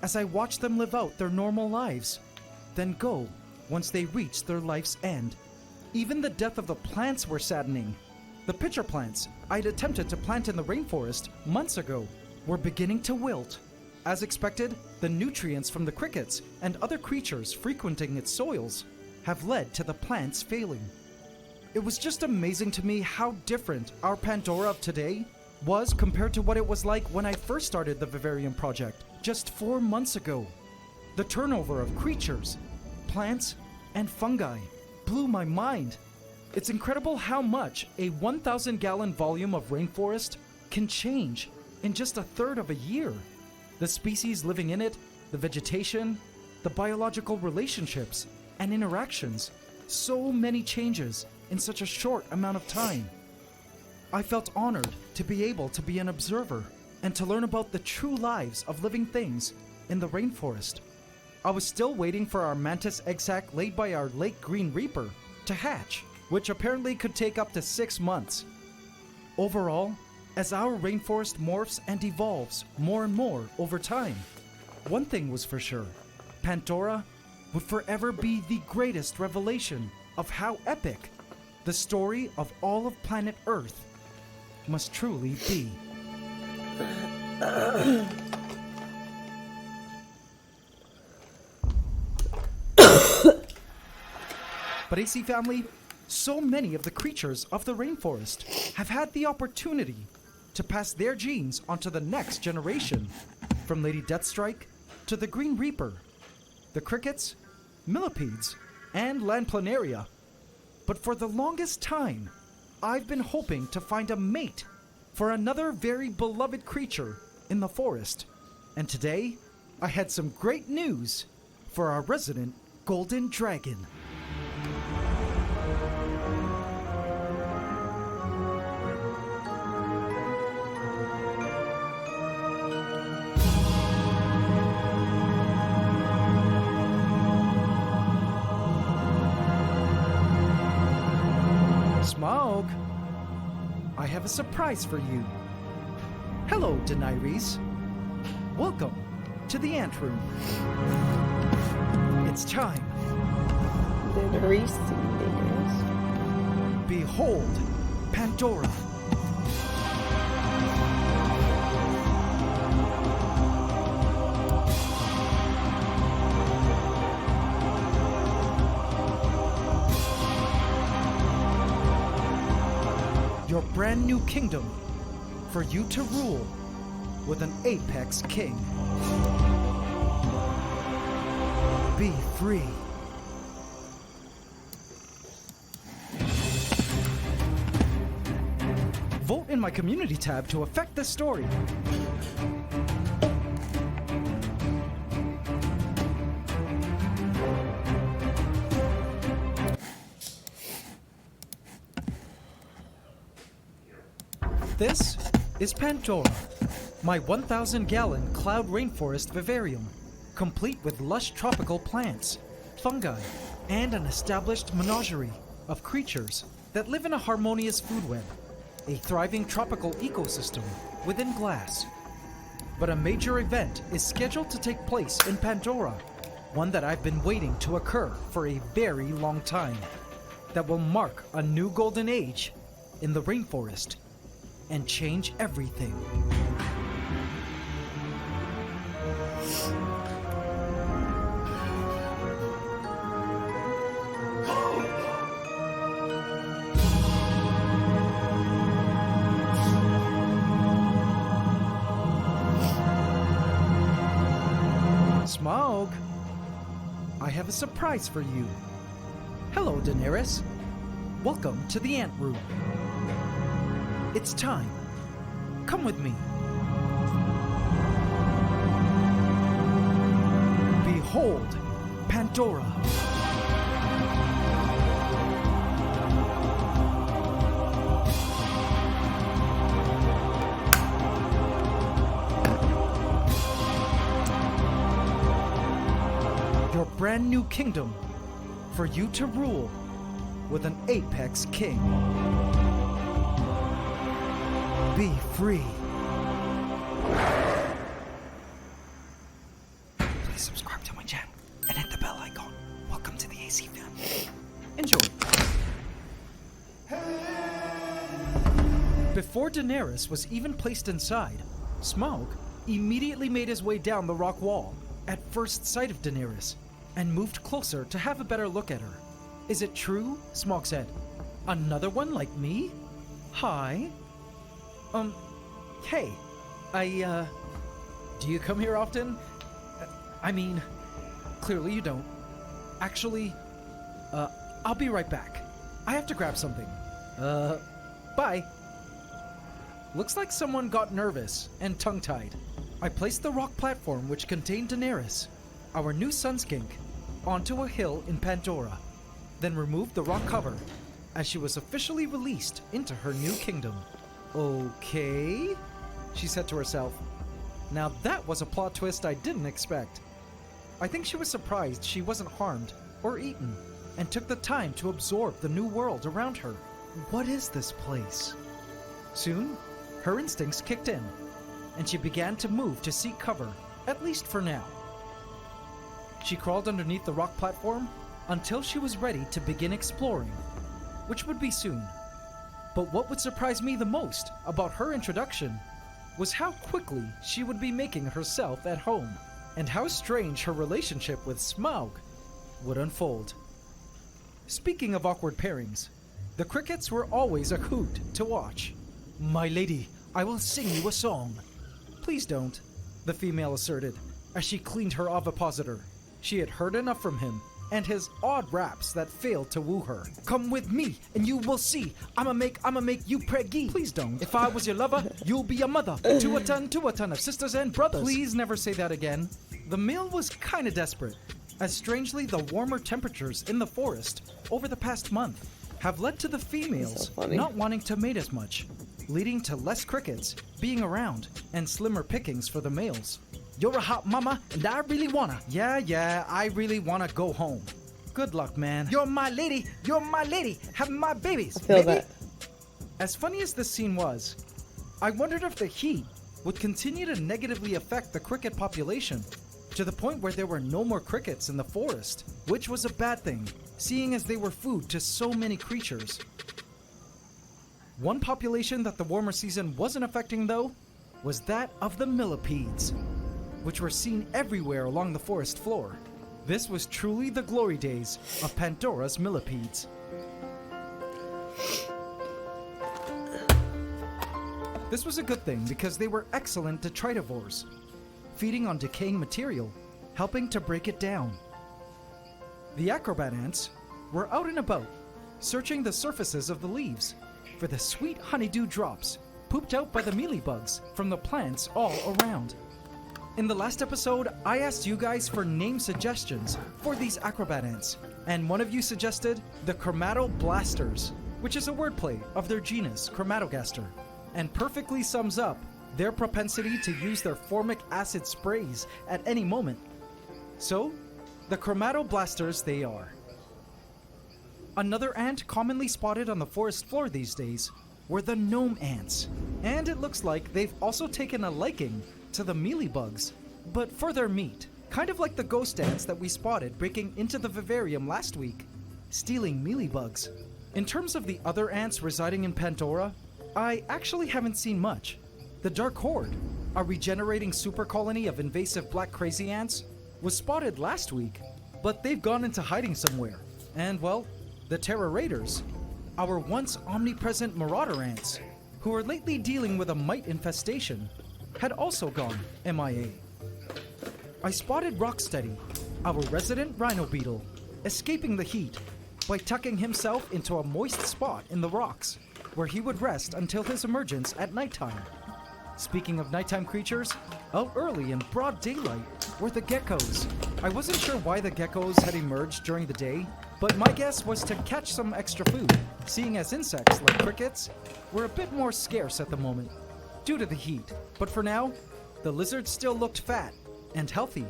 as I watched them live out their normal lives, then go once they reached their life's end. Even the death of the plants were saddening. The pitcher plants I'd attempted to plant in the rainforest months ago were beginning to wilt. As expected, the nutrients from the crickets and other creatures frequenting its soils have led to the plants failing. It was just amazing to me how different our Pandora of today was compared to what it was like when I first started the Vivarium project just 4 months ago. The turnover of creatures, plants, and fungi blew my mind. It's incredible how much a 1,000-gallon volume of rainforest can change in just a third of a year. The species living in it, the vegetation, the biological relationships and interactions, so many changes in such a short amount of time. I felt honored to be able to be an observer and to learn about the true lives of living things in the rainforest. I was still waiting for our mantis egg sac laid by our late green reaper to hatch, which apparently could take up to 6 months. Overall, as our rainforest morphs and evolves more and more over time, one thing was for sure: Pandora would forever be the greatest revelation of how epic the story of all of planet Earth must truly be. But AC family, so many of the creatures of the rainforest have had the opportunity to pass their genes onto the next generation, from Lady Deathstrike to the Green Reaper, the crickets, millipedes, and land planaria. But for the longest time, I've been hoping to find a mate for another very beloved creature in the forest. And today, I had some great news for our resident golden dragon. Smaug, I have a surprise for you. Hello, Daenerys. Welcome to the ant room. It's time. Daenerys. Behold, Pandora. Your brand new kingdom for you to rule with an apex king. Be free. Vote in my community tab to affect this story. This is Pandora, my 1,000-gallon cloud rainforest vivarium, complete with lush tropical plants, fungi, and an established menagerie of creatures that live in a harmonious food web, a thriving tropical ecosystem within glass. But a major event is scheduled to take place in Pandora, one that I've been waiting to occur for a very long time, that will mark a new golden age in the rainforest and change everything. Smaug, I have a surprise for you. Hello, Daenerys. Welcome to the ant room. It's time. Come with me. Behold, Pandora. Your brand new kingdom for you to rule with an apex king. Be free. Please subscribe to my channel and hit the bell icon. Welcome to the AC family. Enjoy. Before Daenerys was even placed inside, Smaug immediately made his way down the rock wall at first sight of Daenerys and moved closer to have a better look at her. Is it true? Smaug said. Another one like me? Hi. Hey, do you come here often? I mean, clearly you don't. Actually, I'll be right back. I have to grab something. Bye. Looks like someone got nervous and tongue-tied. I placed the rock platform which contained Daenerys, our new sunskink, onto a hill in Pandora, then removed the rock cover as she was officially released into her new kingdom. Okay, she said to herself. Now that was a plot twist I didn't expect. I think she was surprised she wasn't harmed or eaten, and took the time to absorb the new world around her. What is this place? Soon, her instincts kicked in, and she began to move to seek cover, at least for now. She crawled underneath the rock platform until she was ready to begin exploring, which would be soon. But what would surprise me the most about her introduction was how quickly she would be making herself at home, and how strange her relationship with Smaug would unfold. Speaking of awkward pairings, the crickets were always a hoot to watch. My lady, I will sing you a song. Please don't, the female asserted, as she cleaned her ovipositor. She had heard enough from him and his odd raps that failed to woo her. Come with me, and you will see. I'ma make you preggy. Please don't. If I was your lover, you'll be a mother. To a ton of sisters and brothers. Please never say that again. The male was kinda desperate, as strangely the warmer temperatures in the forest over the past month have led to the females not wanting to mate as much, leading to less crickets being around and slimmer pickings for the males. You're a hot mama, and I really wanna. Yeah, I really wanna go home. Good luck, man. You're my lady. You're my lady. Have my babies. I feel that. As funny as this scene was, I wondered if the heat would continue to negatively affect the cricket population to the point where there were no more crickets in the forest, which was a bad thing, seeing as they were food to so many creatures. One population that the warmer season wasn't affecting, though, was that of the millipedes, which were seen everywhere along the forest floor. This was truly the glory days of Pandora's millipedes. This was a good thing because they were excellent detritivores, feeding on decaying material, helping to break it down. The acrobat ants were out and about, searching the surfaces of the leaves for the sweet honeydew drops pooped out by the mealybugs from the plants all around. In the last episode, I asked you guys for name suggestions for these acrobat ants, and one of you suggested the chromatoblasters, which is a wordplay of their genus Chromatogaster, and perfectly sums up their propensity to use their formic acid sprays at any moment. So, the chromatoblasters they are. Another ant commonly spotted on the forest floor these days were the gnome ants, and it looks like they've also taken a liking to the mealybugs, but for their meat, kind of like the ghost ants that we spotted breaking into the vivarium last week, stealing mealybugs. In terms of the other ants residing in Pandora, I actually haven't seen much. The Dark Horde, a regenerating super colony of invasive black crazy ants, was spotted last week, but they've gone into hiding somewhere. And well, the Terror Raiders, our once omnipresent marauder ants, who are lately dealing with a mite infestation, had also gone MIA. I spotted Rocksteady, our resident rhino beetle, escaping the heat by tucking himself into a moist spot in the rocks, where he would rest until his emergence at nighttime. Speaking of nighttime creatures, out early in broad daylight were the geckos. I wasn't sure why the geckos had emerged during the day, but my guess was to catch some extra food, seeing as insects like crickets were a bit more scarce at the moment due to the heat. But for now, the lizard still looked fat and healthy.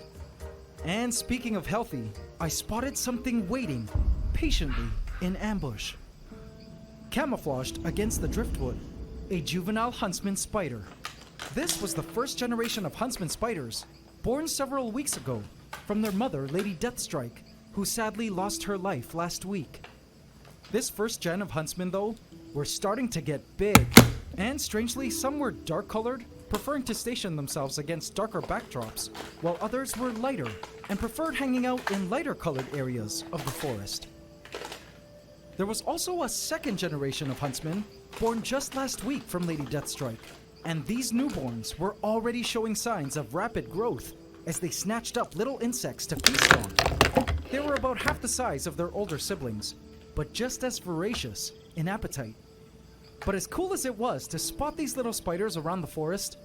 And speaking of healthy, I spotted something waiting patiently in ambush. Camouflaged against the driftwood, a juvenile huntsman spider. This was the first generation of huntsman spiders, born several weeks ago from their mother, Lady Deathstrike, who sadly lost her life last week. This first gen of huntsmen, though, were starting to get big, and strangely, some were dark-colored, preferring to station themselves against darker backdrops, while others were lighter and preferred hanging out in lighter-colored areas of the forest. There was also a second generation of huntsmen, born just last week from Lady Deathstrike, and these newborns were already showing signs of rapid growth as they snatched up little insects to feast on. They were about half the size of their older siblings, but just as voracious in appetite. But as cool as it was to spot these little spiders around the forest,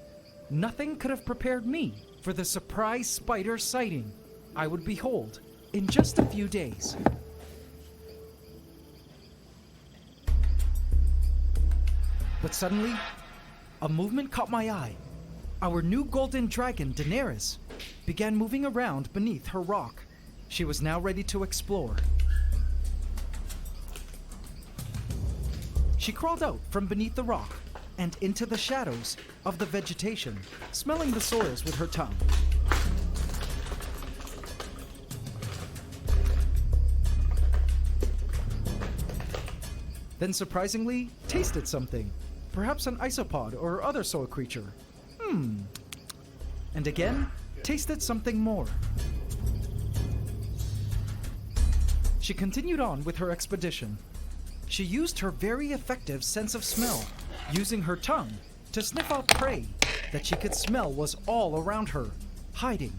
nothing could have prepared me for the surprise spider sighting I would behold in just a few days. But suddenly, a movement caught my eye. Our new golden dragon, Daenerys, began moving around beneath her rock. She was now ready to explore. She crawled out from beneath the rock and into the shadows of the vegetation, smelling the soils with her tongue. Then surprisingly, tasted something. Perhaps an isopod or other soil creature. And again, tasted something more. She continued on with her expedition. She used her very effective sense of smell, using her tongue to sniff out prey that she could smell was all around her, hiding.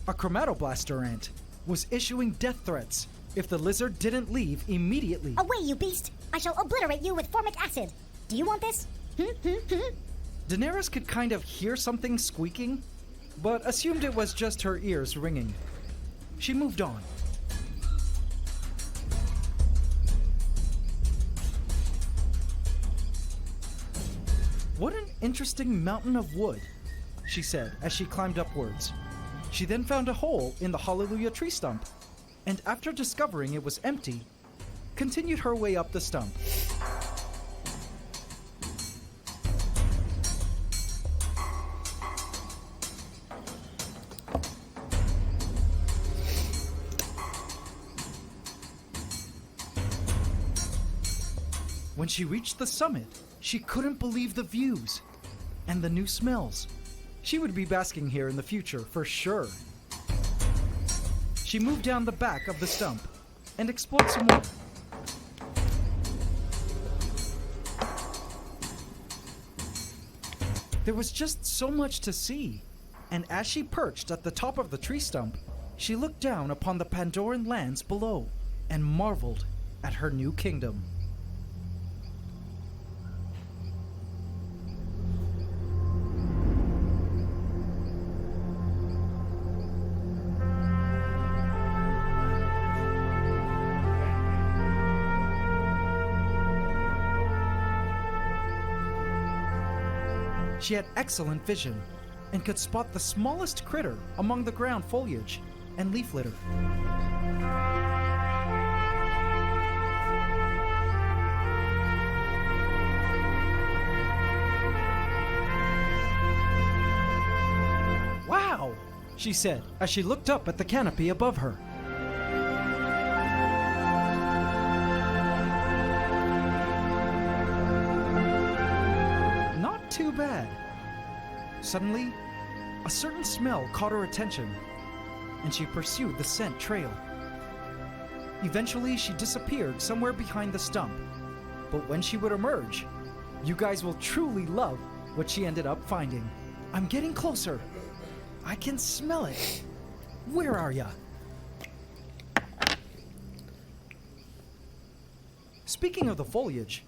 A chromatoblaster ant was issuing death threats if the lizard didn't leave immediately. Away, you beast! I shall obliterate you with formic acid. Do you want this? Daenerys could kind of hear something squeaking, but assumed it was just her ears ringing. She moved on. What an interesting mountain of wood, she said as she climbed upwards. She then found a hole in the Hallelujah tree stump. and after discovering it was empty, continued her way up the stump. When she reached the summit, she couldn't believe the views and the new smells. She would be basking here in the future for sure. She moved down the back of the stump and explored some more. There was just so much to see, and as she perched at the top of the tree stump, she looked down upon the Pandoran lands below and marveled at her new kingdom. She had excellent vision and could spot the smallest critter among the ground foliage and leaf litter. "Wow!" she said as she looked up at the canopy above her. Not too bad. Suddenly, a certain smell caught her attention, and she pursued the scent trail. Eventually, she disappeared somewhere behind the stump, but when she would emerge, you guys will truly love what she ended up finding. I'm getting closer. I can smell it. Where are ya? Speaking of the foliage,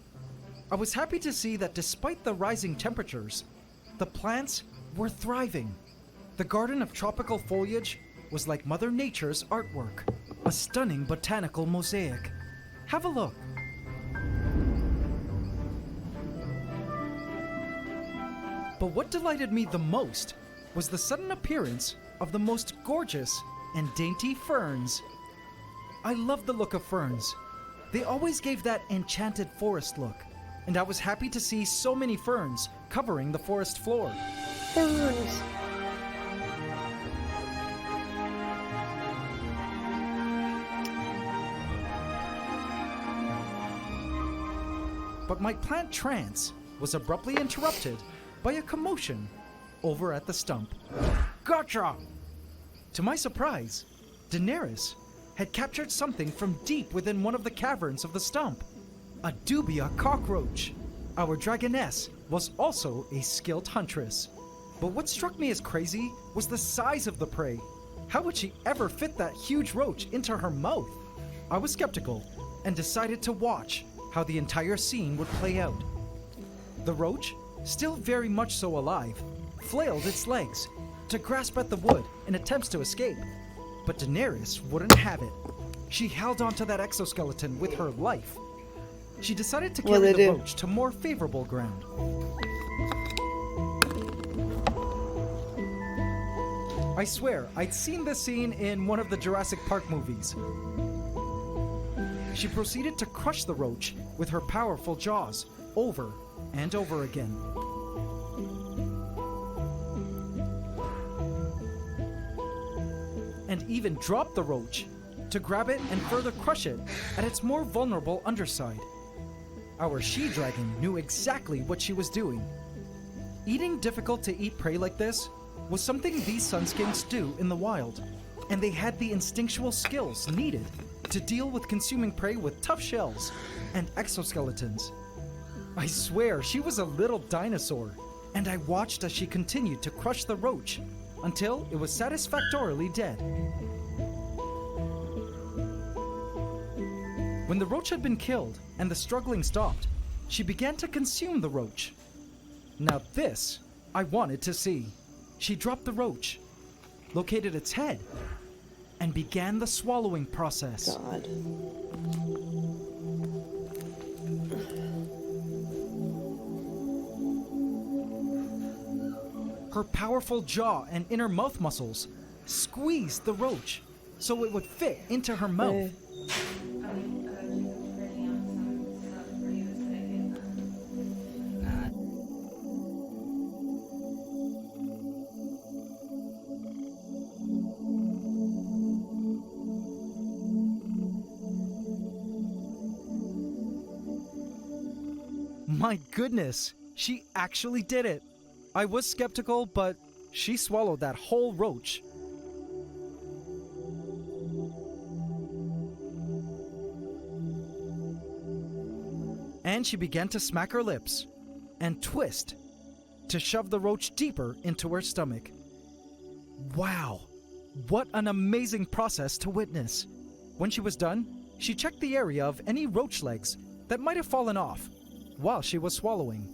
I was happy to see that despite the rising temperatures, the plants were thriving. The garden of tropical foliage was like Mother Nature's artwork, a stunning botanical mosaic. Have a look. But what delighted me the most was the sudden appearance of the most gorgeous and dainty ferns. I love the look of ferns. They always gave that enchanted forest look, and I was happy to see so many ferns covering the forest floor. Ferns. But my plant trance was abruptly interrupted by a commotion over at the stump. Gotcha! To my surprise, Daenerys had captured something from deep within one of the caverns of the stump. A dubia cockroach. Our dragoness was also a skilled huntress. But what struck me as crazy was the size of the prey. How would she ever fit that huge roach into her mouth? I was skeptical and decided to watch how the entire scene would play out. The roach, still very much so alive, flailed its legs to grasp at the wood in attempts to escape. But Daenerys wouldn't have it. She held onto that exoskeleton with her life. She decided to carry the roach to more favorable ground. I swear, I'd seen this scene in one of the Jurassic Park movies. She proceeded to crush the roach with her powerful jaws over and over again. And even dropped the roach to grab it and further crush it at its more vulnerable underside. Our she-dragon knew exactly what she was doing. Eating difficult-to-eat prey like this was something these sunskins do in the wild, and they had the instinctual skills needed to deal with consuming prey with tough shells and exoskeletons. I swear, she was a little dinosaur, and I watched as she continued to crush the roach until it was satisfactorily dead. When the roach had been killed and the struggling stopped, she began to consume the roach. Now this, I wanted to see. She dropped the roach, located its head, and began the swallowing process. God. Her powerful jaw and inner mouth muscles squeezed the roach, so it would fit into her mouth. My goodness, she actually did it. I was skeptical, but she swallowed that whole roach. And she began to smack her lips and twist to shove the roach deeper into her stomach. Wow, what an amazing process to witness. When she was done, she checked the area of any roach legs that might have fallen off while she was swallowing.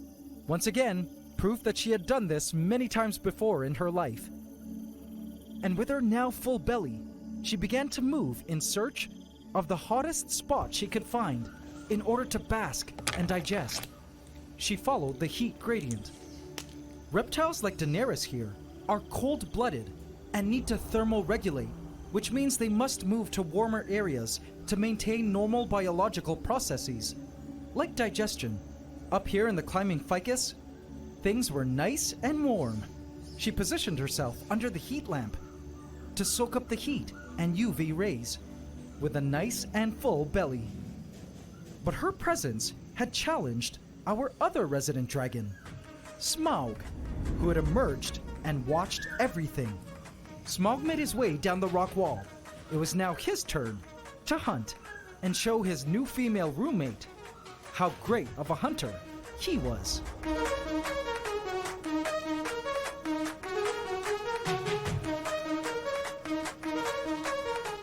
Once again, proof that she had done this many times before in her life. And with her now full belly, she began to move in search of the hottest spot she could find in order to bask and digest. She followed the heat gradient. Reptiles like Daenerys here are cold-blooded and need to thermoregulate, which means they must move to warmer areas to maintain normal biological processes, like digestion. Up here in the climbing ficus, things were nice and warm. She positioned herself under the heat lamp to soak up the heat and UV rays with a nice and full belly. But her presence had challenged our other resident dragon, Smaug, who had emerged and watched everything. Smaug made his way down the rock wall. It was now his turn to hunt and show his new female roommate how great of a hunter he was.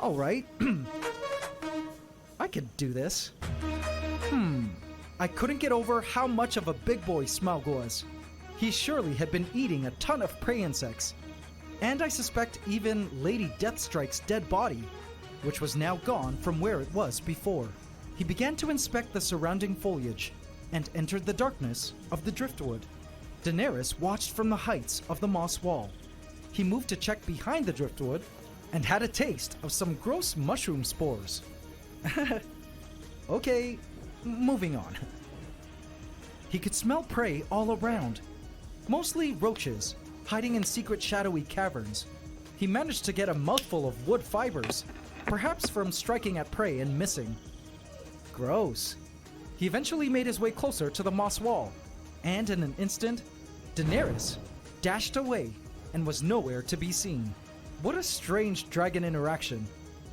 All right, I could do this. I couldn't get over how much of a big boy Smaug was. He surely had been eating a ton of prey insects, and I suspect even Lady Deathstrike's dead body, which was now gone from where it was before. He began to inspect the surrounding foliage and entered the darkness of the driftwood. Daenerys watched from the heights of the moss wall. He moved to check behind the driftwood and had a taste of some gross mushroom spores. Okay, moving on. He could smell prey all around, mostly roaches, hiding in secret shadowy caverns. He managed to get a mouthful of wood fibers, perhaps from striking at prey and missing. Gross. He eventually made his way closer to the moss wall, and in an instant, Daenerys dashed away and was nowhere to be seen. What a strange dragon interaction,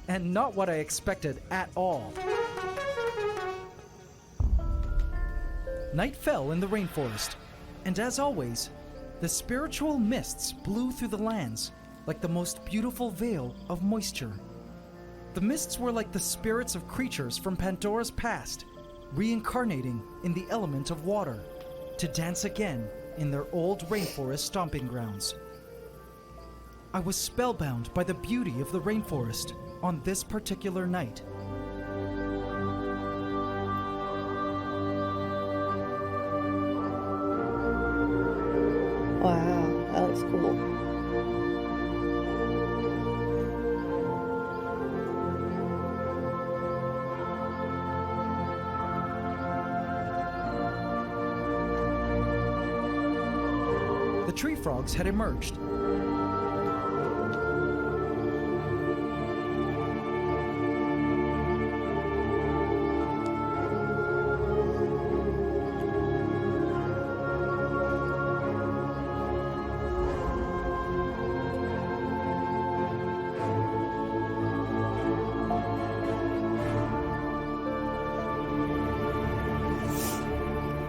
and not what I expected at all. Night fell in the rainforest, and as always, the spiritual mists blew through the lands like the most beautiful veil of moisture. The mists were like the spirits of creatures from Pandora's past, reincarnating in the element of water to dance again in their old rainforest stomping grounds. I was spellbound by the beauty of the rainforest on this particular night. Wow, that looks cool. The tree frogs had emerged.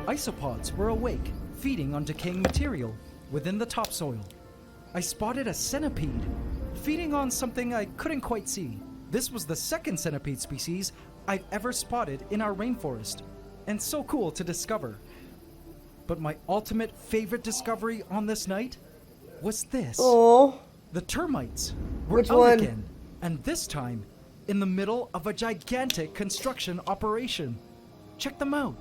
Isopods were awake, feeding on decaying material within the topsoil. I spotted a centipede, feeding on something I couldn't quite see. This was the second centipede species I've ever spotted in our rainforest, and so cool to discover. But my ultimate favorite discovery on this night was this. Oh, The termites were Which out one? again, and this time in the middle of a gigantic construction operation. Check them out.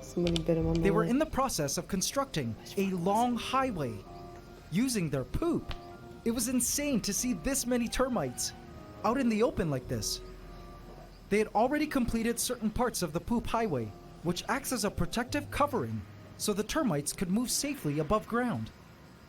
somebody bit him on the They were leg. in the process of constructing a long highway, using their poop It was insane to see this many termites out in the open like this. They had already completed certain parts of the poop highway, which acts as a protective covering so the termites could move safely above ground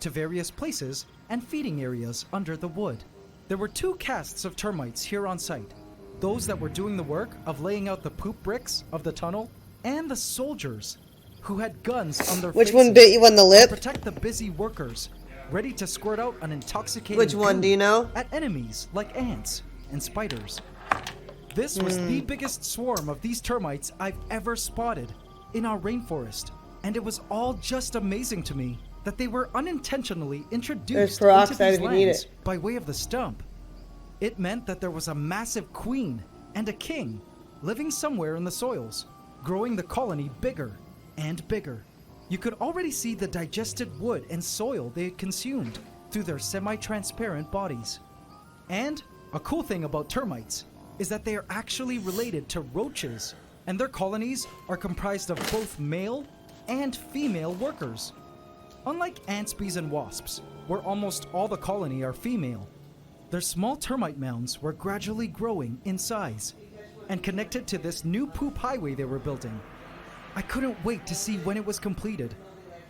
to various places and feeding areas under the wood. There were two castes of termites here on site, those that were doing the work of laying out the poop bricks of the tunnel, and the soldiers who had guns on their Which faces one bit you on the to lip? protect the busy workers, ready to squirt out an intoxicating Which one, goo do you know? at enemies like ants and spiders. This was the biggest swarm of these termites I've ever spotted in our rainforest, and it was all just amazing to me that they were unintentionally introduced There's into peroxide these if you need lands it. by way of the stump. It meant that there was a massive queen and a king living somewhere in the soils, growing the colony bigger and bigger. You could already see the digested wood and soil they had consumed through their semi-transparent bodies. And a cool thing about termites is that they are actually related to roaches, and their colonies are comprised of both male and female workers. Unlike ants, bees, and wasps, where almost all the colony are female, their small termite mounds were gradually growing in size and connected to this new poop highway they were building. I couldn't wait to see when it was completed,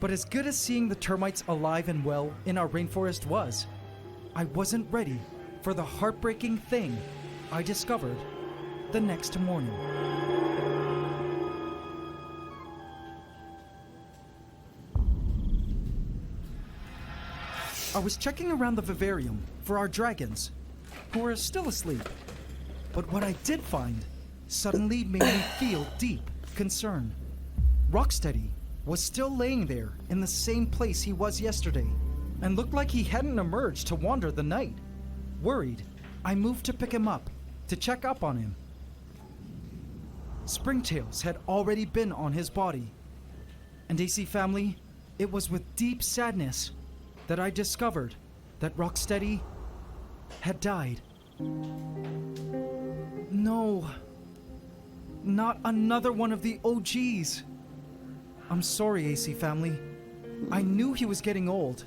but as good as seeing the termites alive and well in our rainforest was, I wasn't ready for the heartbreaking thing I discovered the next morning. I was checking around the vivarium for our dragons, who were still asleep. But what I did find suddenly made me feel deep concern. Rocksteady was still laying there in the same place he was yesterday, and looked like he hadn't emerged to wander the night. Worried, I moved to pick him up, to check up on him. Springtails had already been on his body. And AC family, it was with deep sadness that I discovered that Rocksteady had died. No, not another one of the OGs. I'm sorry, AC family. I knew he was getting old,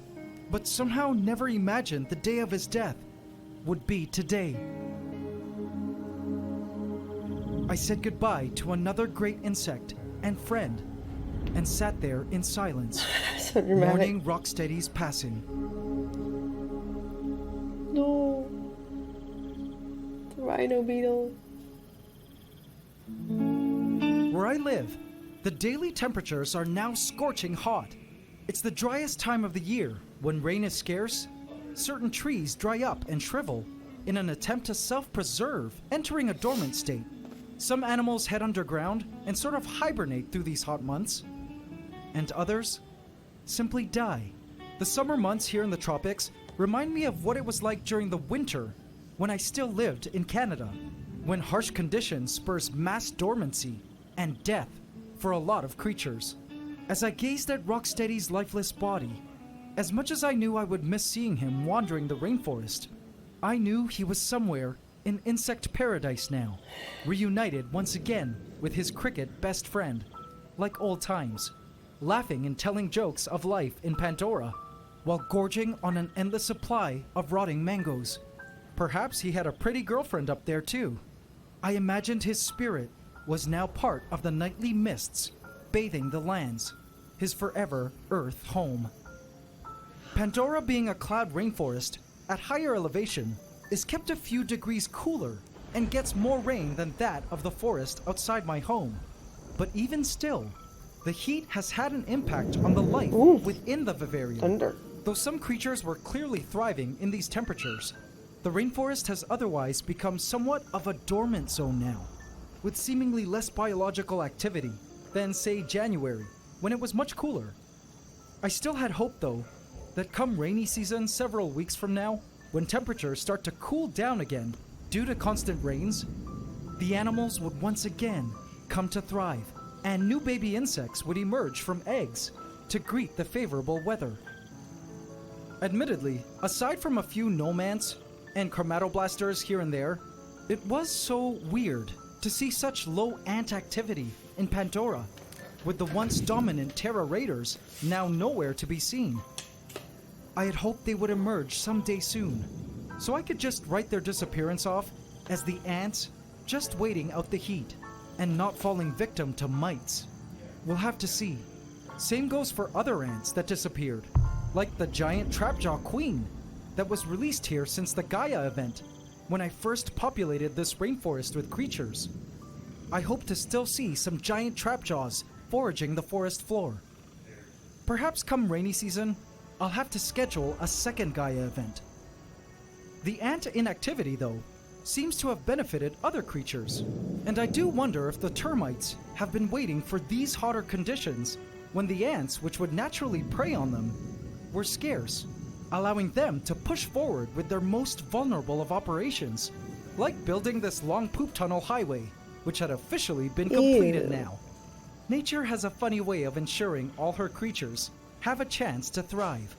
but somehow never imagined the day of his death would be today. I said goodbye to another great insect and friend, and sat there in silence, So dramatic. mourning Rocksteady's passing. No. The rhino beetle. Where I live, the daily temperatures are now scorching hot. It's the driest time of the year. When rain is scarce, certain trees dry up and shrivel in an attempt to self-preserve, entering a dormant state. Some animals head underground and sort of hibernate through these hot months, and others simply die. The summer months here in the tropics remind me of what it was like during the winter when I still lived in Canada, when harsh conditions spurs mass dormancy and death for a lot of creatures. As I gazed at Rocksteady's lifeless body, as much as I knew I would miss seeing him wandering the rainforest, I knew he was somewhere in insect paradise now, reunited once again with his cricket best friend, like old times, laughing and telling jokes of life in Pandora, while gorging on an endless supply of rotting mangoes. Perhaps he had a pretty girlfriend up there too. I imagined his spirit was now part of the nightly mists bathing the lands, his forever Earth home. Pandora, being a cloud rainforest at higher elevation, is kept a few degrees cooler and gets more rain than that of the forest outside my home. But even still, the heat has had an impact on the life within the vivarium. Thunder. Though some creatures were clearly thriving in these temperatures, the rainforest has otherwise become somewhat of a dormant zone now, with seemingly less biological activity than, say, January, when it was much cooler. I still had hope, though, that come rainy season several weeks from now, when temperatures start to cool down again due to constant rains, the animals would once again come to thrive, and new baby insects would emerge from eggs to greet the favorable weather. Admittedly, aside from a few nomads and chromatoblasters here and there, it was so weird to see such low ant activity in Pandora, with the once dominant Terra Raiders now nowhere to be seen. I had hoped they would emerge someday soon, so I could just write their disappearance off as the ants just waiting out the heat and not falling victim to mites. We'll have to see. Same goes for other ants that disappeared, like the giant trapjaw queen that was released here since the Gaia event, when I first populated this rainforest with creatures. I hope to still see some giant trapjaws foraging the forest floor. Perhaps come rainy season, I'll have to schedule a second Gaia event. The ant inactivity, though, seems to have benefited other creatures, and I do wonder if the termites have been waiting for these hotter conditions when the ants which would naturally prey on them were scarce, allowing them to push forward with their most vulnerable of operations, like building this long poop tunnel highway, which had officially been completed Ew. now. Nature has a funny way of ensuring all her creatures have a chance to thrive.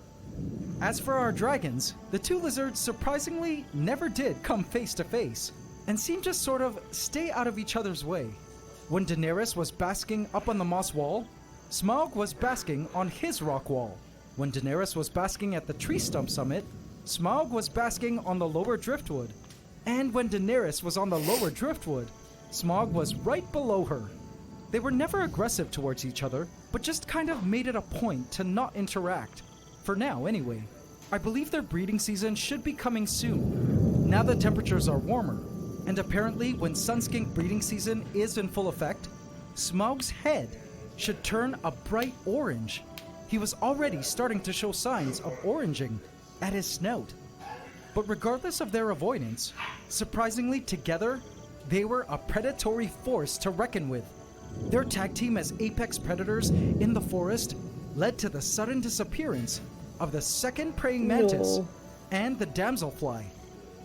As for our dragons, the two lizards surprisingly never did come face to face, and seemed to sort of stay out of each other's way. When Daenerys was basking up on the moss wall, Smaug was basking on his rock wall. When Daenerys was basking at the tree stump summit, Smaug was basking on the lower driftwood. And when Daenerys was on the lower driftwood, Smaug was right below her. They were never aggressive towards each other, but just kind of made it a point to not interact. For now, anyway. I believe their breeding season should be coming soon, now that temperatures are warmer. And apparently, when Sunskink breeding season is in full effect, Smaug's head should turn a bright orange. He was already starting to show signs of oranging at his snout. But regardless of their avoidance, surprisingly together, they were a predatory force to reckon with. Their tag team as apex predators in the forest led to the sudden disappearance of the second praying mantis No. and the damselfly.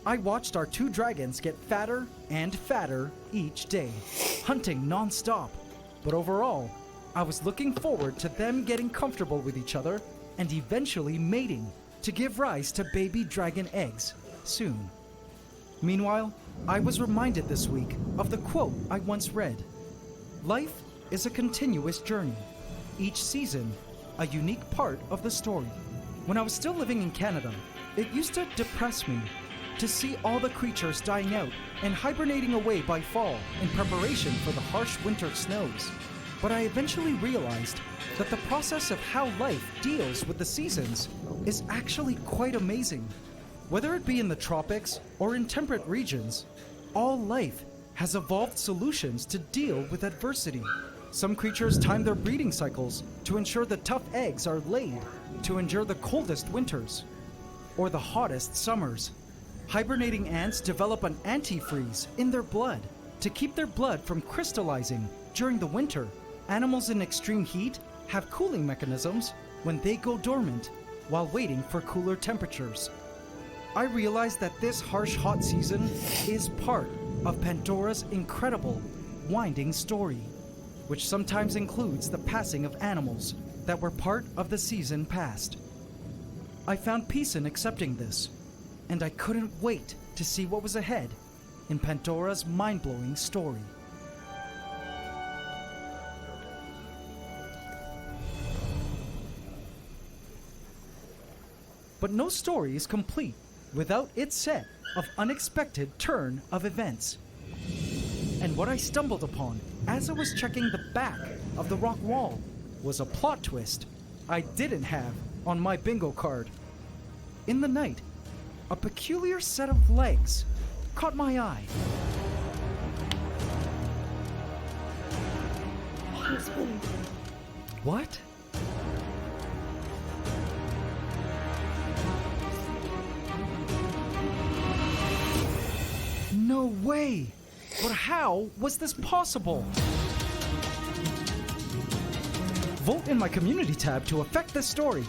I watched our two dragons get fatter and fatter each day, hunting non-stop. But overall, I was looking forward to them getting comfortable with each other and eventually mating to give rise to baby dragon eggs soon. Meanwhile, I was reminded this week of the quote I once read. Life is a continuous journey, each season a unique part of the story. When I was still living in Canada, it used to depress me to see all the creatures dying out and hibernating away by fall in preparation for the harsh winter snows. But I eventually realized that the process of how life deals with the seasons is actually quite amazing. Whether it be in the tropics or in temperate regions, all life has evolved solutions to deal with adversity. Some creatures time their breeding cycles to ensure the tough eggs are laid to endure the coldest winters or the hottest summers. Hibernating ants develop an antifreeze in their blood to keep their blood from crystallizing during the winter. Animals in extreme heat have cooling mechanisms when they go dormant while waiting for cooler temperatures. I realized that this harsh hot season is part of Pandora's incredible, winding story, which sometimes includes the passing of animals that were part of the season past. I found peace in accepting this, and I couldn't wait to see what was ahead in Pandora's mind-blowing story. But no story is complete without its set of unexpected turn of events. And what I stumbled upon as I was checking the back of the rock wall was a plot twist I didn't have on my bingo card. In the night, a peculiar set of legs caught my eye. What? No way! But how was this possible? Vote in my community tab to affect this story.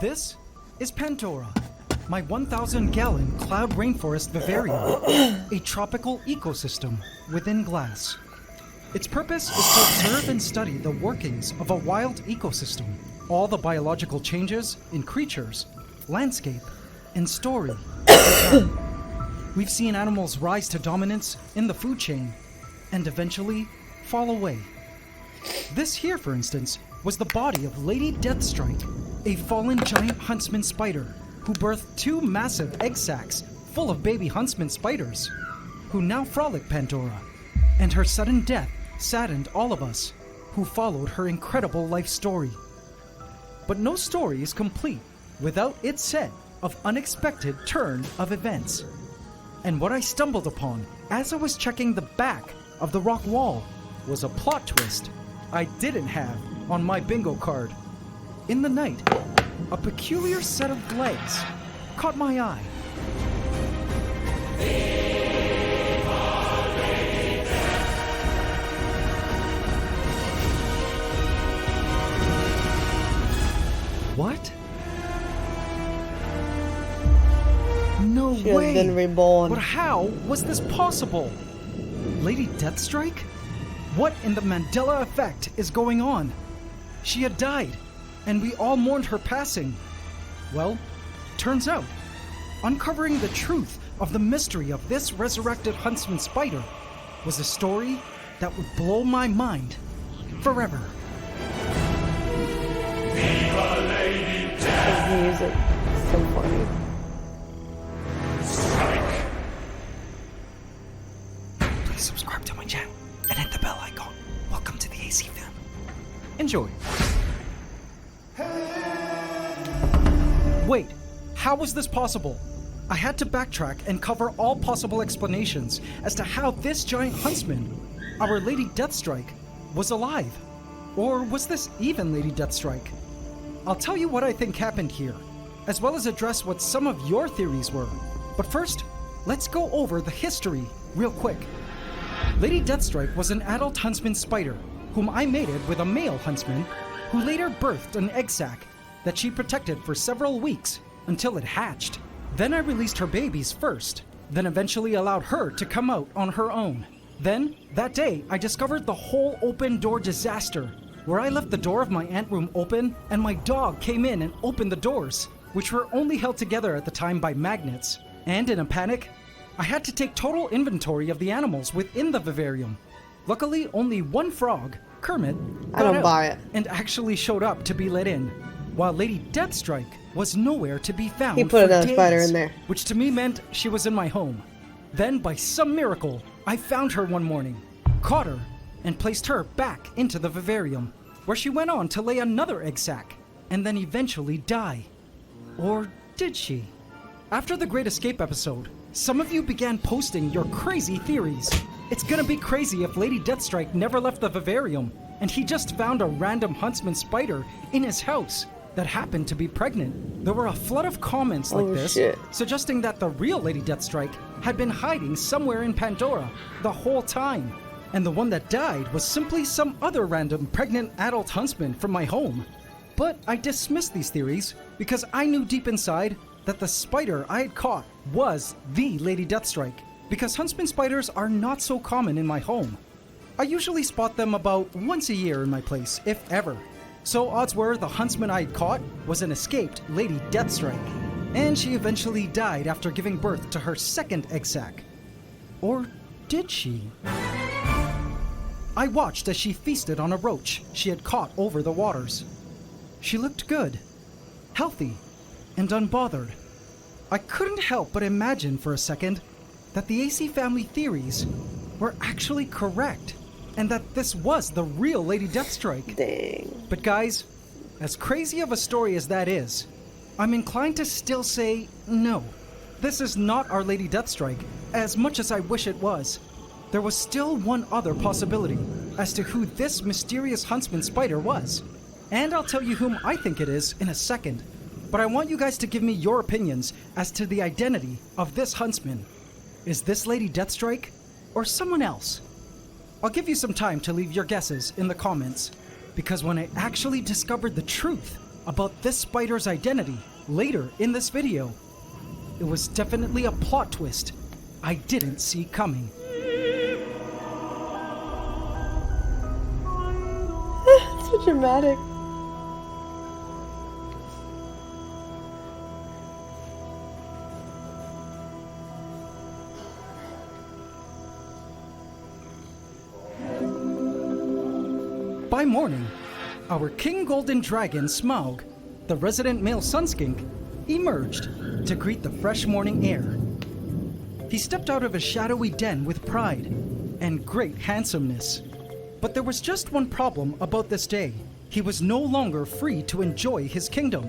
This is Pandora, my 1,000-gallon cloud rainforest vivarium, a tropical ecosystem within glass. Its purpose is to observe and study the workings of a wild ecosystem, all the biological changes in creatures, landscape, and story. We've seen animals rise to dominance in the food chain and eventually fall away. This here, for instance, was the body of Lady Deathstrike, a fallen giant huntsman spider who birthed 2 massive egg sacs full of baby huntsman spiders, who now frolic Pandora, and her sudden death saddened all of us who followed her incredible life story. But no story is complete without its set of unexpected turn of events. And what I stumbled upon as I was checking the back of the rock wall was a plot twist I didn't have on my bingo card. In the night, a peculiar set of legs caught my eye. What? No She way! has been reborn. But how was this possible? Lady Deathstrike? What in the Mandela effect is going on? She had died, and we all mourned her passing. Well, turns out, uncovering the truth of the mystery of this resurrected huntsman spider was a story that would blow my mind forever. The music is so funny. Please subscribe to my channel and hit the bell icon. Welcome to the AC fam. Enjoy. Wait, how was this possible? I had to backtrack and cover all possible explanations as to how this giant huntsman, our Lady Deathstrike, was alive. Or was this even Lady Deathstrike? I'll tell you what I think happened here, as well as address what some of your theories were. But first, let's go over the history real quick. Lady Deathstrike was an adult huntsman spider, whom I mated with a male huntsman, who later birthed an egg sac that she protected for several weeks until it hatched. Then I released her babies first, then eventually allowed her to come out on her own. Then, that day, I discovered the whole open door disaster, where I left the door of my ant room open and my dog came in and opened the doors, which were only held together at the time by magnets. And in a panic, I had to take total inventory of the animals within the vivarium. Luckily, only one frog, Kermit, I don't got buy out it. and actually showed up to be let in, while Lady Deathstrike was nowhere to be found. He put for another spider days, in there. which to me meant she was in my home. Then, by some miracle, I found her one morning, caught her, and placed her back into the vivarium, where she went on to lay another egg sac, and then eventually die. Or did she? After the Great Escape episode, some of you began posting your crazy theories. It's gonna be crazy if Lady Deathstrike never left the vivarium, and he just found a random huntsman spider in his house that happened to be pregnant. There were a flood of comments like Oh, this, shit. suggesting that the real Lady Deathstrike had been hiding somewhere in Pandora the whole time, and the one that died was simply some other random pregnant adult huntsman from my home. But I dismissed these theories because I knew deep inside that the spider I had caught was the Lady Deathstrike, because huntsman spiders are not so common in my home. I usually spot them about once a year in my place, if ever. So odds were the huntsman I had caught was an escaped Lady Deathstrike, and she eventually died after giving birth to her second egg sac. Or did she? I watched as she feasted on a roach she had caught over the waters. She looked good, healthy, and unbothered. I couldn't help but imagine for a second that the AC family theories were actually correct, and that this was the real Lady Deathstrike. Dang. But guys, as crazy of a story as that is, I'm inclined to still say no. This is not our Lady Deathstrike, as much as I wish it was. There was still one other possibility as to who this mysterious huntsman spider was. And I'll tell you whom I think it is in a second. But I want you guys to give me your opinions as to the identity of this huntsman. Is this Lady Deathstrike or someone else? I'll give you some time to leave your guesses in the comments, because when I actually discovered the truth about this spider's identity later in this video, it was definitely a plot twist I didn't see coming. So dramatic. By morning, our King Golden Dragon Smaug, the resident male sunskink, emerged to greet the fresh morning air. He stepped out of his shadowy den with pride and great handsomeness. But there was just one problem about this day. He was no longer free to enjoy his kingdom,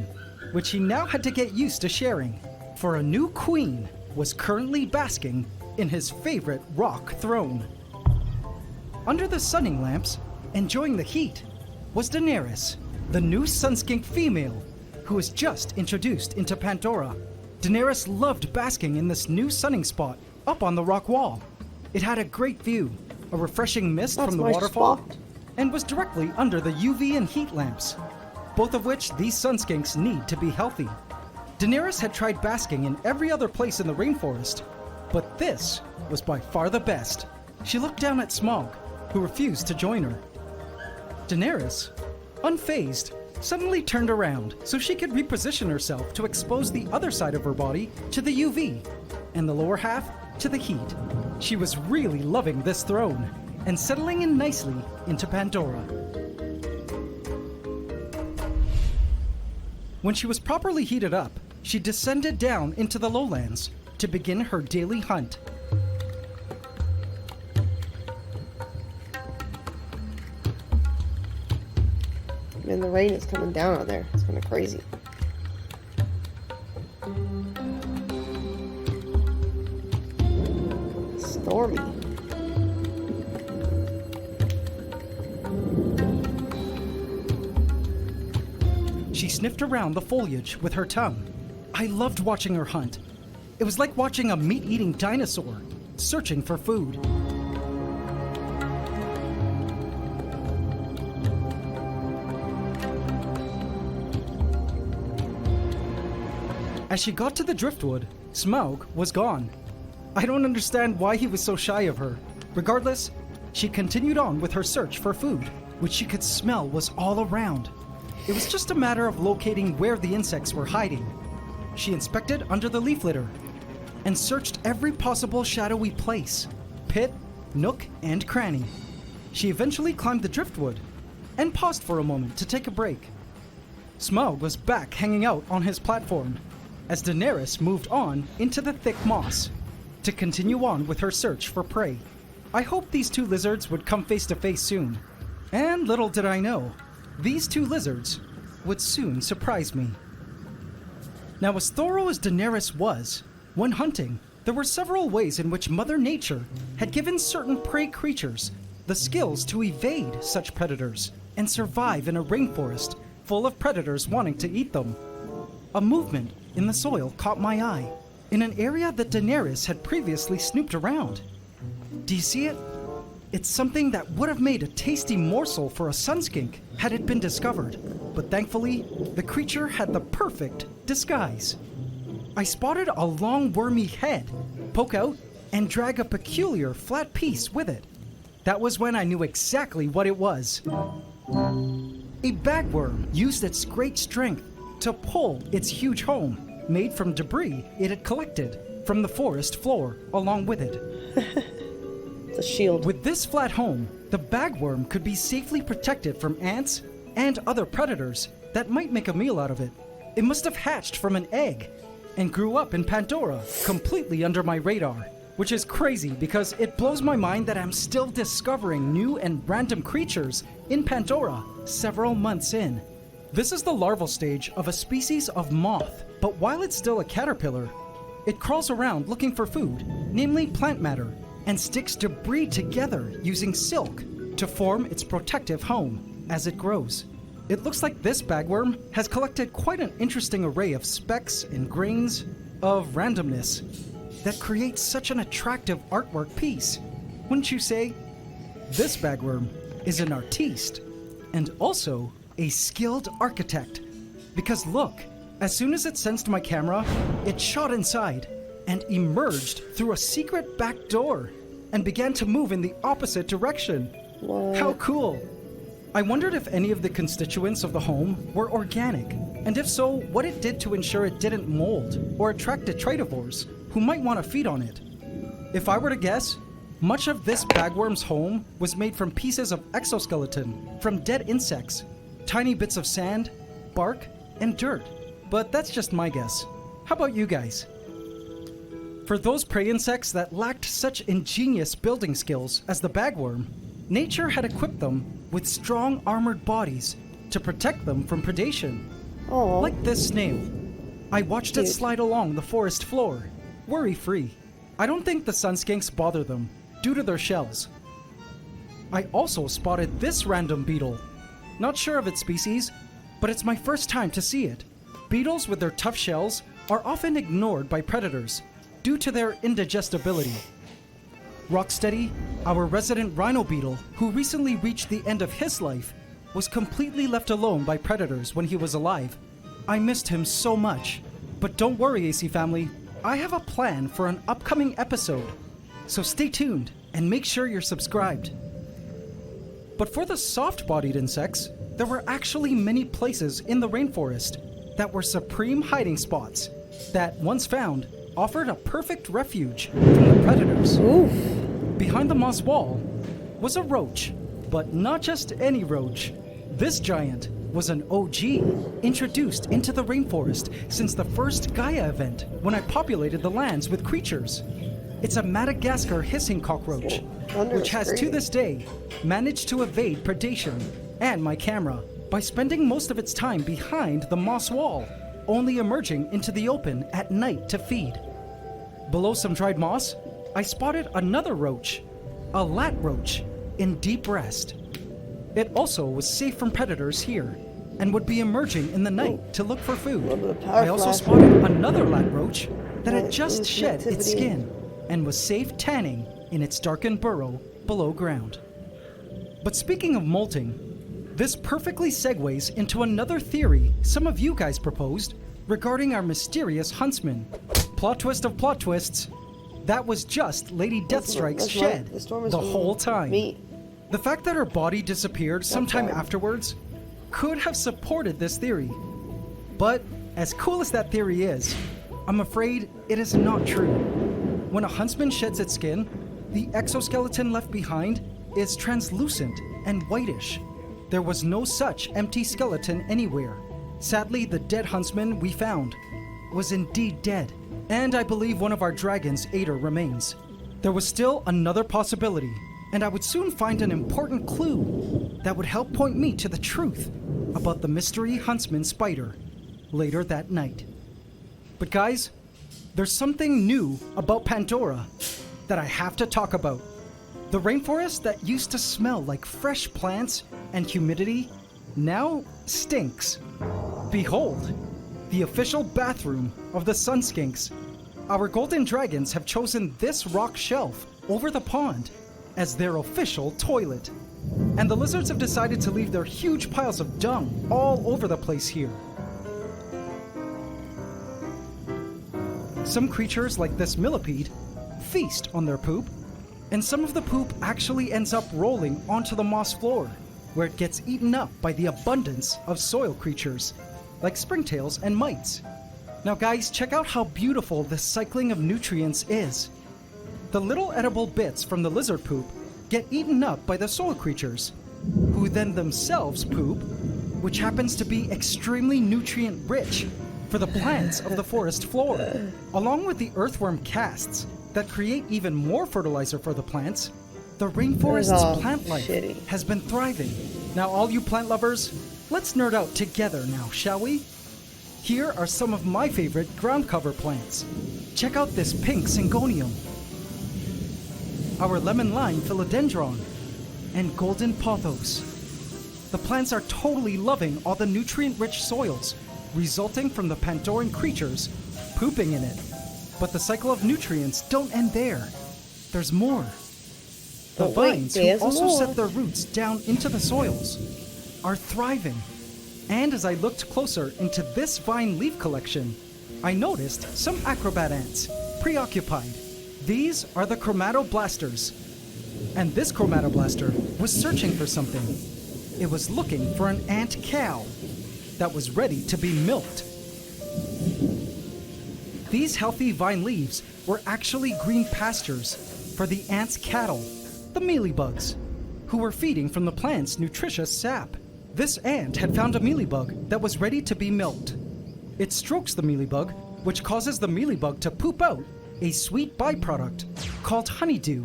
which he now had to get used to sharing, for a new queen was currently basking in his favorite rock throne. Under the sunning lamps, enjoying the heat, was Daenerys, the new sunskink female, who was just introduced into Pandora. Daenerys loved basking in this new sunning spot up on the rock wall. It had a great view, a refreshing mist That's from the my waterfall, spot. and was directly under the UV and heat lamps, both of which these sunskinks need to be healthy. Daenerys had tried basking in every other place in the rainforest, but this was by far the best. She looked down at Smaug, who refused to join her. Daenerys, unfazed, suddenly turned around so she could reposition herself to expose the other side of her body to the UV and the lower half to the heat. She was really loving this throne and settling in nicely into Pandora. When she was properly heated up, she descended down into the lowlands to begin her daily hunt. Man, the rain is coming down out there. It's kind of crazy. Stormy. She sniffed around the foliage with her tongue. I loved watching her hunt. It was like watching a meat-eating dinosaur searching for food. As she got to the driftwood, Smaug was gone. I don't understand why he was so shy of her. Regardless, she continued on with her search for food, which she could smell was all around. It was just a matter of locating where the insects were hiding. She inspected under the leaf litter and searched every possible shadowy place, pit, nook, and cranny. She eventually climbed the driftwood and paused for a moment to take a break. Smaug was back hanging out on his platform as Daenerys moved on into the thick moss to continue on with her search for prey. I hoped these two lizards would come face to face soon, and little did I know, these two lizards would soon surprise me. Now, as thorough as Daenerys was, when hunting, there were several ways in which Mother Nature had given certain prey creatures the skills to evade such predators and survive in a rainforest full of predators wanting to eat them. A movement in the soil caught my eye, in an area that Daenerys had previously snooped around. Do you see it? It's something that would have made a tasty morsel for a sunskink had it been discovered, but thankfully, the creature had the perfect disguise. I spotted a long wormy head poke out and drag a peculiar flat piece with it. That was when I knew exactly what it was. A bagworm used its great strength to pull its huge home, made from debris it had collected from the forest floor along with it. It's a shield. With this flat home, the bagworm could be safely protected from ants and other predators that might make a meal out of it. It must have hatched from an egg and grew up in Pandora, completely under my radar, which is crazy because it blows my mind that I'm still discovering new and random creatures in Pandora several months in. This is the larval stage of a species of moth, but while it's still a caterpillar, it crawls around looking for food, namely plant matter, and sticks debris together using silk to form its protective home as it grows. It looks like this bagworm has collected quite an interesting array of specks and grains of randomness that creates such an attractive artwork piece. Wouldn't you say? This bagworm is an artiste and also a skilled architect, because look As soon as it sensed my camera, it shot inside and emerged through a secret back door and began to move in the opposite direction. What? How cool! I wondered if any of the constituents of the home were organic, and if so, what it did to ensure it didn't mold or attract detritivores who might want to feed on it. If I were to guess, much of this bagworm's home was made from pieces of exoskeleton, from dead insects, tiny bits of sand, bark, and dirt. But that's just my guess. How about you guys? For those prey insects that lacked such ingenious building skills as the bagworm, nature had equipped them with strong armored bodies to protect them from predation. Oh, Like this snail. I watched it Cute. slide along the forest floor, worry-free. I don't think the sun skinks bother them due to their shells. I also spotted this random beetle. Not sure of its species, but it's my first time to see it. Beetles with their tough shells are often ignored by predators due to their indigestibility. Rocksteady, our resident rhino beetle, who recently reached the end of his life, was completely left alone by predators when he was alive. I missed him so much. But don't worry, AC family, I have a plan for an upcoming episode. So stay tuned and make sure you're subscribed. But for the soft-bodied insects, there were actually many places in the rainforest that were supreme hiding spots that, once found, offered a perfect refuge from the predators. oof. Behind the moss wall was a roach, but not just any roach. This giant was an OG, introduced into the rainforest since the first Gaia event when I populated the lands with creatures. It's a Madagascar hissing cockroach, Thunder which is has to crazy. this day managed to evade predation and my camera by spending most of its time behind the moss wall, only emerging into the open at night to feed. Below some dried moss, I spotted another roach, a lat roach, in deep rest. It also was safe from predators here and would be emerging in the night to look for food. Little bit of power I also flash. spotted another lat roach that had Right, just shed its connectivity. skin and was safe tanning in its darkened burrow below ground. But speaking of molting, this perfectly segues into another theory some of you guys proposed regarding our mysterious huntsman. Plot twist of plot twists, that was just Lady Deathstrike's That's shed the storm is the from whole time. Me. The fact that her body disappeared sometime fine. afterwards could have supported this theory. But as cool as that theory is, I'm afraid it is not true. When a huntsman sheds its skin, the exoskeleton left behind is translucent and whitish. There was no such empty skeleton anywhere. Sadly, the dead huntsman we found was indeed dead, and I believe one of our dragons ate her remains. There was still another possibility, and I would soon find an important clue that would help point me to the truth about the mystery huntsman spider later that night. But guys, there's something new about Pandora that I have to talk about. The rainforest that used to smell like fresh plants and humidity now stinks. Behold, the official bathroom of the Sunskinks. Our golden dragons have chosen this rock shelf over the pond as their official toilet. And the lizards have decided to leave their huge piles of dung all over the place here. Some creatures, like this millipede, feast on their poop, and some of the poop actually ends up rolling onto the moss floor, where it gets eaten up by the abundance of soil creatures, like springtails and mites. Now guys, check out how beautiful this cycling of nutrients is. The little edible bits from the lizard poop get eaten up by the soil creatures, who then themselves poop, which happens to be extremely nutrient rich for the plants of the forest floor, along with the earthworm casts that create even more fertilizer for the plants. The rainforest's all plant life shitty. has been thriving. Now all you plant lovers, let's nerd out together now, shall we? Here are some of my favorite ground cover plants. Check out this pink syngonium, our lemon lime philodendron, and golden pothos. The plants are totally loving all the nutrient-rich soils resulting from the Pandoran creatures pooping in it. But the cycle of nutrients don't end there. There's more. The But wait, vines, who there's also more. set their roots down into the soils, are thriving. And as I looked closer into this vine leaf collection, I noticed some acrobat ants, preoccupied. These are the chromatoblasters. And this chromatoblaster was searching for something. It was looking for an ant cow that was ready to be milked. These healthy vine leaves were actually green pastures for the ants' cattle, the mealybugs, who were feeding from the plant's nutritious sap. This ant had found a mealybug that was ready to be milked. It strokes the mealybug, which causes the mealybug to poop out a sweet byproduct called honeydew,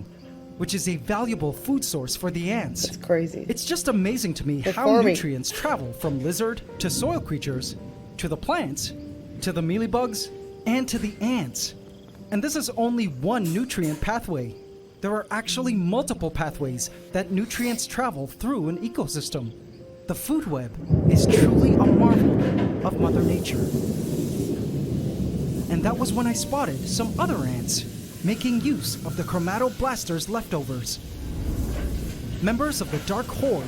which is a valuable food source for the ants. It's crazy. It's just amazing to me They're how farming. nutrients travel from lizard to soil creatures, to the plants, to the mealybugs, and to the ants. And this is only one nutrient pathway. There are actually multiple pathways that nutrients travel through an ecosystem. The food web is truly a marvel of Mother Nature. And that was when I spotted some other ants making use of the chromatoblasters' leftovers. Members of the Dark Horde,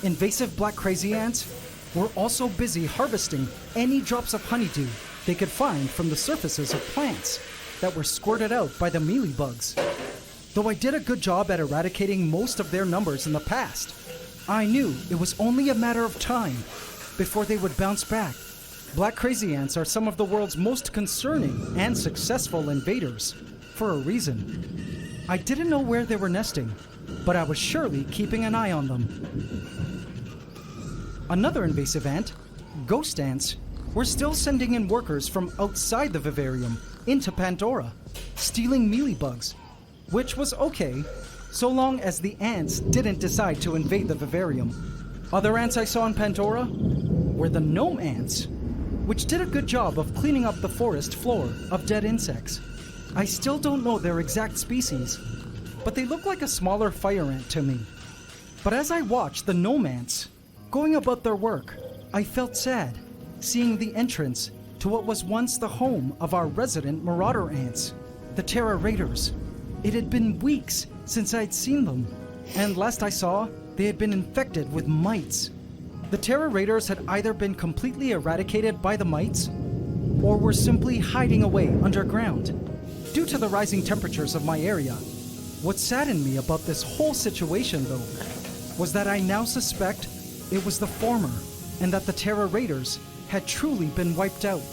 invasive black crazy ants, were also busy harvesting any drops of honeydew they could find from the surfaces of plants that were squirted out by the mealybugs. Though I did a good job at eradicating most of their numbers in the past, I knew it was only a matter of time before they would bounce back. Black crazy ants are some of the world's most concerning and successful invaders, for a reason. I didn't know where they were nesting, but I was surely keeping an eye on them. Another invasive ant, ghost ants, were still sending in workers from outside the vivarium into Pandora, stealing mealybugs, which was okay, so long as the ants didn't decide to invade the vivarium. Other ants I saw in Pandora were the gnome ants, which did a good job of cleaning up the forest floor of dead insects. I still don't know their exact species, but they look like a smaller fire ant to me. But as I watched the gnome ants going about their work, I felt sad, seeing the entrance to what was once the home of our resident marauder ants, the Terra Raiders. It had been weeks since I'd seen them, and last I saw, they had been infected with mites. The Terra Raiders had either been completely eradicated by the mites, or were simply hiding away underground, due to the rising temperatures of my area. What saddened me about this whole situation, though, was that I now suspect it was the former, and that the Terra Raiders had truly been wiped out,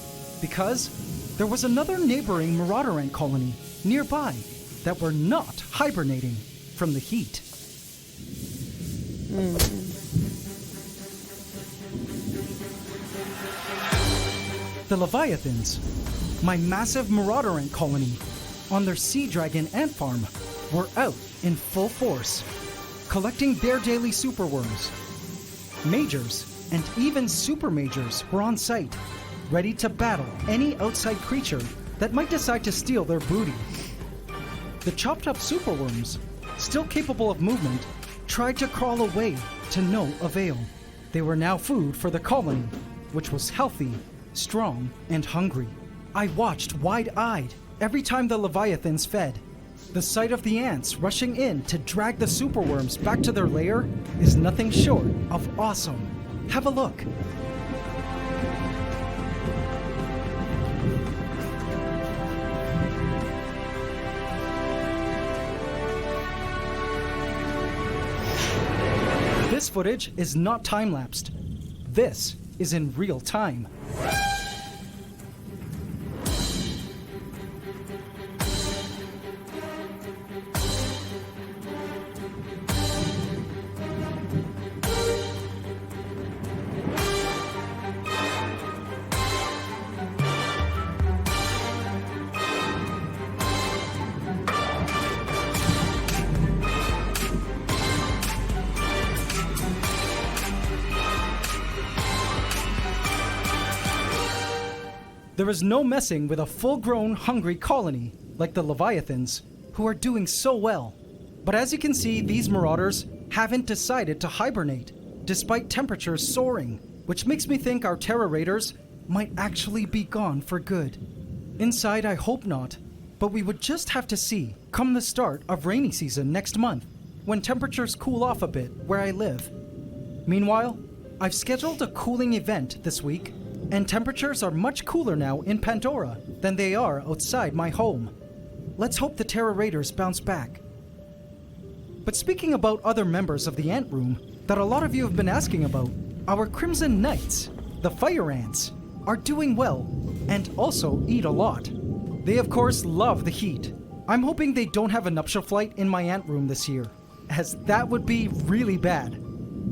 because there was another neighboring marauder ant colony nearby that were not hibernating from the heat. The Leviathans, my massive marauder ant colony, on their sea dragon ant farm, were out in full force, collecting their daily superworms. Majors and even super majors were on site, ready to battle any outside creature that might decide to steal their booty. The chopped up superworms, still capable of movement, tried to crawl away to no avail. They were now food for the colony, which was healthy, strong, and hungry. I watched wide-eyed every time the Leviathans fed. The sight of the ants rushing in to drag the superworms back to their lair is nothing short of awesome. Have a look. This footage is not time-lapsed. This is in real time. There is no messing with a full-grown, hungry colony like the Leviathans, who are doing so well. But as you can see, these marauders haven't decided to hibernate, despite temperatures soaring, which makes me think our Terra Raiders might actually be gone for good. Inside, I hope not, but we would just have to see come the start of rainy season next month, when temperatures cool off a bit where I live. Meanwhile, I've scheduled a cooling event this week, and temperatures are much cooler now in Pandora than they are outside my home. Let's hope the Terra Raiders bounce back. But speaking about other members of the Ant Room that a lot of you have been asking about, our Crimson Knights, the Fire Ants, are doing well and also eat a lot. They of course love the heat. I'm hoping they don't have a nuptial flight in my ant room this year, as that would be really bad.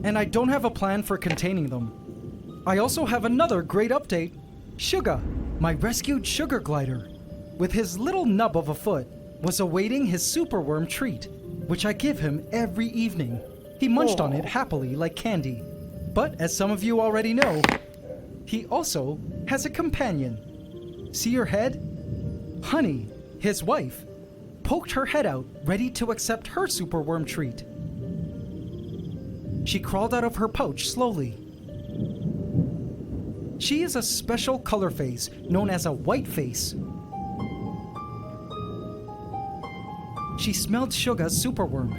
And I don't have a plan for containing them. I also have another great update. Suga, my rescued sugar glider, with his little nub of a foot, was awaiting his superworm treat, which I give him every evening. He munched on it happily like candy. But as some of you already know, he also has a companion. See her head? Honey, his wife, poked her head out, ready to accept her superworm treat. She crawled out of her pouch slowly. She is a special color phase known as a white face. She smelled Suga's superworm.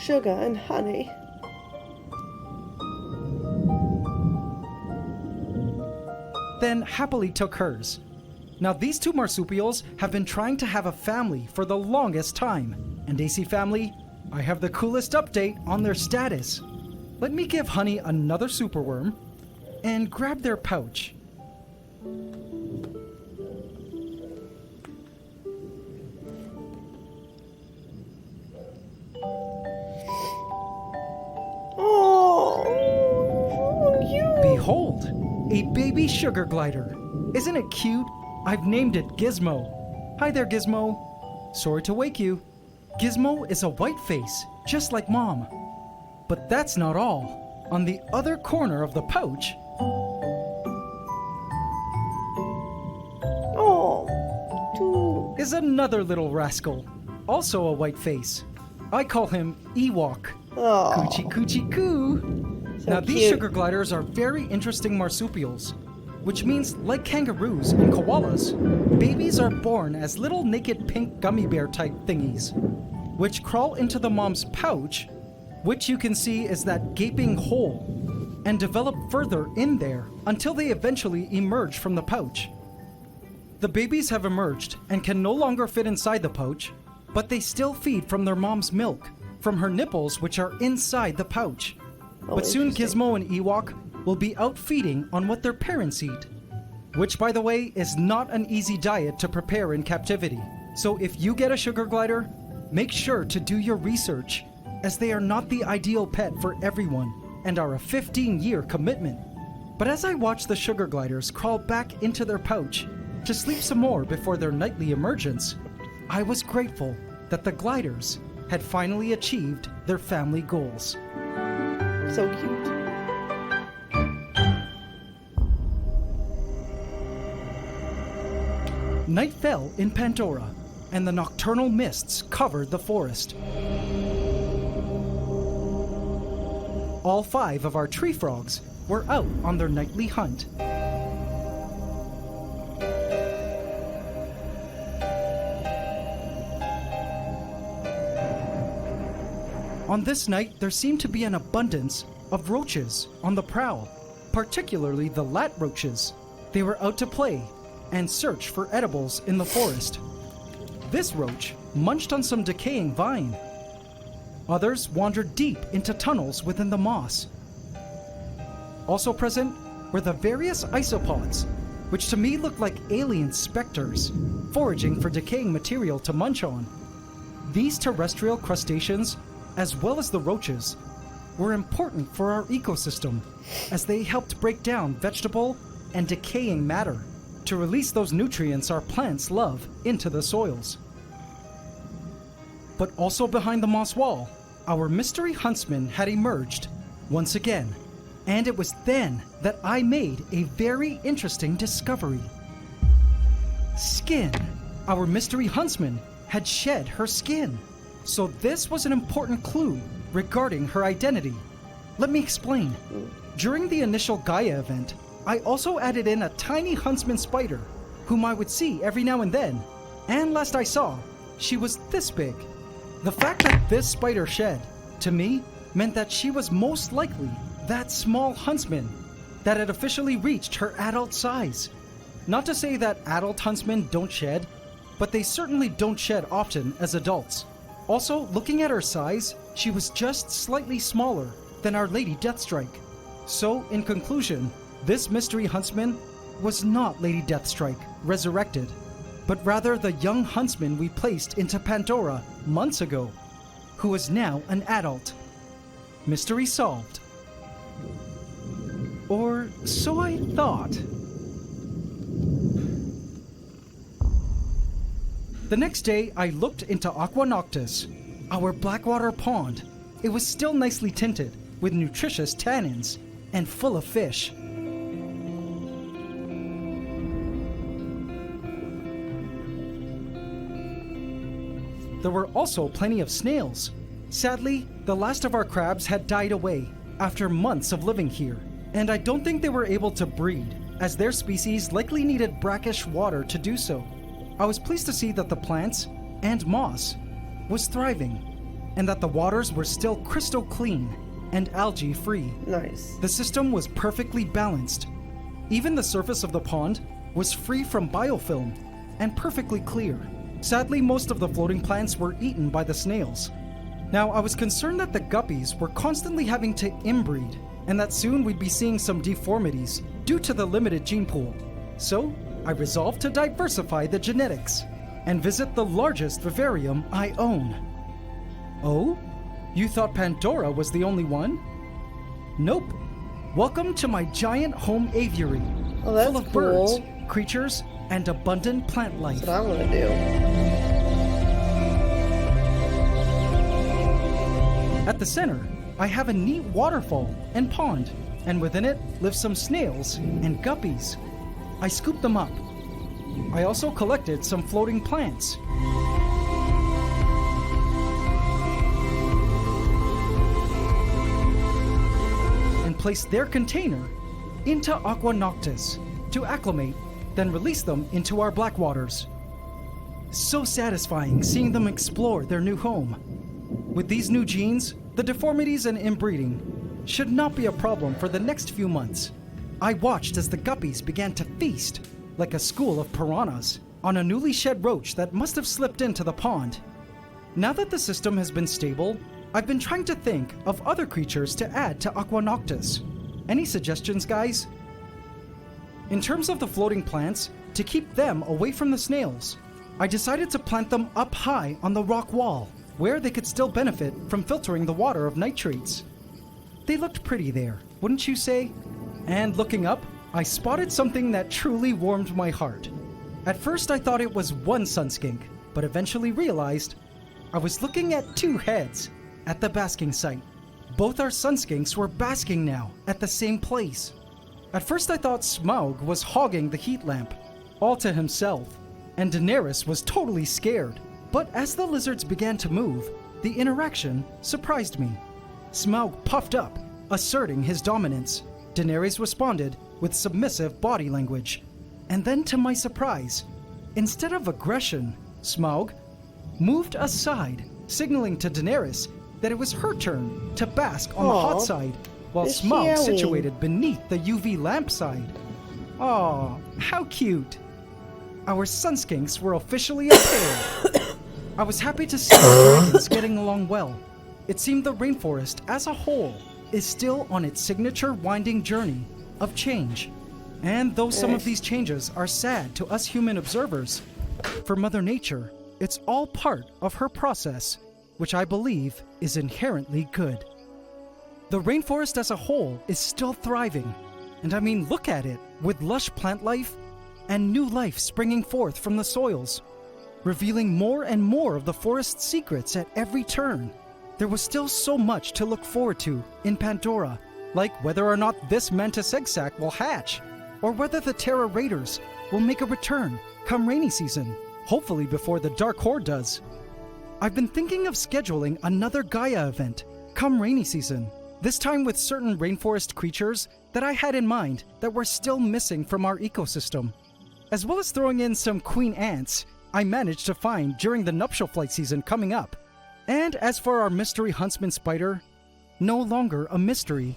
Sugar and honey. Then happily took hers. Now these two marsupials have been trying to have a family for the longest time. And AC family, I have the coolest update on their status. Let me give Honey another superworm and grab their pouch. Oh, cute. Behold, a baby sugar glider. Isn't it cute? I've named it Gizmo. Hi there, Gizmo. Sorry to wake you. Gizmo is a white face, just like Mom. But that's not all. On the other corner of the pouch... Oh, is another little rascal, also a white face. I call him Ewok. Oh, Coochie coochie coo. so Now these cute. sugar gliders are very interesting marsupials, which means like kangaroos and koalas, babies are born as little naked pink gummy bear type thingies, which crawl into the mom's pouch, which you can see is that gaping hole, and develop further in there until they eventually emerge from the pouch. The babies have emerged and can no longer fit inside the pouch, but they still feed from their mom's milk, from her nipples which are inside the pouch. Oh, But soon interesting. Gizmo and Ewok will be out feeding on what their parents eat, which by the way is not an easy diet to prepare in captivity. So if you get a sugar glider, make sure to do your research, as they are not the ideal pet for everyone and are a 15-year commitment. But as I watch the sugar gliders crawl back into their pouch to sleep some more before their nightly emergence, I was grateful that the gliders had finally achieved their family goals. So cute. Night fell in Pandora, and the nocturnal mists covered the forest. All 5 of our tree frogs were out on their nightly hunt. On this night, there seemed to be an abundance of roaches on the prowl, particularly the lat roaches. They were out to play and search for edibles in the forest. This roach munched on some decaying vine. Others wandered deep into tunnels within the moss. Also present were the various isopods, which to me looked like alien specters, foraging for decaying material to munch on. These terrestrial crustaceans, as well as the roaches, were important for our ecosystem, as they helped break down vegetable and decaying matter to release those nutrients our plants love into the soils. But also behind the moss wall, our mystery huntsman had emerged once again, and it was then that I made a very interesting discovery. Skin. Our mystery huntsman had shed her skin. So this was an important clue regarding her identity. Let me explain. During the initial Gaia event, I also added in a tiny huntsman spider whom I would see every now and then, and last I saw, she was this big. The fact that this spider shed, to me, meant that she was most likely that small huntsman that had officially reached her adult size. Not to say that adult huntsmen don't shed, but they certainly don't shed often as adults. Also, looking at her size, she was just slightly smaller than Our Lady Deathstrike. So, in conclusion, this mystery huntsman was not Lady Deathstrike, resurrected, but rather the young huntsman we placed into Pandora months ago, who is now an adult. Mystery solved. Or so I thought. The next day, I looked into Aqua Noctis, our blackwater pond. It was still nicely tinted, with nutritious tannins, and full of fish. There were also plenty of snails. Sadly, the last of our crabs had died away after months of living here, and I don't think they were able to breed, as their species likely needed brackish water to do so. I was pleased to see that the plants and moss was thriving, and that the waters were still crystal clean and algae free. Nice. The system was perfectly balanced. Even the surface of the pond was free from biofilm and perfectly clear. Sadly, most of the floating plants were eaten by the snails. Now, I was concerned that the guppies were constantly having to inbreed, and that soon we'd be seeing some deformities due to the limited gene pool. So, I resolved to diversify the genetics and visit the largest vivarium I own. Oh? You thought Pandora was the only one? Nope. Welcome to my giant home aviary, Oh, that's full of cool. birds, creatures, and abundant plant life. That's what I'm gonna do. At the center, I have a neat waterfall and pond, and within it live some snails and guppies. I scooped them up. I also collected some floating plants. And placed their container into Aqua Noctis to acclimate, then release them into our black waters. So satisfying seeing them explore their new home. With these new genes, the deformities and inbreeding should not be a problem for the next few months. I watched as the guppies began to feast, like a school of piranhas, on a newly shed roach that must have slipped into the pond. Now that the system has been stable, I've been trying to think of other creatures to add to Aqua Noctis. Any suggestions, guys? In terms of the floating plants, to keep them away from the snails, I decided to plant them up high on the rock wall, where they could still benefit from filtering the water of nitrates. They looked pretty there, wouldn't you say? And looking up, I spotted something that truly warmed my heart. At first I thought it was one sunskink, but eventually realized I was looking at two heads at the basking site. Both our sunskinks were basking now at the same place. At first I thought Smaug was hogging the heat lamp, all to himself, and Daenerys was totally scared. But as the lizards began to move, the interaction surprised me. Smaug puffed up, asserting his dominance. Daenerys responded with submissive body language. And then to my surprise, instead of aggression, Smaug moved aside, signaling to Daenerys that it was her turn to bask on the hot side, while it's Smaug yelling. situated beneath the UV lamp side. Aw, how cute. Our sunskinks were officially a pair. I was happy to see the dragons getting along well. It seemed the rainforest as a whole is still on its signature winding journey of change. And though some of these changes are sad to us human observers, for Mother Nature, it's all part of her process, which I believe is inherently good. The rainforest as a whole is still thriving, and I mean, look at it, with lush plant life and new life springing forth from the soils, revealing more and more of the forest's secrets at every turn. There was still so much to look forward to in Pandora, like whether or not this mantis egg sac will hatch, or whether the Terra Raiders will make a return come rainy season, hopefully before the Dark Horde does. I've been thinking of scheduling another Gaia event come rainy season, this time with certain rainforest creatures that I had in mind that were still missing from our ecosystem. as well as throwing in some queen ants I managed to find during the nuptial flight season coming up. And as for our mystery huntsman spider, no longer a mystery.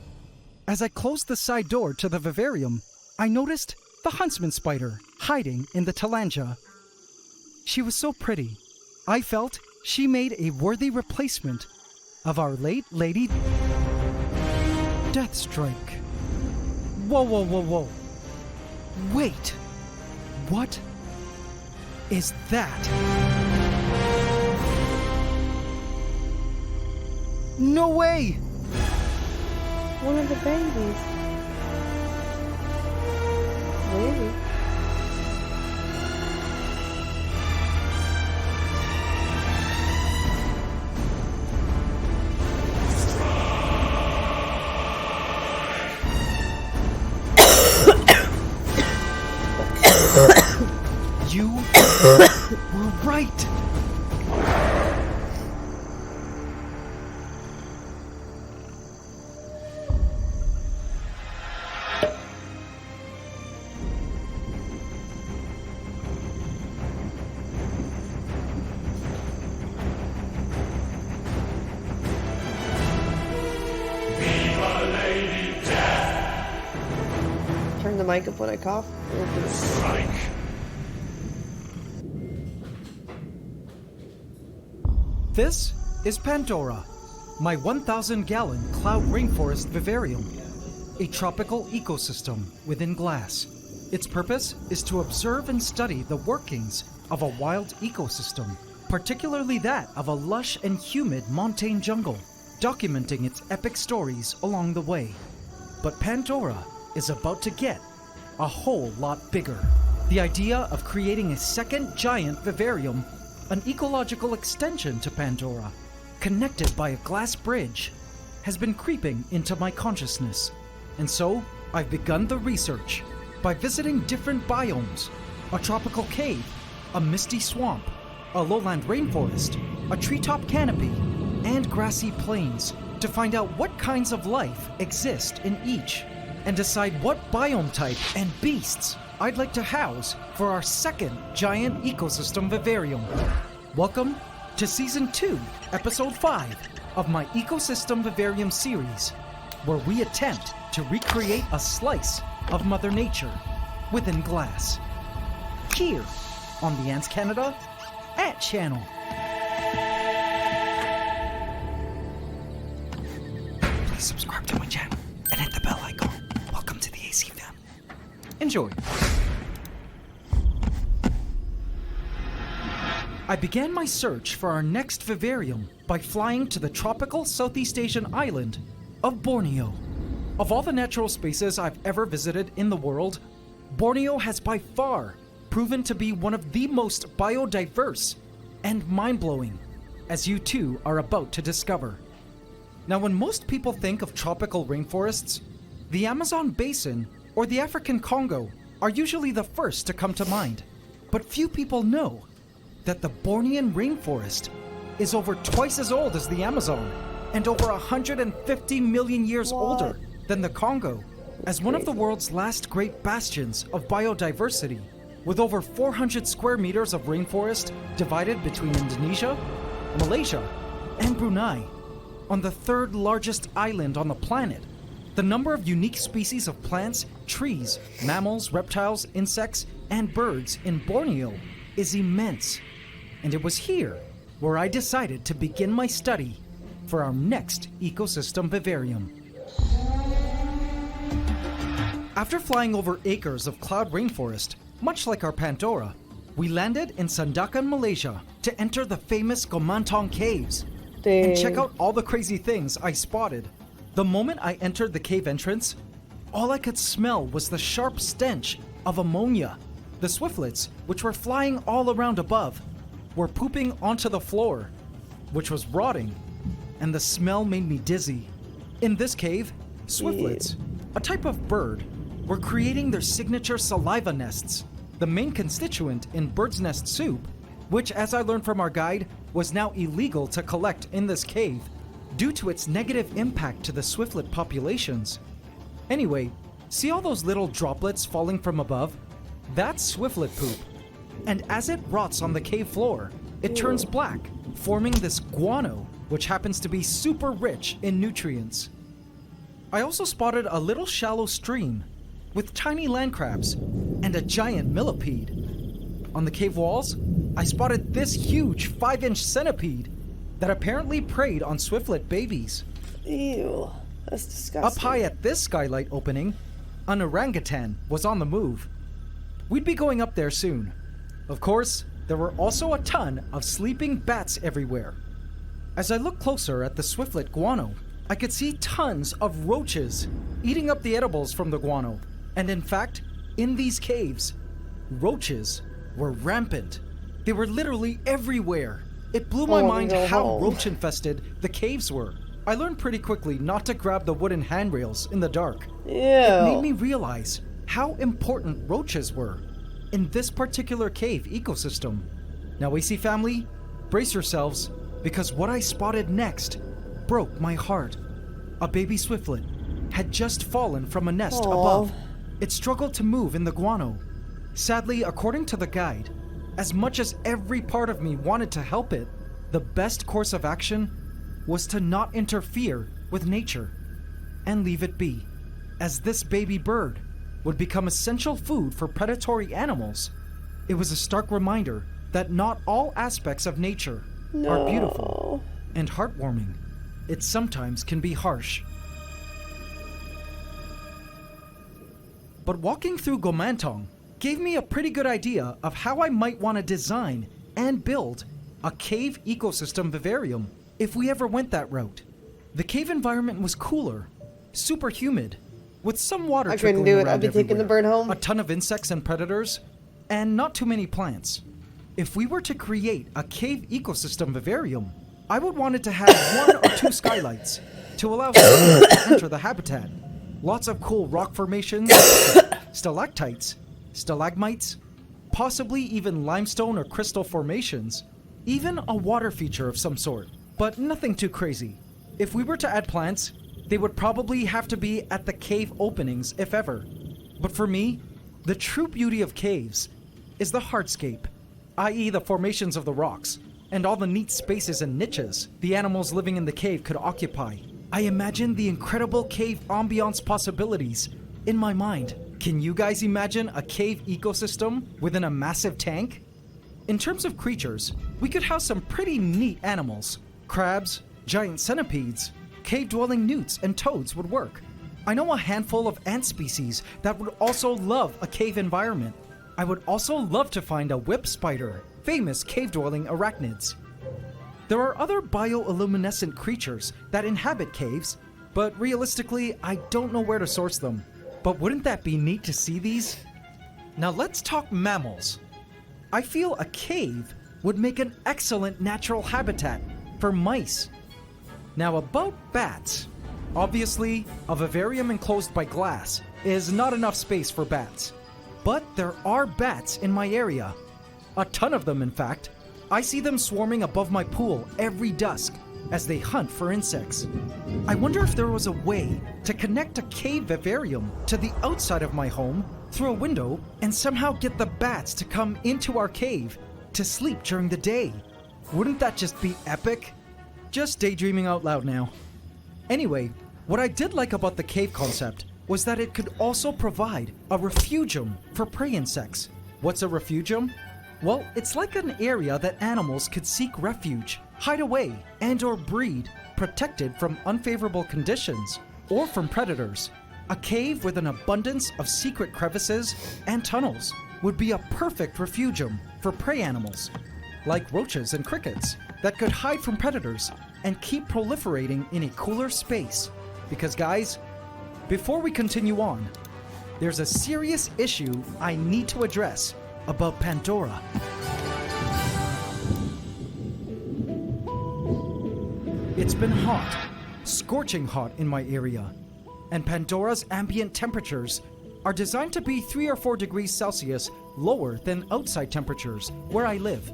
As I closed the side door to the vivarium, I noticed the huntsman spider hiding in the talangia. She was so pretty. I felt she made a worthy replacement of our late Lady Deathstrike. Whoa, whoa, whoa, whoa. Wait. What is that? No way! One of the babies. Maybe. You were right. Turn the mic up when I cough. This is Pandora, my 1,000-gallon cloud rainforest vivarium, a tropical ecosystem within glass. Its purpose is to observe and study the workings of a wild ecosystem, particularly that of a lush and humid montane jungle, documenting its epic stories along the way. But Pandora is about to get a whole lot bigger. The idea of creating a second giant vivarium, an ecological extension to Pandora, connected by a glass bridge, has been creeping into my consciousness. And so, I've begun the research by visiting different biomes, a tropical cave, a misty swamp, a lowland rainforest, a treetop canopy, and grassy plains to find out what kinds of life exist in each, and decide what biome type and beasts I'd like to house for our second giant ecosystem vivarium. Welcome to Season 2, Episode 5 of my Ecosystem Vivarium series, where we attempt to recreate a slice of Mother Nature within glass. Here on the Ants Canada Ant Channel. Please subscribe to my channel and hit the bell icon. Welcome to the AC fam. Enjoy. I began my search for our next vivarium by flying to the tropical Southeast Asian island of Borneo. Of all the natural spaces I've ever visited in the world, Borneo has by far proven to be one of the most biodiverse and mind-blowing, as you too are about to discover. Now, when most people think of tropical rainforests, the Amazon basin or the African Congo are usually the first to come to mind. But few people know that the Bornean rainforest is over twice as old as the Amazon and over 150 million years older than the Congo, as one of the world's last great bastions of biodiversity, with over 400 square meters of rainforest divided between Indonesia, Malaysia, and Brunei. On the third largest island on the planet, the number of unique species of plants, trees, mammals, reptiles, insects, and birds in Borneo is immense. And it was here where I decided to begin my study for our next ecosystem vivarium. After flying over acres of cloud rainforest, much like our Pandora, we landed in Sandakan, Malaysia to enter the famous Gomantong Caves and check out all the crazy things I spotted. The moment I entered the cave entrance, all I could smell was the sharp stench of ammonia. The swiftlets, which were flying all around above, were pooping onto the floor, which was rotting, and the smell made me dizzy. In this cave, swiftlets, a type of bird, were creating their signature saliva nests, the main constituent in bird's nest soup, which, as I learned from our guide, was now illegal to collect in this cave due to its negative impact to the swiftlet populations. Anyway, see all those little droplets falling from above? That's swiftlet poop. And as it rots on the cave floor, it turns black, forming this guano, which happens to be super rich in nutrients. I also spotted a little shallow stream with tiny land crabs and a giant millipede. On the cave walls, I spotted this huge 5-inch centipede that apparently preyed on swiftlet babies. Ew, that's disgusting. Up high at this skylight opening, an orangutan was on the move. We'd be going up there soon. Of course, there were also a ton of sleeping bats everywhere. As I looked closer at the swiftlet guano, I could see tons of roaches eating up the edibles from the guano. And in fact, in these caves, roaches were rampant. They were literally everywhere. It blew my mind how roach-infested the caves were. I learned pretty quickly not to grab the wooden handrails in the dark. Ew. It made me realize how important roaches were in this particular cave ecosystem. Now, AC family, brace yourselves, because what I spotted next broke my heart. A baby swiftlet had just fallen from a nest above. It struggled to move in the guano. Sadly, according to the guide, as much as every part of me wanted to help it, the best course of action was to not interfere with nature and leave it be, as this baby bird would become essential food for predatory animals. It was a stark reminder that not all aspects of nature are beautiful and heartwarming. It sometimes can be harsh. But walking through Gomantong gave me a pretty good idea of how I might want to design and build a cave ecosystem vivarium if we ever went that route. The cave environment was cooler, super humid, with some water trickling around everywhere. I'd be taking the bird home. A ton of insects and predators, and not too many plants. If we were to create a cave ecosystem vivarium, I would want it to have 1 or 2 skylights to allow sunlight to enter the habitat. Lots of cool rock formations, stalactites, stalagmites, possibly even limestone or crystal formations, even a water feature of some sort, but nothing too crazy. If we were to add plants, they would probably have to be at the cave openings, if ever. But for me, the true beauty of caves is the hardscape, i.e. the formations of the rocks, and all the neat spaces and niches the animals living in the cave could occupy. I imagine the incredible cave ambiance possibilities in my mind. Can you guys imagine a cave ecosystem within a massive tank? In terms of creatures, we could house some pretty neat animals. Crabs, giant centipedes, cave-dwelling newts and toads would work. I know a handful of ant species that would also love a cave environment. I would also love to find a whip spider, famous cave-dwelling arachnids. There are other bioluminescent creatures that inhabit caves, but realistically, I don't know where to source them. But wouldn't that be neat to see these? Now let's talk mammals. I feel a cave would make an excellent natural habitat for mice. Now about bats. Obviously, a vivarium enclosed by glass is not enough space for bats. But there are bats in my area. A ton of them, in fact. I see them swarming above my pool every dusk as they hunt for insects. I wonder if there was a way to connect a cave vivarium to the outside of my home through a window and somehow get the bats to come into our cave to sleep during the day. Wouldn't that just be epic? Just daydreaming out loud now. Anyway, what I did like about the cave concept was that it could also provide a refugium for prey insects. What's a refugium? Well, it's like an area that animals could seek refuge, hide away, and or breed, protected from unfavorable conditions or from predators. A cave with an abundance of secret crevices and tunnels would be a perfect refugium for prey animals, like roaches and crickets, that could hide from predators and keep proliferating in a cooler space. Because guys, before we continue on, there's a serious issue I need to address about Pandora. It's been hot, scorching hot in my area, and Pandora's ambient temperatures are designed to be 3 or 4 degrees Celsius lower than outside temperatures where I live.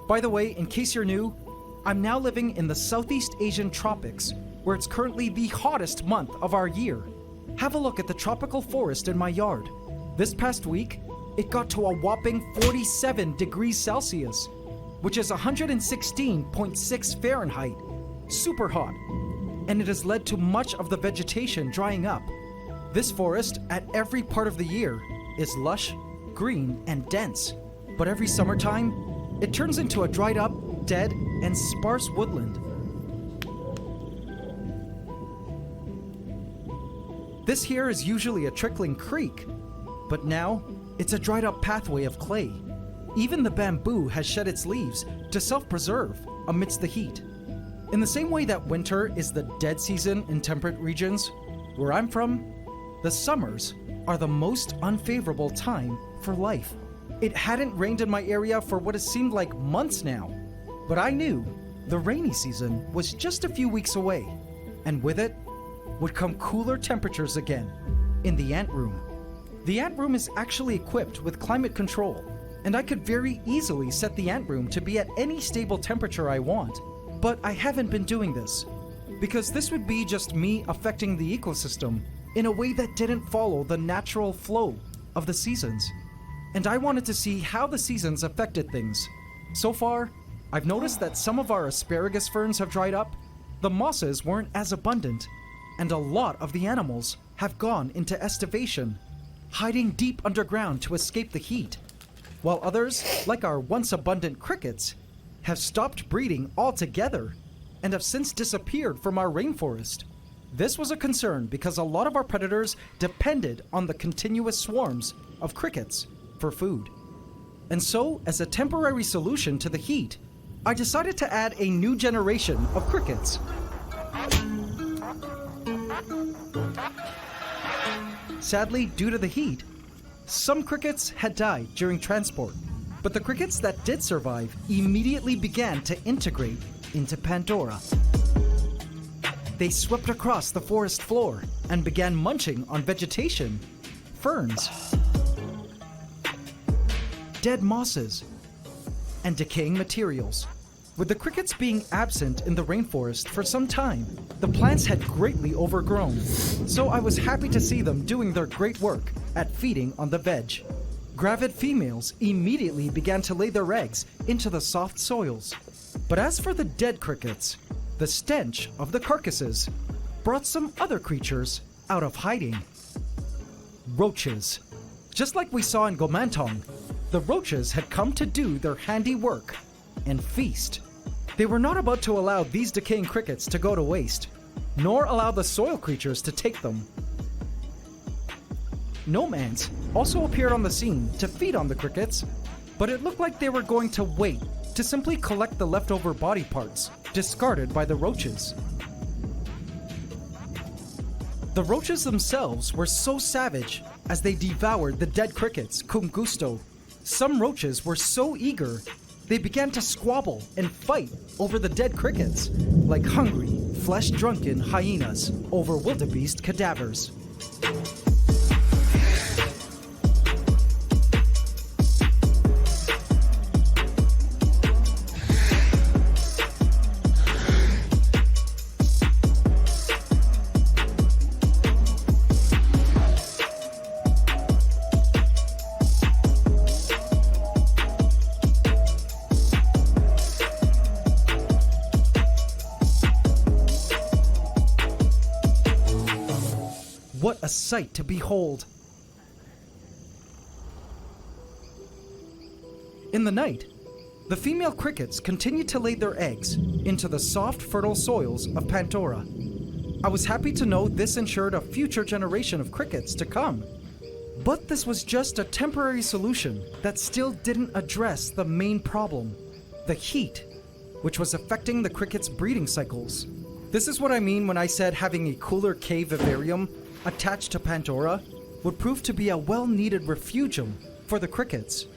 By the way, in case you're new, I'm now living in the Southeast Asian tropics, where it's currently the hottest month of our year. Have a look at the tropical forest in my yard. This past week, it got to a whopping 47 degrees Celsius, which is 116.6 Fahrenheit. Super hot. And it has led to much of the vegetation drying up. This forest, at every part of the year, is lush, green, and dense. But every summertime, it turns into a dried up, dead, and sparse woodland. This here is usually a trickling creek, but now it's a dried up pathway of clay. Even the bamboo has shed its leaves to self-preserve amidst the heat. In the same way that winter is the dead season in temperate regions, where I'm from, the summers are the most unfavorable time for life. It hadn't rained in my area for what it seemed like months now, but I knew the rainy season was just a few weeks away, and with it would come cooler temperatures again in the ant room. The ant room is actually equipped with climate control, and I could very easily set the ant room to be at any stable temperature I want, but I haven't been doing this, because this would be just me affecting the ecosystem in a way that didn't follow the natural flow of the seasons. And I wanted to see how the seasons affected things. So far, I've noticed that some of our asparagus ferns have dried up, the mosses weren't as abundant, and a lot of the animals have gone into estivation, hiding deep underground to escape the heat, while others, like our once abundant crickets, have stopped breeding altogether and have since disappeared from our rainforest. This was a concern because a lot of our predators depended on the continuous swarms of crickets for food. And so, as a temporary solution to the heat, I decided to add a new generation of crickets. Sadly, due to the heat, some crickets had died during transport, but the crickets that did survive immediately began to integrate into Pandora. They swept across the forest floor and began munching on vegetation, ferns, dead mosses, and decaying materials. With the crickets being absent in the rainforest for some time, the plants had greatly overgrown, so I was happy to see them doing their great work at feeding on the veg. Gravid females immediately began to lay their eggs into the soft soils. But as for the dead crickets, the stench of the carcasses brought some other creatures out of hiding. Roaches. Just like we saw in Gomantong, the roaches had come to do their handy work and feast. They were not about to allow these decaying crickets to go to waste, nor allow the soil creatures to take them. Nomads also appeared on the scene to feed on the crickets, but it looked like they were going to wait to simply collect the leftover body parts discarded by the roaches. The roaches themselves were so savage as they devoured the dead crickets cum gusto. Some roaches were so eager they began to squabble and fight over the dead crickets, like hungry, flesh-drunken hyenas over wildebeest cadavers. What a sight to behold! In the night, the female crickets continued to lay their eggs into the soft, fertile soils of Pandora. I was happy to know this ensured a future generation of crickets to come. But this was just a temporary solution that still didn't address the main problem, the heat, which was affecting the crickets' breeding cycles. This is what I mean when I said having a cooler cave vivarium attached to Pandora would prove to be a well-needed refugium for the crickets.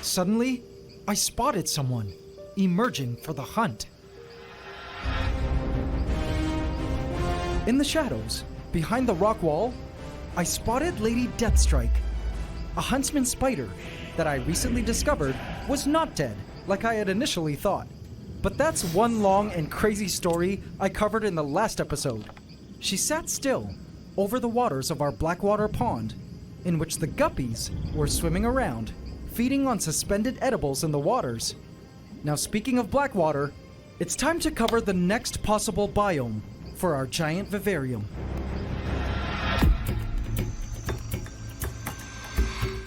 Suddenly, I spotted someone emerging for the hunt. In the shadows, behind the rock wall, I spotted Lady Deathstrike, a huntsman spider that I recently discovered was not dead like I had initially thought. But that's one long and crazy story I covered in the last episode. She sat still over the waters of our Blackwater Pond in which the guppies were swimming around, feeding on suspended edibles in the waters. Now, speaking of black water, it's time to cover the next possible biome for our giant vivarium.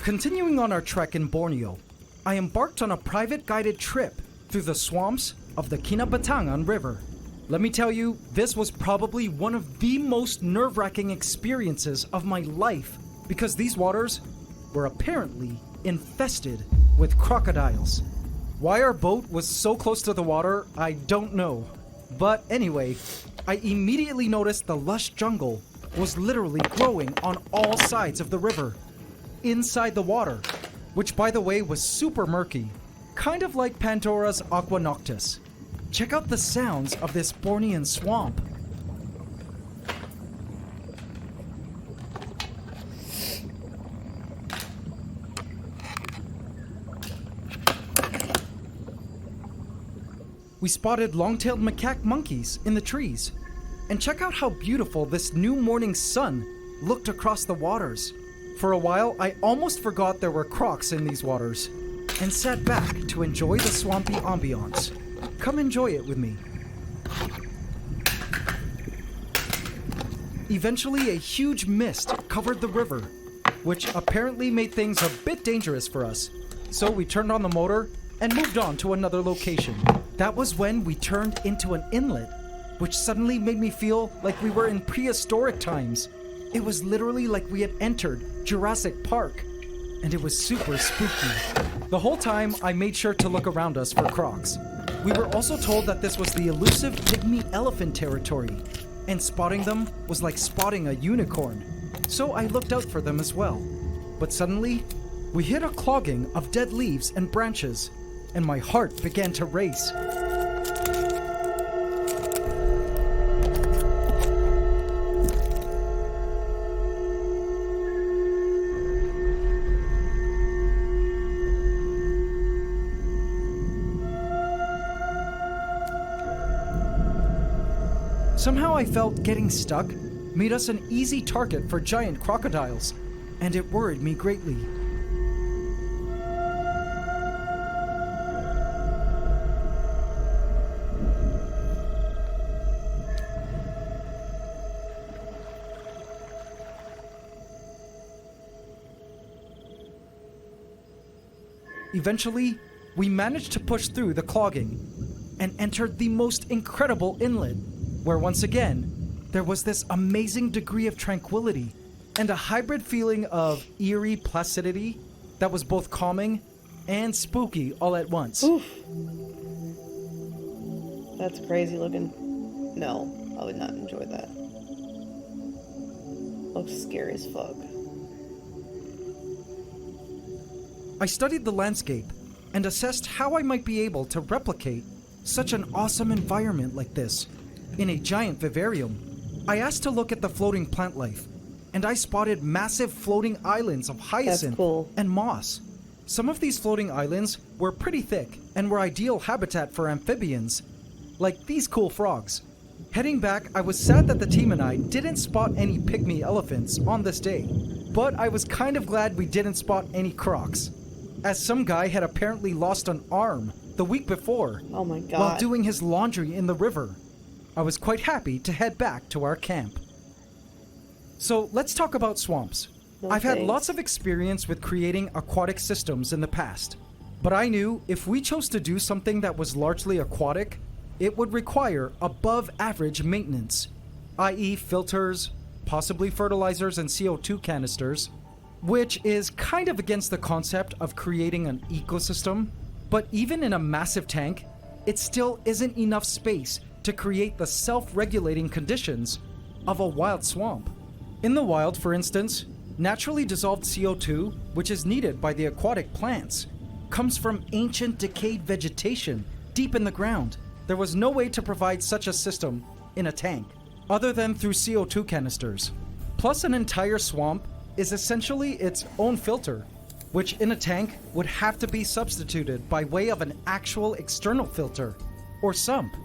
Continuing on our trek in Borneo, I embarked on a private guided trip through the swamps of the Kinabatangan River. Let me tell you, this was probably one of the most nerve-wracking experiences of my life because these waters were apparently infested with crocodiles. Why our boat was so close to the water, I don't know. But anyway, I immediately noticed the lush jungle was literally growing on all sides of the river, inside the water, which by the way was super murky, kind of like Pandora's Aqua Noctis. Check out the sounds of this Bornean swamp. We spotted long-tailed macaque monkeys in the trees. And check out how beautiful this new morning sun looked across the waters. For a while, I almost forgot there were crocs in these waters and sat back to enjoy the swampy ambiance. Come enjoy it with me. Eventually, a huge mist covered the river, which apparently made things a bit dangerous for us. So we turned on the motor and moved on to another location. That was when we turned into an inlet, which suddenly made me feel like we were in prehistoric times. It was literally like we had entered Jurassic Park, and it was super spooky. The whole time, I made sure to look around us for crocs. We were also told that this was the elusive pygmy elephant territory, and spotting them was like spotting a unicorn. So I looked out for them as well. But suddenly, we hit a clogging of dead leaves and branches, and my heart began to race. Somehow I felt getting stuck made us an easy target for giant crocodiles, and it worried me greatly. Eventually, we managed to push through the clogging and entered the most incredible inlet, where once again, there was this amazing degree of tranquility and a hybrid feeling of eerie placidity that was both calming and spooky all at once. Oof. That's crazy looking. No, I would not enjoy that. Looks scary as fuck. I studied the landscape and assessed how I might be able to replicate such an awesome environment like this in a giant vivarium. I asked to look at the floating plant life, and I spotted massive floating islands of hyacinth and moss. Some of these floating islands were pretty thick and were ideal habitat for amphibians, like these cool frogs. Heading back, I was sad that the team and I didn't spot any pygmy elephants on this day, but I was kind of glad we didn't spot any crocs, as some guy had apparently lost an arm the week before Oh my god. while doing his laundry in the river. I was quite happy to head back to our camp. So let's talk about swamps. I've had lots of experience with creating aquatic systems in the past, but I knew if we chose to do something that was largely aquatic, it would require above average maintenance, i.e. filters, possibly fertilizers and CO2 canisters, which is kind of against the concept of creating an ecosystem. But even in a massive tank, it still isn't enough space to create the self-regulating conditions of a wild swamp. In the wild, for instance, naturally dissolved CO2, which is needed by the aquatic plants, comes from ancient decayed vegetation deep in the ground. There was no way to provide such a system in a tank, other than through CO2 canisters. Plus, an entire swamp is essentially its own filter, which in a tank would have to be substituted by way of an actual external filter, or sump,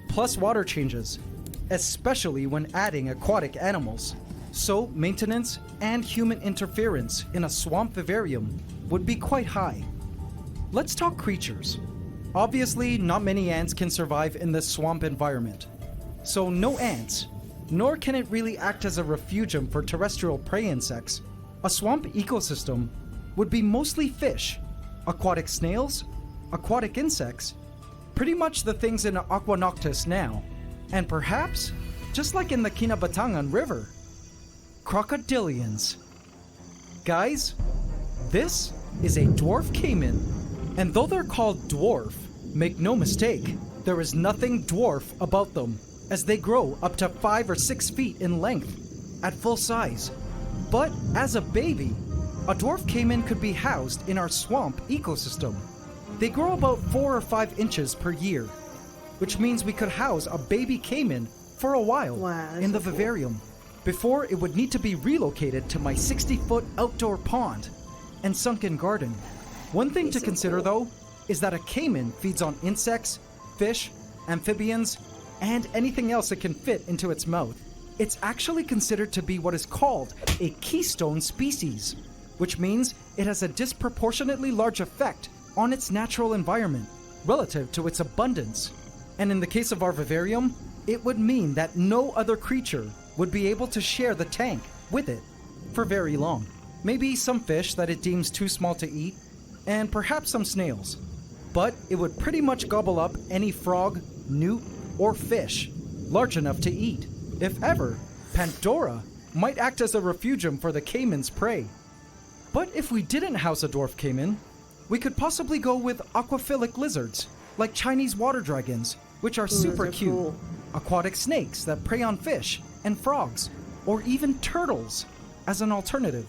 plus water changes, especially when adding aquatic animals. So maintenance and human interference in a swamp vivarium would be quite high. Let's talk creatures. Obviously, not many ants can survive in this swamp environment. So no ants, nor can it really act as a refugium for terrestrial prey insects. A swamp ecosystem would be mostly fish, aquatic snails, aquatic insects, pretty much the things in Aqua Noctis now, and perhaps, just like in the Kinabatangan River, crocodilians. Guys, this is a dwarf caiman, and though they're called dwarf, make no mistake, there is nothing dwarf about them, as they grow up to 5 or 6 feet in length, at full size. But as a baby, a dwarf caiman could be housed in our swamp ecosystem. They grow about 4 or 5 inches per year, which means we could house a baby caiman for a while in the vivarium, before it would need to be relocated to my 60-foot outdoor pond and sunken garden. One thing to consider though, is that a caiman feeds on insects, fish, amphibians, and anything else it can fit into its mouth. It's actually considered to be what is called a keystone species, which means it has a disproportionately large effect on its natural environment relative to its abundance. And in the case of our vivarium, it would mean that no other creature would be able to share the tank with it for very long. Maybe some fish that it deems too small to eat, and perhaps some snails. But it would pretty much gobble up any frog, newt, or fish large enough to eat. If ever, Pandora might act as a refugium for the caiman's prey. But if we didn't house a dwarf caiman, we could possibly go with aquaphilic lizards, like Chinese water dragons, which are super cute. Cool. Aquatic snakes that prey on fish and frogs, or even turtles as an alternative.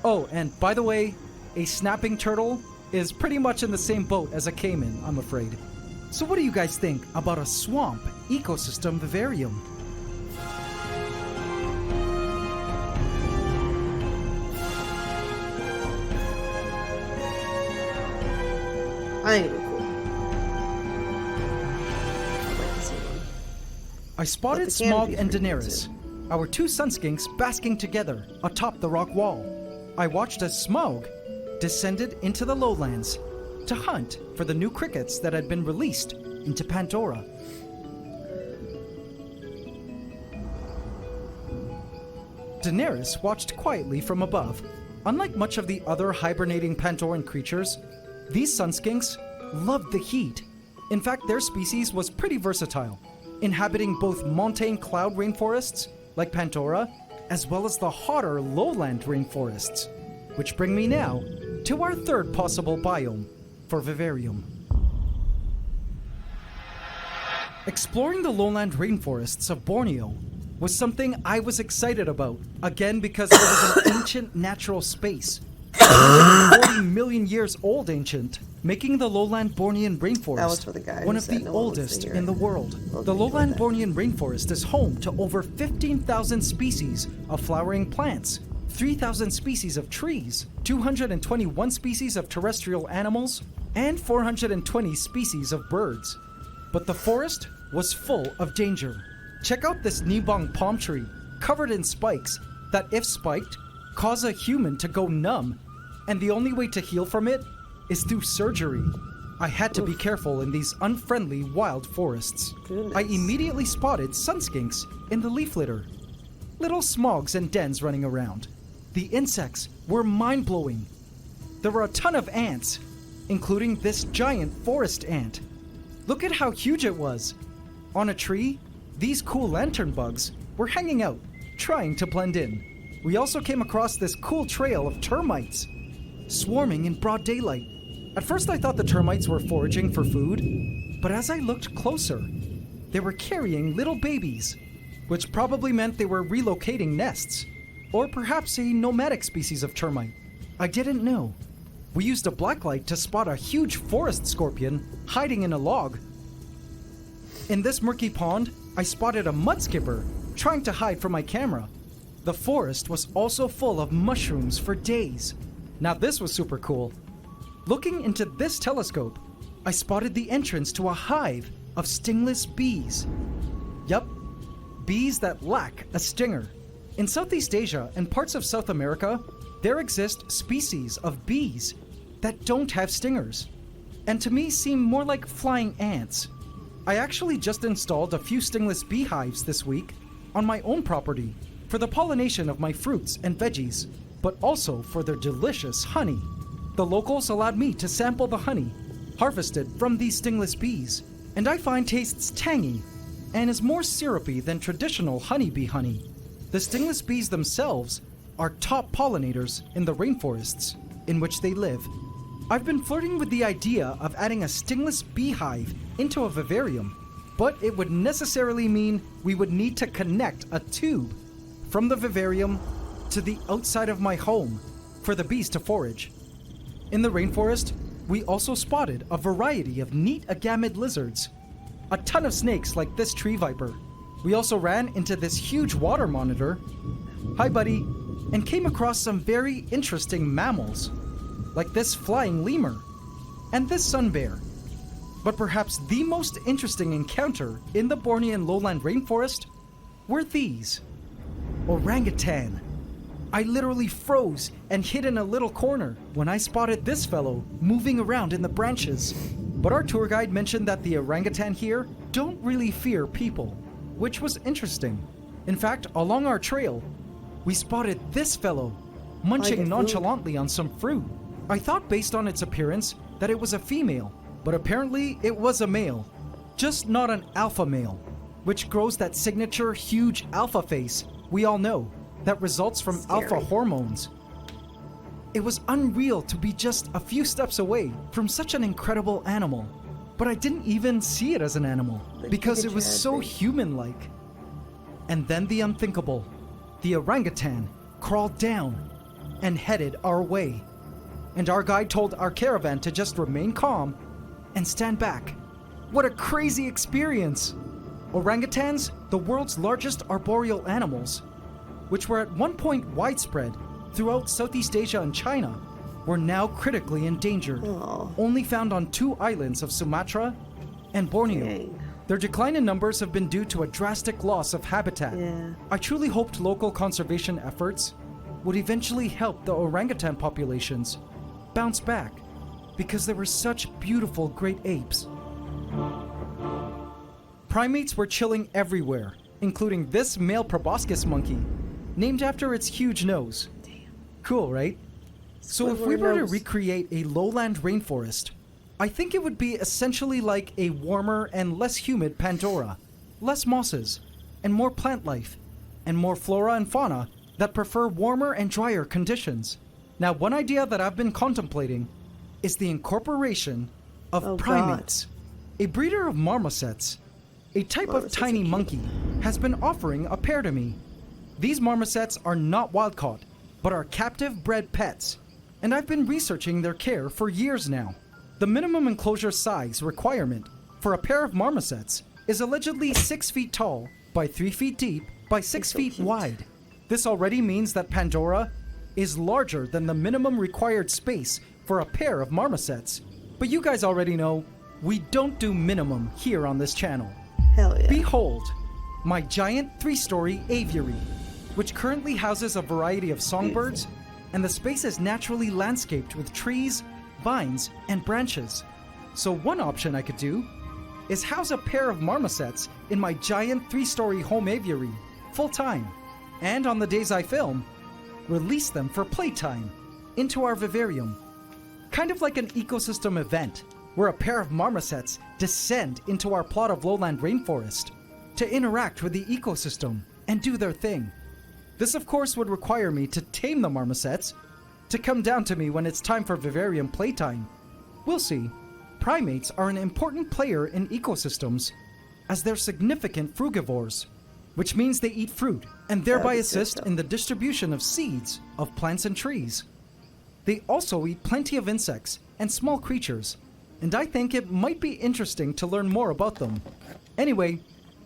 Oh, and by the way, a snapping turtle is pretty much in the same boat as a caiman, I'm afraid. So what do you guys think about a swamp ecosystem vivarium? I think it'd be cool. I'd like to see one. I spotted But the Smog canopy's and pretty cool, Daenerys, our 2 sunskinks basking together atop the rock wall. I watched as Smog descended into the lowlands to hunt for the new crickets that had been released into Pandora. Daenerys watched quietly from above. Unlike much of the other hibernating Pandoran creatures, these sunskinks loved the heat. In fact, their species was pretty versatile, inhabiting both montane cloud rainforests, like Pandora, as well as the hotter lowland rainforests. Which bring me now to our third possible biome for vivarium. Exploring the lowland rainforests of Borneo was something I was excited about, again because it was an ancient natural space. 40 million years old ancient, making the lowland Bornean That was rainforest for the guy one who of said the no one wants to oldest hear in the it. world. Well, The thank you for lowland that. Bornean rainforest is home to over 15,000 species of flowering plants, 3,000 species of trees, 221 species of terrestrial animals, and 420 species of birds. But the forest was full of danger. Check out this Nibong palm tree, covered in spikes, that if spiked, cause a human to go numb, and the only way to heal from it is through surgery. I had to be careful in these unfriendly wild forests. Goodness. I immediately spotted sunskinks in the leaf litter. Little smogs and dens running around. The insects were mind-blowing. There were a ton of ants, including this giant forest ant. Look at how huge it was. On a tree, these cool lantern bugs were hanging out, trying to blend in. We also came across this cool trail of termites, swarming in broad daylight. At first I thought the termites were foraging for food, but as I looked closer, they were carrying little babies, which probably meant they were relocating nests, or perhaps a nomadic species of termite. I didn't know. We used a blacklight to spot a huge forest scorpion hiding in a log. In this murky pond, I spotted a mudskipper trying to hide from my camera. The forest was also full of mushrooms for days. Now this was super cool. Looking into this telescope, I spotted the entrance to a hive of stingless bees. Yup, bees that lack a stinger. In Southeast Asia and parts of South America, there exist species of bees that don't have stingers, and to me seem more like flying ants. I actually just installed a few stingless beehives this week on my own property for the pollination of my fruits and veggies, but also for their delicious honey. The locals allowed me to sample the honey harvested from these stingless bees, and I find tastes tangy and is more syrupy than traditional honeybee honey. The stingless bees themselves are top pollinators in the rainforests in which they live. I've been flirting with the idea of adding a stingless beehive into a vivarium, but it would necessarily mean we would need to connect a tube from the vivarium to the outside of my home for the bees to forage. In the rainforest, we also spotted a variety of neat agamid lizards, a ton of snakes like this tree viper. We also ran into this huge water monitor, hi buddy, and came across some very interesting mammals, like this flying lemur and this sun bear. But perhaps the most interesting encounter in the Bornean lowland rainforest were these. Orangutan. I literally froze and hid in a little corner when I spotted this fellow moving around in the branches. But our tour guide mentioned that the orangutan here don't really fear people, which was interesting. In fact, along our trail, we spotted this fellow munching nonchalantly on some fruit. I thought based on its appearance that it was a female, but apparently it was a male, just not an alpha male, which grows that signature huge alpha face we all know that results from alpha hormones. It was unreal to be just a few steps away from such an incredible animal, but I didn't even see it as an animal because it was so human-like. And then the unthinkable. The orangutan crawled down and headed our way. And our guide told our caravan to just remain calm and stand back. What a crazy experience! Orangutans, the world's largest arboreal animals, which were at one point widespread throughout Southeast Asia and China, were now critically endangered, only found on 2 islands of Sumatra and Borneo. Dang. Their decline in numbers have been due to a drastic loss of habitat. I truly hoped local conservation efforts would eventually help the orangutan populations bounce back, because there were such beautiful great apes. Primates were chilling everywhere, including this male proboscis monkey, named after its huge nose. Cool, right? So if we were to recreate a lowland rainforest, I think it would be essentially like a warmer and less humid Pandora. Less mosses, and more plant life, and more flora and fauna that prefer warmer and drier conditions. Now, one idea that I've been contemplating is the incorporation of primates. A breeder of marmosets, a type of tiny monkey, has been offering a pair to me. These marmosets are not wild-caught, but are captive-bred pets, and I've been researching their care for years now. The minimum enclosure size requirement for a pair of marmosets is allegedly 6 feet tall by 3 feet deep by 6 feet wide. This already means that Pandora is larger than the minimum required space for a pair of marmosets. But you guys already know, we don't do minimum here on this channel. Hell yeah. Behold, my giant 3-story aviary, which currently houses a variety of songbirds, and the space is naturally landscaped with trees, vines, and branches. So one option I could do is house a pair of marmosets in my giant 3-story home aviary, full-time, and on the days I film, release them for playtime into our vivarium. Kind of like an ecosystem event, where a pair of marmosets descend into our plot of lowland rainforest to interact with the ecosystem and do their thing. This of course would require me to tame the marmosets to come down to me when it's time for vivarium playtime. We'll see. Primates are an important player in ecosystems as they're significant frugivores, which means they eat fruit and thereby assist in the distribution of seeds of plants and trees. They also eat plenty of insects and small creatures, and I think it might be interesting to learn more about them. Anyway,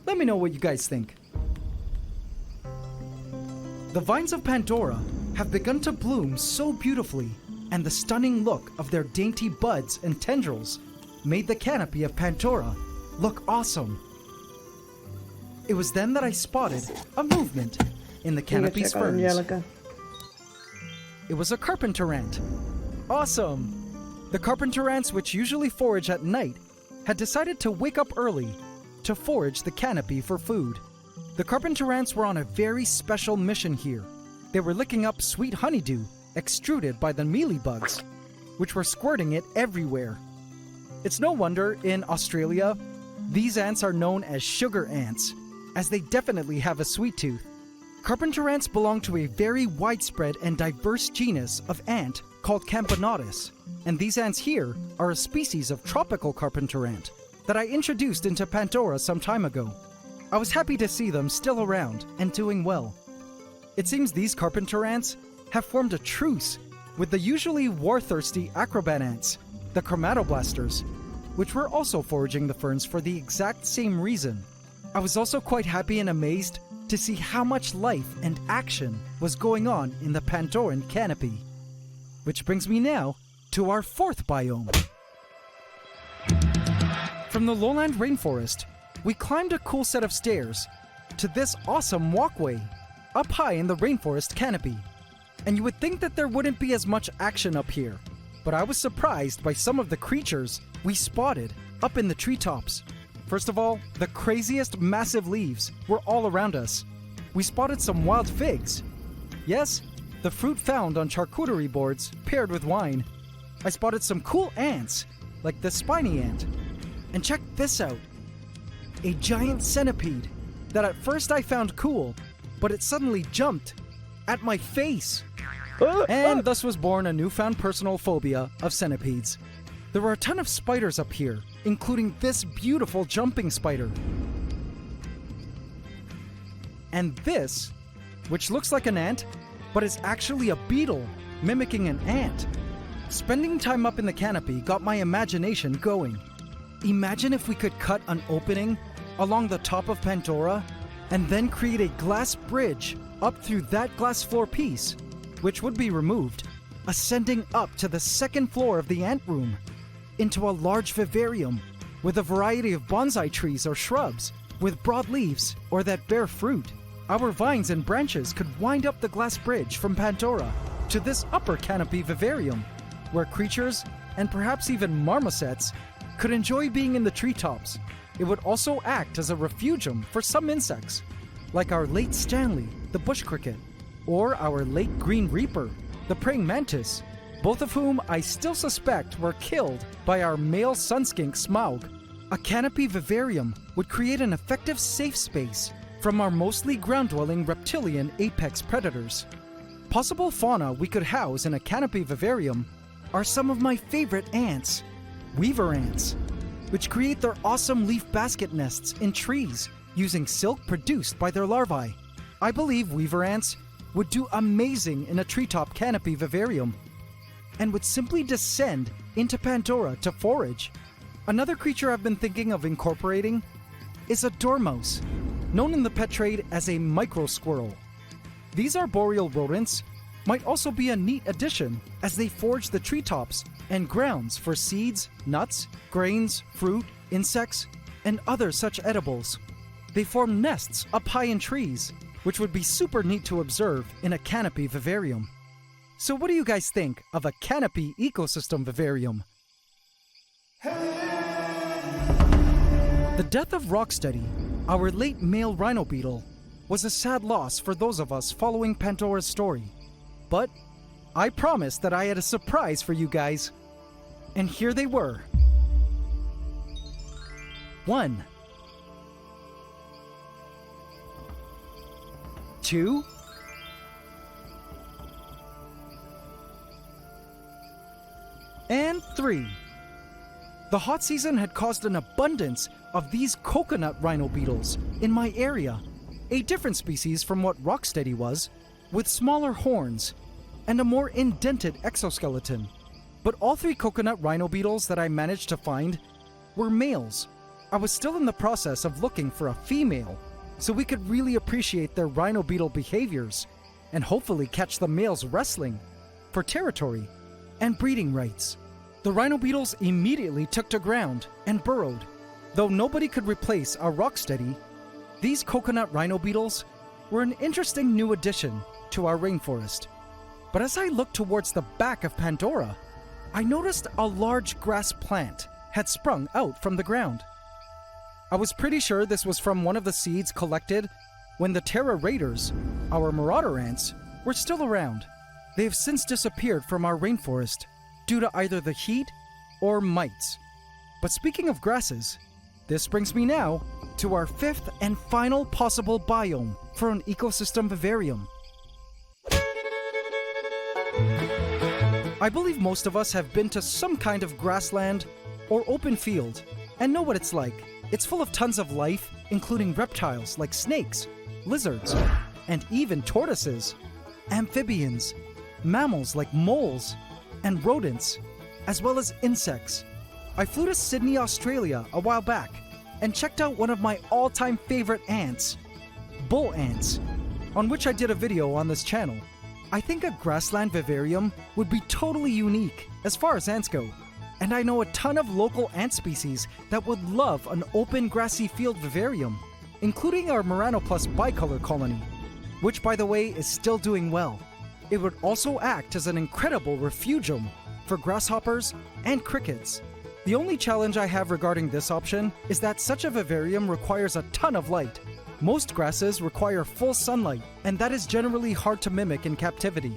let me know what you guys think. The vines of Pandora have begun to bloom so beautifully, and the stunning look of their dainty buds and tendrils made the canopy of Pandora look awesome. It was then that I spotted a movement in the Need to canopy's check on ferns. Angelica. It was a carpenter ant. Awesome! The carpenter ants, which usually forage at night, had decided to wake up early to forage the canopy for food. The carpenter ants were on a very special mission here. They were licking up sweet honeydew extruded by the mealybugs, which were squirting it everywhere. It's no wonder in Australia, these ants are known as sugar ants, as they definitely have a sweet tooth. Carpenter ants belong to a very widespread and diverse genus of ant called Camponotus, and these ants here are a species of tropical carpenter ant that I introduced into Pandora some time ago. I was happy to see them still around and doing well. It seems these carpenter ants have formed a truce with the usually war-thirsty acrobat ants, the chromatoblasters, which were also foraging the ferns for the exact same reason. I was also quite happy and amazed to see how much life and action was going on in the Pandoran canopy. Which brings me now to our fourth biome. From the lowland rainforest, we climbed a cool set of stairs to this awesome walkway up high in the rainforest canopy. And you would think that there wouldn't be as much action up here, but I was surprised by some of the creatures we spotted up in the treetops. First of all, the craziest massive leaves were all around us. We spotted some wild figs. Yes, the fruit found on charcuterie boards paired with wine. I spotted some cool ants, like the spiny ant. And check this out. A giant centipede that at first I found cool, but it suddenly jumped at my face. And thus was born a newfound personal phobia of centipedes. There were a ton of spiders up here, including this beautiful jumping spider. And this, which looks like an ant, but is actually a beetle, mimicking an ant. Spending time up in the canopy got my imagination going. Imagine if we could cut an opening along the top of Pandora and then create a glass bridge up through that glass floor piece, which would be removed, ascending up to the second floor of the ant room, into a large vivarium with a variety of bonsai trees or shrubs with broad leaves or that bear fruit. Our vines and branches could wind up the glass bridge from Pandora to this upper canopy vivarium, where creatures, and perhaps even marmosets, could enjoy being in the treetops. It would also act as a refugium for some insects, like our late Stanley, the bush cricket, or our late green reaper, the praying mantis, both of whom I still suspect were killed by our male sunskink Smaug. A canopy vivarium would create an effective safe space from our mostly ground-dwelling reptilian apex predators. Possible fauna we could house in a canopy vivarium are some of my favorite ants, weaver ants, which create their awesome leaf basket nests in trees using silk produced by their larvae. I believe weaver ants would do amazing in a treetop canopy vivarium and would simply descend into Pandora to forage. Another creature I've been thinking of incorporating is a dormouse, known in the pet trade as a micro squirrel. These arboreal rodents might also be a neat addition as they forage the treetops and grounds for seeds, nuts, grains, fruit, insects, and other such edibles. They form nests up high in trees, which would be super neat to observe in a canopy vivarium. So what do you guys think of a canopy ecosystem vivarium? The death of Rocksteady, our late male rhino beetle, was a sad loss for those of us following Pandora's story. But I promised that I had a surprise for you guys. And here they were. 1, 2, and 3. The hot season had caused an abundance of these coconut rhino beetles in my area, a different species from what Rocksteady was, with smaller horns and a more indented exoskeleton. But all 3 coconut rhino beetles that I managed to find were males. I was still in the process of looking for a female, so we could really appreciate their rhino beetle behaviors and hopefully catch the males wrestling for territory and breeding rights. The rhino beetles immediately took to ground and burrowed. Though nobody could replace a Rocksteady, these coconut rhino beetles were an interesting new addition to our rainforest. But as I looked towards the back of Pandora, I noticed a large grass plant had sprung out from the ground. I was pretty sure this was from one of the seeds collected when the Terra Raiders, our marauder ants, were still around. They have since disappeared from our rainforest due to either the heat or mites. But speaking of grasses, this brings me now to our fifth and final possible biome for an ecosystem vivarium. I believe most of us have been to some kind of grassland or open field and know what it's like. It's full of tons of life, including reptiles like snakes, lizards, and even tortoises, amphibians, mammals like moles, and rodents, as well as insects. I flew to Sydney, Australia a while back and checked out one of my all-time favorite ants, bull ants, on which I did a video on this channel. I think a grassland vivarium would be totally unique as far as ants go, and I know a ton of local ant species that would love an open grassy field vivarium, including our Meranopus bicolor colony, which by the way is still doing well. It would also act as an incredible refugium for grasshoppers and crickets. The only challenge I have regarding this option is that such a vivarium requires a ton of light. Most grasses require full sunlight, and that is generally hard to mimic in captivity.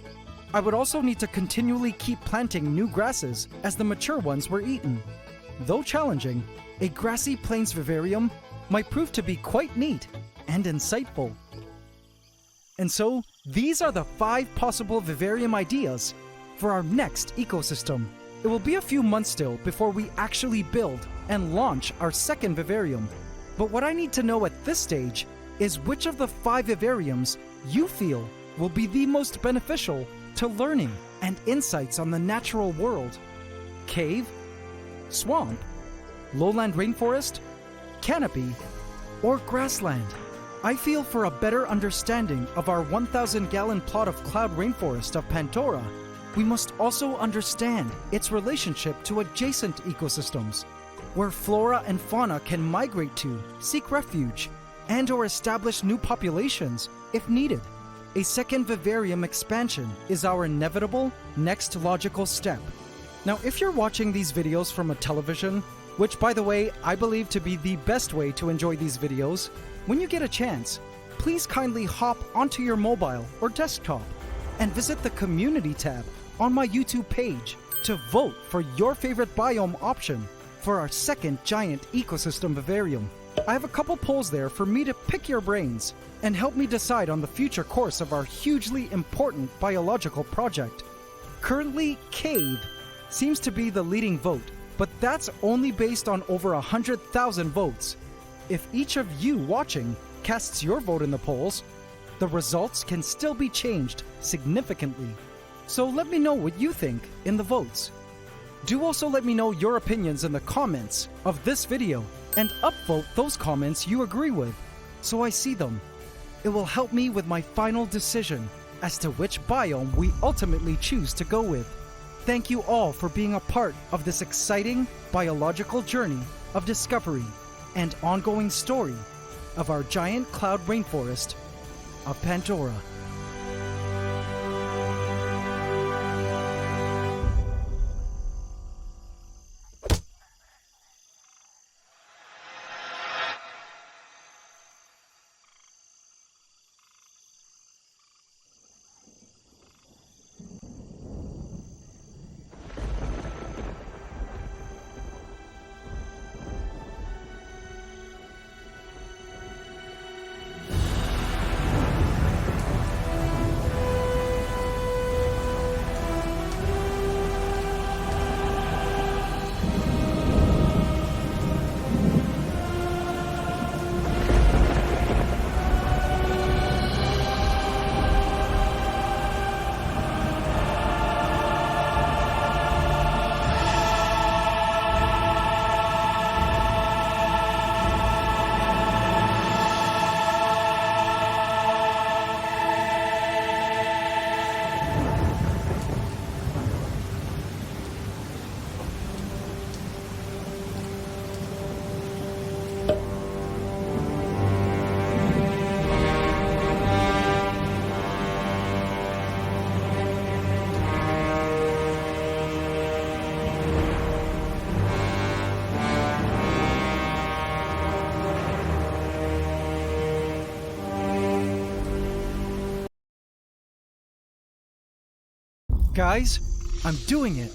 I would also need to continually keep planting new grasses as the mature ones were eaten. Though challenging, a grassy plains vivarium might prove to be quite neat and insightful. And so, these are the 5 possible vivarium ideas for our next ecosystem. It will be a few months still before we actually build and launch our second vivarium. But what I need to know at this stage is which of the 5 vivariums you feel will be the most beneficial to learning and insights on the natural world. Cave, swamp, lowland rainforest, canopy, or grassland. I feel for a better understanding of our 1,000-gallon plot of cloud rainforest of Pandora, we must also understand its relationship to adjacent ecosystems, where flora and fauna can migrate to, seek refuge, and/or establish new populations if needed. A second vivarium expansion is our inevitable next logical step. Now, if you're watching these videos from a television, which by the way, I believe to be the best way to enjoy these videos, when you get a chance, please kindly hop onto your mobile or desktop and visit the community tab on my YouTube page to vote for your favorite biome option for our second giant ecosystem vivarium. I have a couple polls there for me to pick your brains and help me decide on the future course of our hugely important biological project. Currently, cave seems to be the leading vote, but that's only based on over 100,000 votes. If each of you watching casts your vote in the polls, the results can still be changed significantly. So let me know what you think in the votes. Do also let me know your opinions in the comments of this video and upvote those comments you agree with so I see them. It will help me with my final decision as to which biome we ultimately choose to go with. Thank you all for being a part of this exciting biological journey of discovery and ongoing story of our giant cloud rainforest of Pandora. Guys, I'm doing it.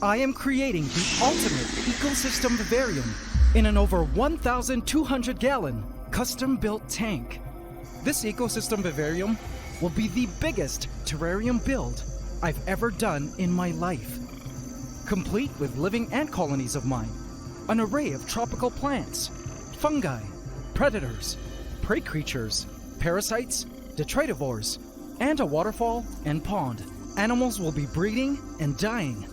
I am creating the ultimate ecosystem vivarium in an over 1,200 gallon custom-built tank. This ecosystem vivarium will be the biggest terrarium build I've ever done in my life. Complete with living ant colonies of mine, an array of tropical plants, fungi, predators, prey creatures, parasites, detritivores, and a waterfall and pond. Animals will be breeding and dying.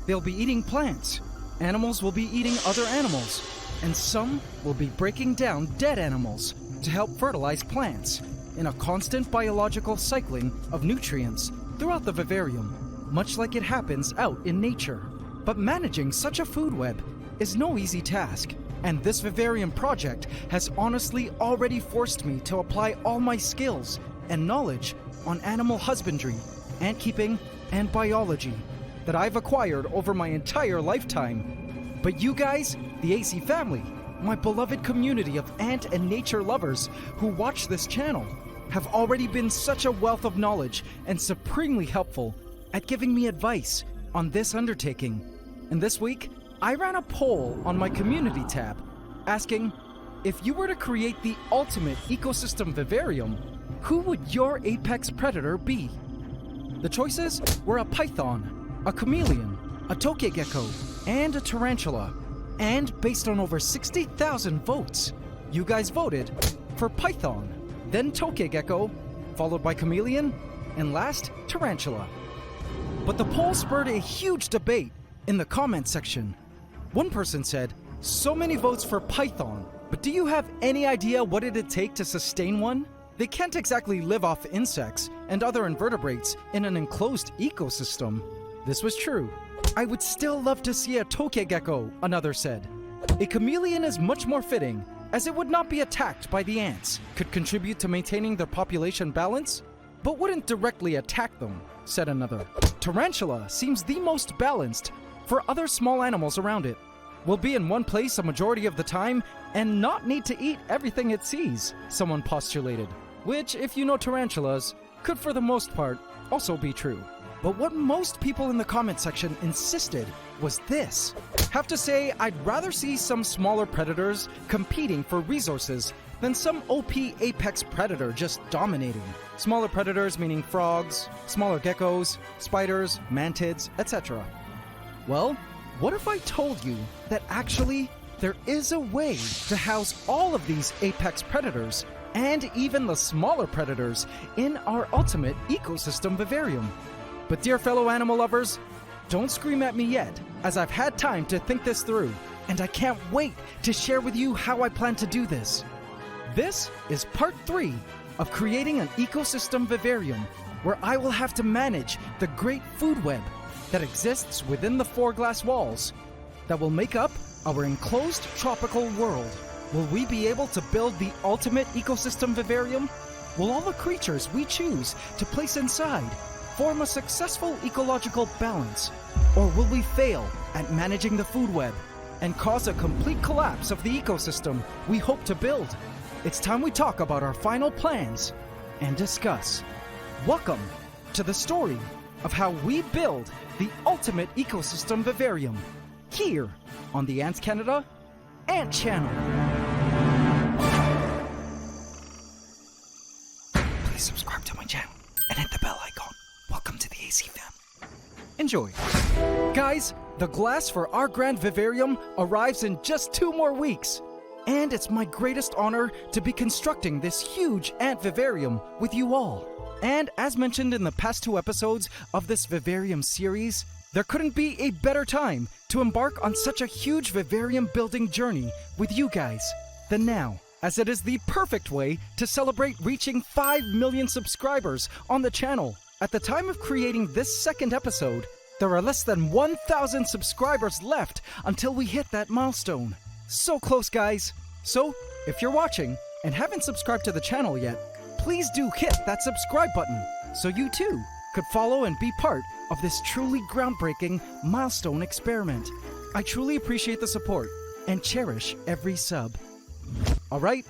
They'll be eating plants. Animals will be eating other animals. And some will be breaking down dead animals to help fertilize plants in a constant biological cycling of nutrients throughout the vivarium, much like it happens out in nature. But managing such a food web is no easy task, and this vivarium project has honestly already forced me to apply all my skills and knowledge on animal husbandry, ant keeping, and biology that I've acquired over my entire lifetime. But you guys, the AC family, my beloved community of ant and nature lovers who watch this channel, have already been such a wealth of knowledge and supremely helpful at giving me advice on this undertaking. And this week, I ran a poll on my community tab asking, if you were to create the ultimate ecosystem vivarium, who would your apex predator be? The choices were a python, a chameleon, a tokegecko, and a tarantula. And based on over 60,000 votes, you guys voted for python, then tokegecko, followed by chameleon, and last, tarantula. But the poll spurred a huge debate in the comment section. One person said, so many votes for python, but do you have any idea what it'd take to sustain one? They can't exactly live off insects and other invertebrates in an enclosed ecosystem. This was true. I would still love to see a tokegecko, another said. A chameleon is much more fitting, as it would not be attacked by the ants, could contribute to maintaining their population balance, but wouldn't directly attack them, said another. Tarantula seems the most balanced for other small animals around it. Will be in one place a majority of the time and not need to eat everything it sees, someone postulated. Which, if you know tarantulas, could for the most part also be true. But what most people in the comment section insisted was this. Have to say, I'd rather see some smaller predators competing for resources than some OP apex predator just dominating. Smaller predators meaning frogs, smaller geckos, spiders, mantids, etc. Well, what if I told you that actually there is a way to house all of these apex predators and even the smaller predators in our ultimate ecosystem vivarium? But dear fellow animal lovers, don't scream at me yet, as I've had time to think this through, and I can't wait to share with you how I plan to do this. This is part 3 of creating an ecosystem vivarium, where I will have to manage the great food web that exists within the 4 glass walls that will make up our enclosed tropical world. Will we be able to build the ultimate ecosystem vivarium? Will all the creatures we choose to place inside form a successful ecological balance? Or will we fail at managing the food web and cause a complete collapse of the ecosystem we hope to build? It's time we talk about our final plans and discuss. Welcome to the story of how we build the ultimate ecosystem vivarium here on the Ants Canada Ant Channel. Please subscribe to my channel and hit the bell icon. Welcome to the AC fam. Enjoy. Guys, the glass for our grand vivarium arrives in just 2 more weeks. And it's my greatest honor to be constructing this huge ant vivarium with you all. And as mentioned in the past 2 episodes of this vivarium series, there couldn't be a better time to embark on such a huge vivarium building journey with you guys than now, as it is the perfect way to celebrate reaching 5 million subscribers on the channel. At the time of creating this 2nd episode, there are less than 1,000 subscribers left until we hit that milestone. So close, guys. So, if you're watching and haven't subscribed to the channel yet, please do hit that subscribe button so you too could follow and be part of this truly groundbreaking milestone experiment. I truly appreciate the support and cherish every sub. Alright,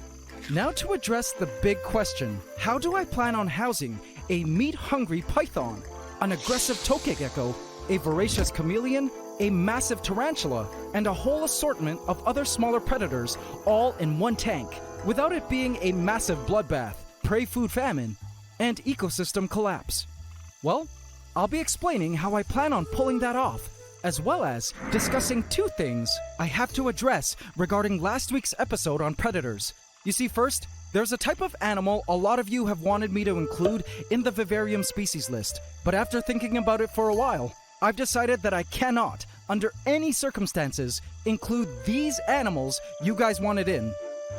now to address the big question, how do I plan on housing a meat-hungry python an aggressive tokegecko, a voracious chameleon, a massive tarantula, and a whole assortment of other smaller predators all in one tank, without it being a massive bloodbath, prey food famine, and ecosystem collapse. Well, I'll be explaining how I plan on pulling that off, as well as discussing two things I have to address regarding last week's episode on predators. You see, first, there's a type of animal a lot of you have wanted me to include in the vivarium species list, but after thinking about it for a while, I've decided that I cannot, under any circumstances, include these animals you guys wanted in,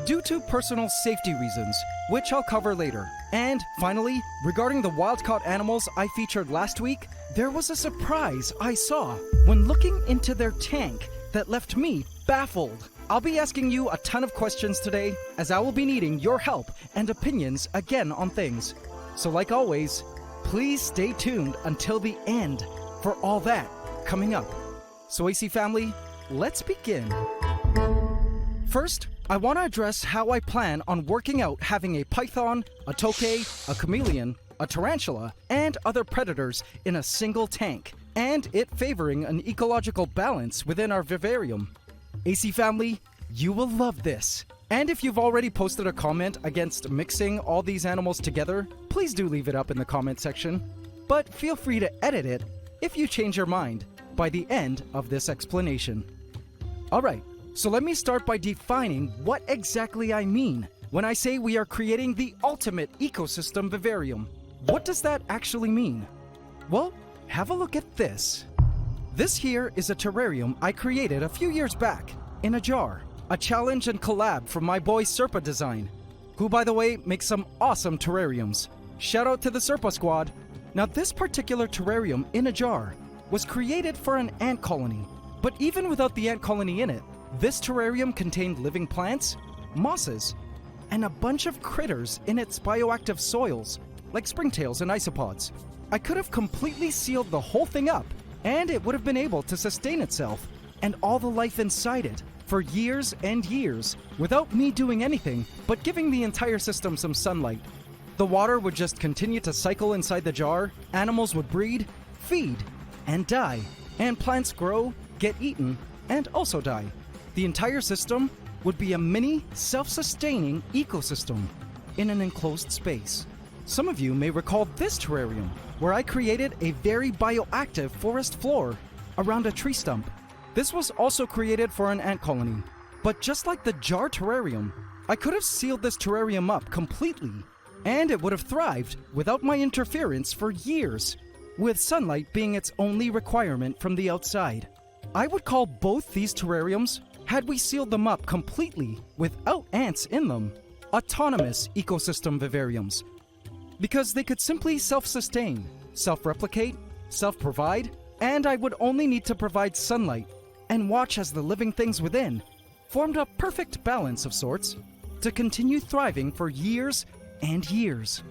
due to personal safety reasons, which I'll cover later. And finally, regarding the wild-caught animals I featured last week, there was a surprise I saw when looking into their tank that left me baffled. I'll be asking you a ton of questions today, as I will be needing your help and opinions again on things. So like always, please stay tuned until the end for all that coming up. So AC family, let's begin. First, I want to address how I plan on working out having a python, a tokay, a chameleon, a tarantula, and other predators in a single tank, and it favoring an ecological balance within our vivarium. AC family, you will love this. And if you've already posted a comment against mixing all these animals together, please do leave it up in the comment section. But feel free to edit it if you change your mind by the end of this explanation. Alright, so let me start by defining what exactly I mean when I say we are creating the ultimate ecosystem vivarium. What does that actually mean? Well, have a look at this. This here is a terrarium I created a few years back, in a jar. A challenge and collab from my boy Serpa Design, who by the way makes some awesome terrariums. Shout out to the Serpa squad. Now this particular terrarium in a jar was created for an ant colony, but even without the ant colony in it, this terrarium contained living plants, mosses, and a bunch of critters in its bioactive soils, like springtails and isopods. I could have completely sealed the whole thing up, and it would have been able to sustain itself and all the life inside it for years and years without me doing anything but giving the entire system some sunlight. The water would just continue to cycle inside the jar, animals would breed, feed, and die, and plants grow, get eaten, and also die. The entire system would be a mini, self-sustaining ecosystem in an enclosed space. Some of you may recall this terrarium, where I created a very bioactive forest floor around a tree stump. This was also created for an ant colony, but just like the jar terrarium, I could have sealed this terrarium up completely, and it would have thrived without my interference for years, with sunlight being its only requirement from the outside. I would call both these terrariums, had we sealed them up completely without ants in them, autonomous ecosystem vivariums, because they could simply self-sustain, self-replicate, self-provide, and I would only need to provide sunlight and watch as the living things within formed a perfect balance of sorts to continue thriving for years and years.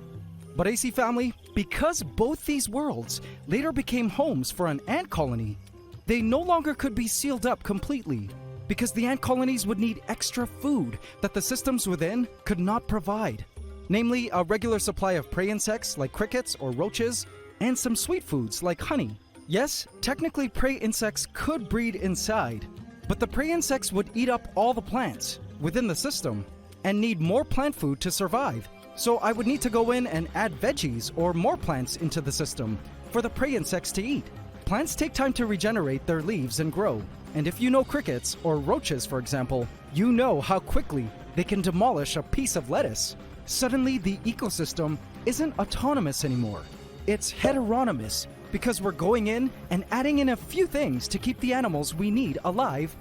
But AC family, because both these worlds later became homes for an ant colony, they no longer could be sealed up completely, because the ant colonies would need extra food that the systems within could not provide. Namely, a regular supply of prey insects like crickets or roaches, and some sweet foods like honey. Yes, technically prey insects could breed inside, but the prey insects would eat up all the plants within the system and need more plant food to survive. So I would need to go in and add veggies or more plants into the system for the prey insects to eat. Plants take time to regenerate their leaves and grow, and if you know crickets or roaches for example, you know how quickly they can demolish a piece of lettuce. Suddenly the ecosystem isn't autonomous anymore. It's heteronomous, because we're going in and adding in a few things to keep the animals we need alive.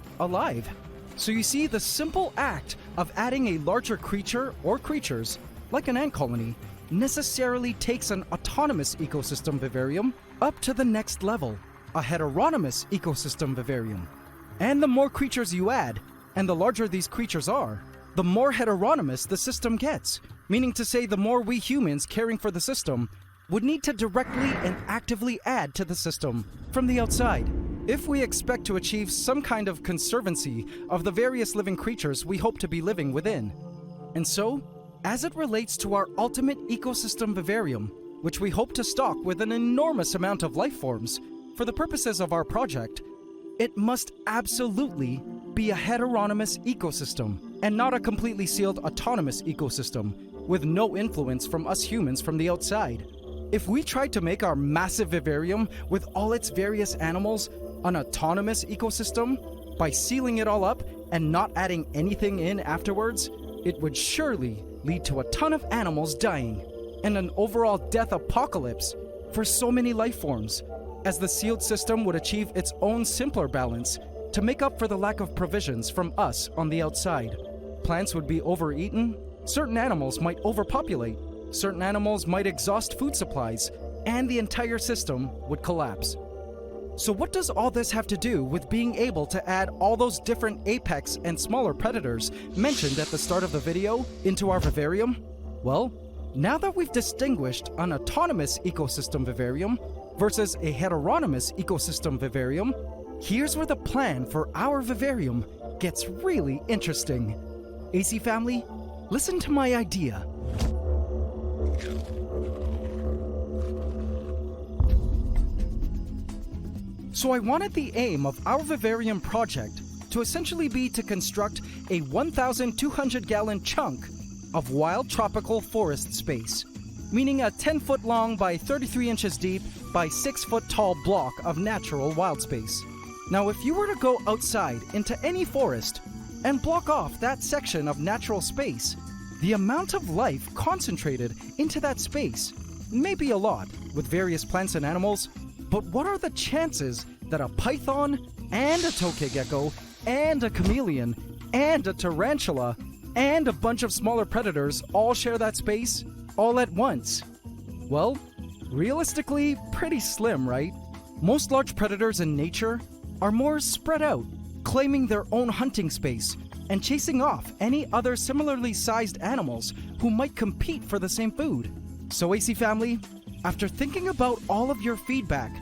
So you see, the simple act of adding a larger creature or creatures, like an ant colony, necessarily takes an autonomous ecosystem vivarium up to the next level, a heteronomous ecosystem vivarium. And the more creatures you add, and the larger these creatures are, the more heteronomous the system gets, meaning to say the more we humans caring for the system would need to directly and actively add to the system from the outside if we expect to achieve some kind of conservancy of the various living creatures we hope to be living within. And so, as it relates to our ultimate ecosystem vivarium, which we hope to stock with an enormous amount of life forms for the purposes of our project, it must absolutely be a heteronymous ecosystem and not a completely sealed autonomous ecosystem with no influence from us humans from the outside. If we tried to make our massive vivarium with all its various animals an autonomous ecosystem by sealing it all up and not adding anything in afterwards, it would surely lead to a ton of animals dying and an overall death apocalypse for so many life forms, as the sealed system would achieve its own simpler balance to make up for the lack of provisions from us on the outside. Plants would be overeaten, certain animals might overpopulate, certain animals might exhaust food supplies, and the entire system would collapse. So what does all this have to do with being able to add all those different apex and smaller predators mentioned at the start of the video into our vivarium? Well, now that we've distinguished an autonomous ecosystem vivarium versus a heteronymous ecosystem vivarium, here's where the plan for our vivarium gets really interesting. AC family, listen to my idea. So I wanted the aim of our vivarium project to essentially be to construct a 1,200-gallon chunk of wild tropical forest space, meaning a 10-foot long by 33 inches deep by 6-foot tall block of natural wild space. Now, if you were to go outside into any forest and block off that section of natural space, the amount of life concentrated into that space may be a lot with various plants and animals, but what are the chances that a python and a tokay gecko and a chameleon and a tarantula and a bunch of smaller predators all share that space all at once? Well, realistically, pretty slim, right? Most large predators in nature are more spread out, claiming their own hunting space and chasing off any other similarly sized animals who might compete for the same food. So AC family, after thinking about all of your feedback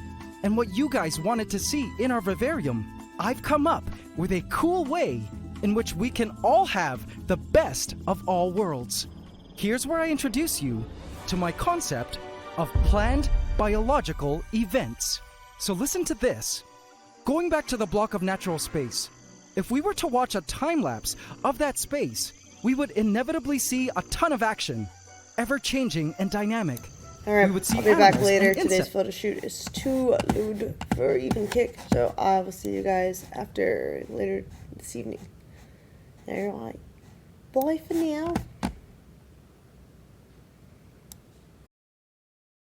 and what you guys wanted to see in our vivarium, I've come up with a cool way in which we can all have the best of all worlds. Here's where I introduce you to my concept of planned biological events. So listen to this. Going back to the block of natural space, if we were to watch a time lapse of that space, we would inevitably see a ton of action, ever changing and dynamic. Alright, We would see I'll be back animals later. and Today's insects. photo shoot is too lewd for even kick, so I will see you guys after later this evening. Alright, bye for now.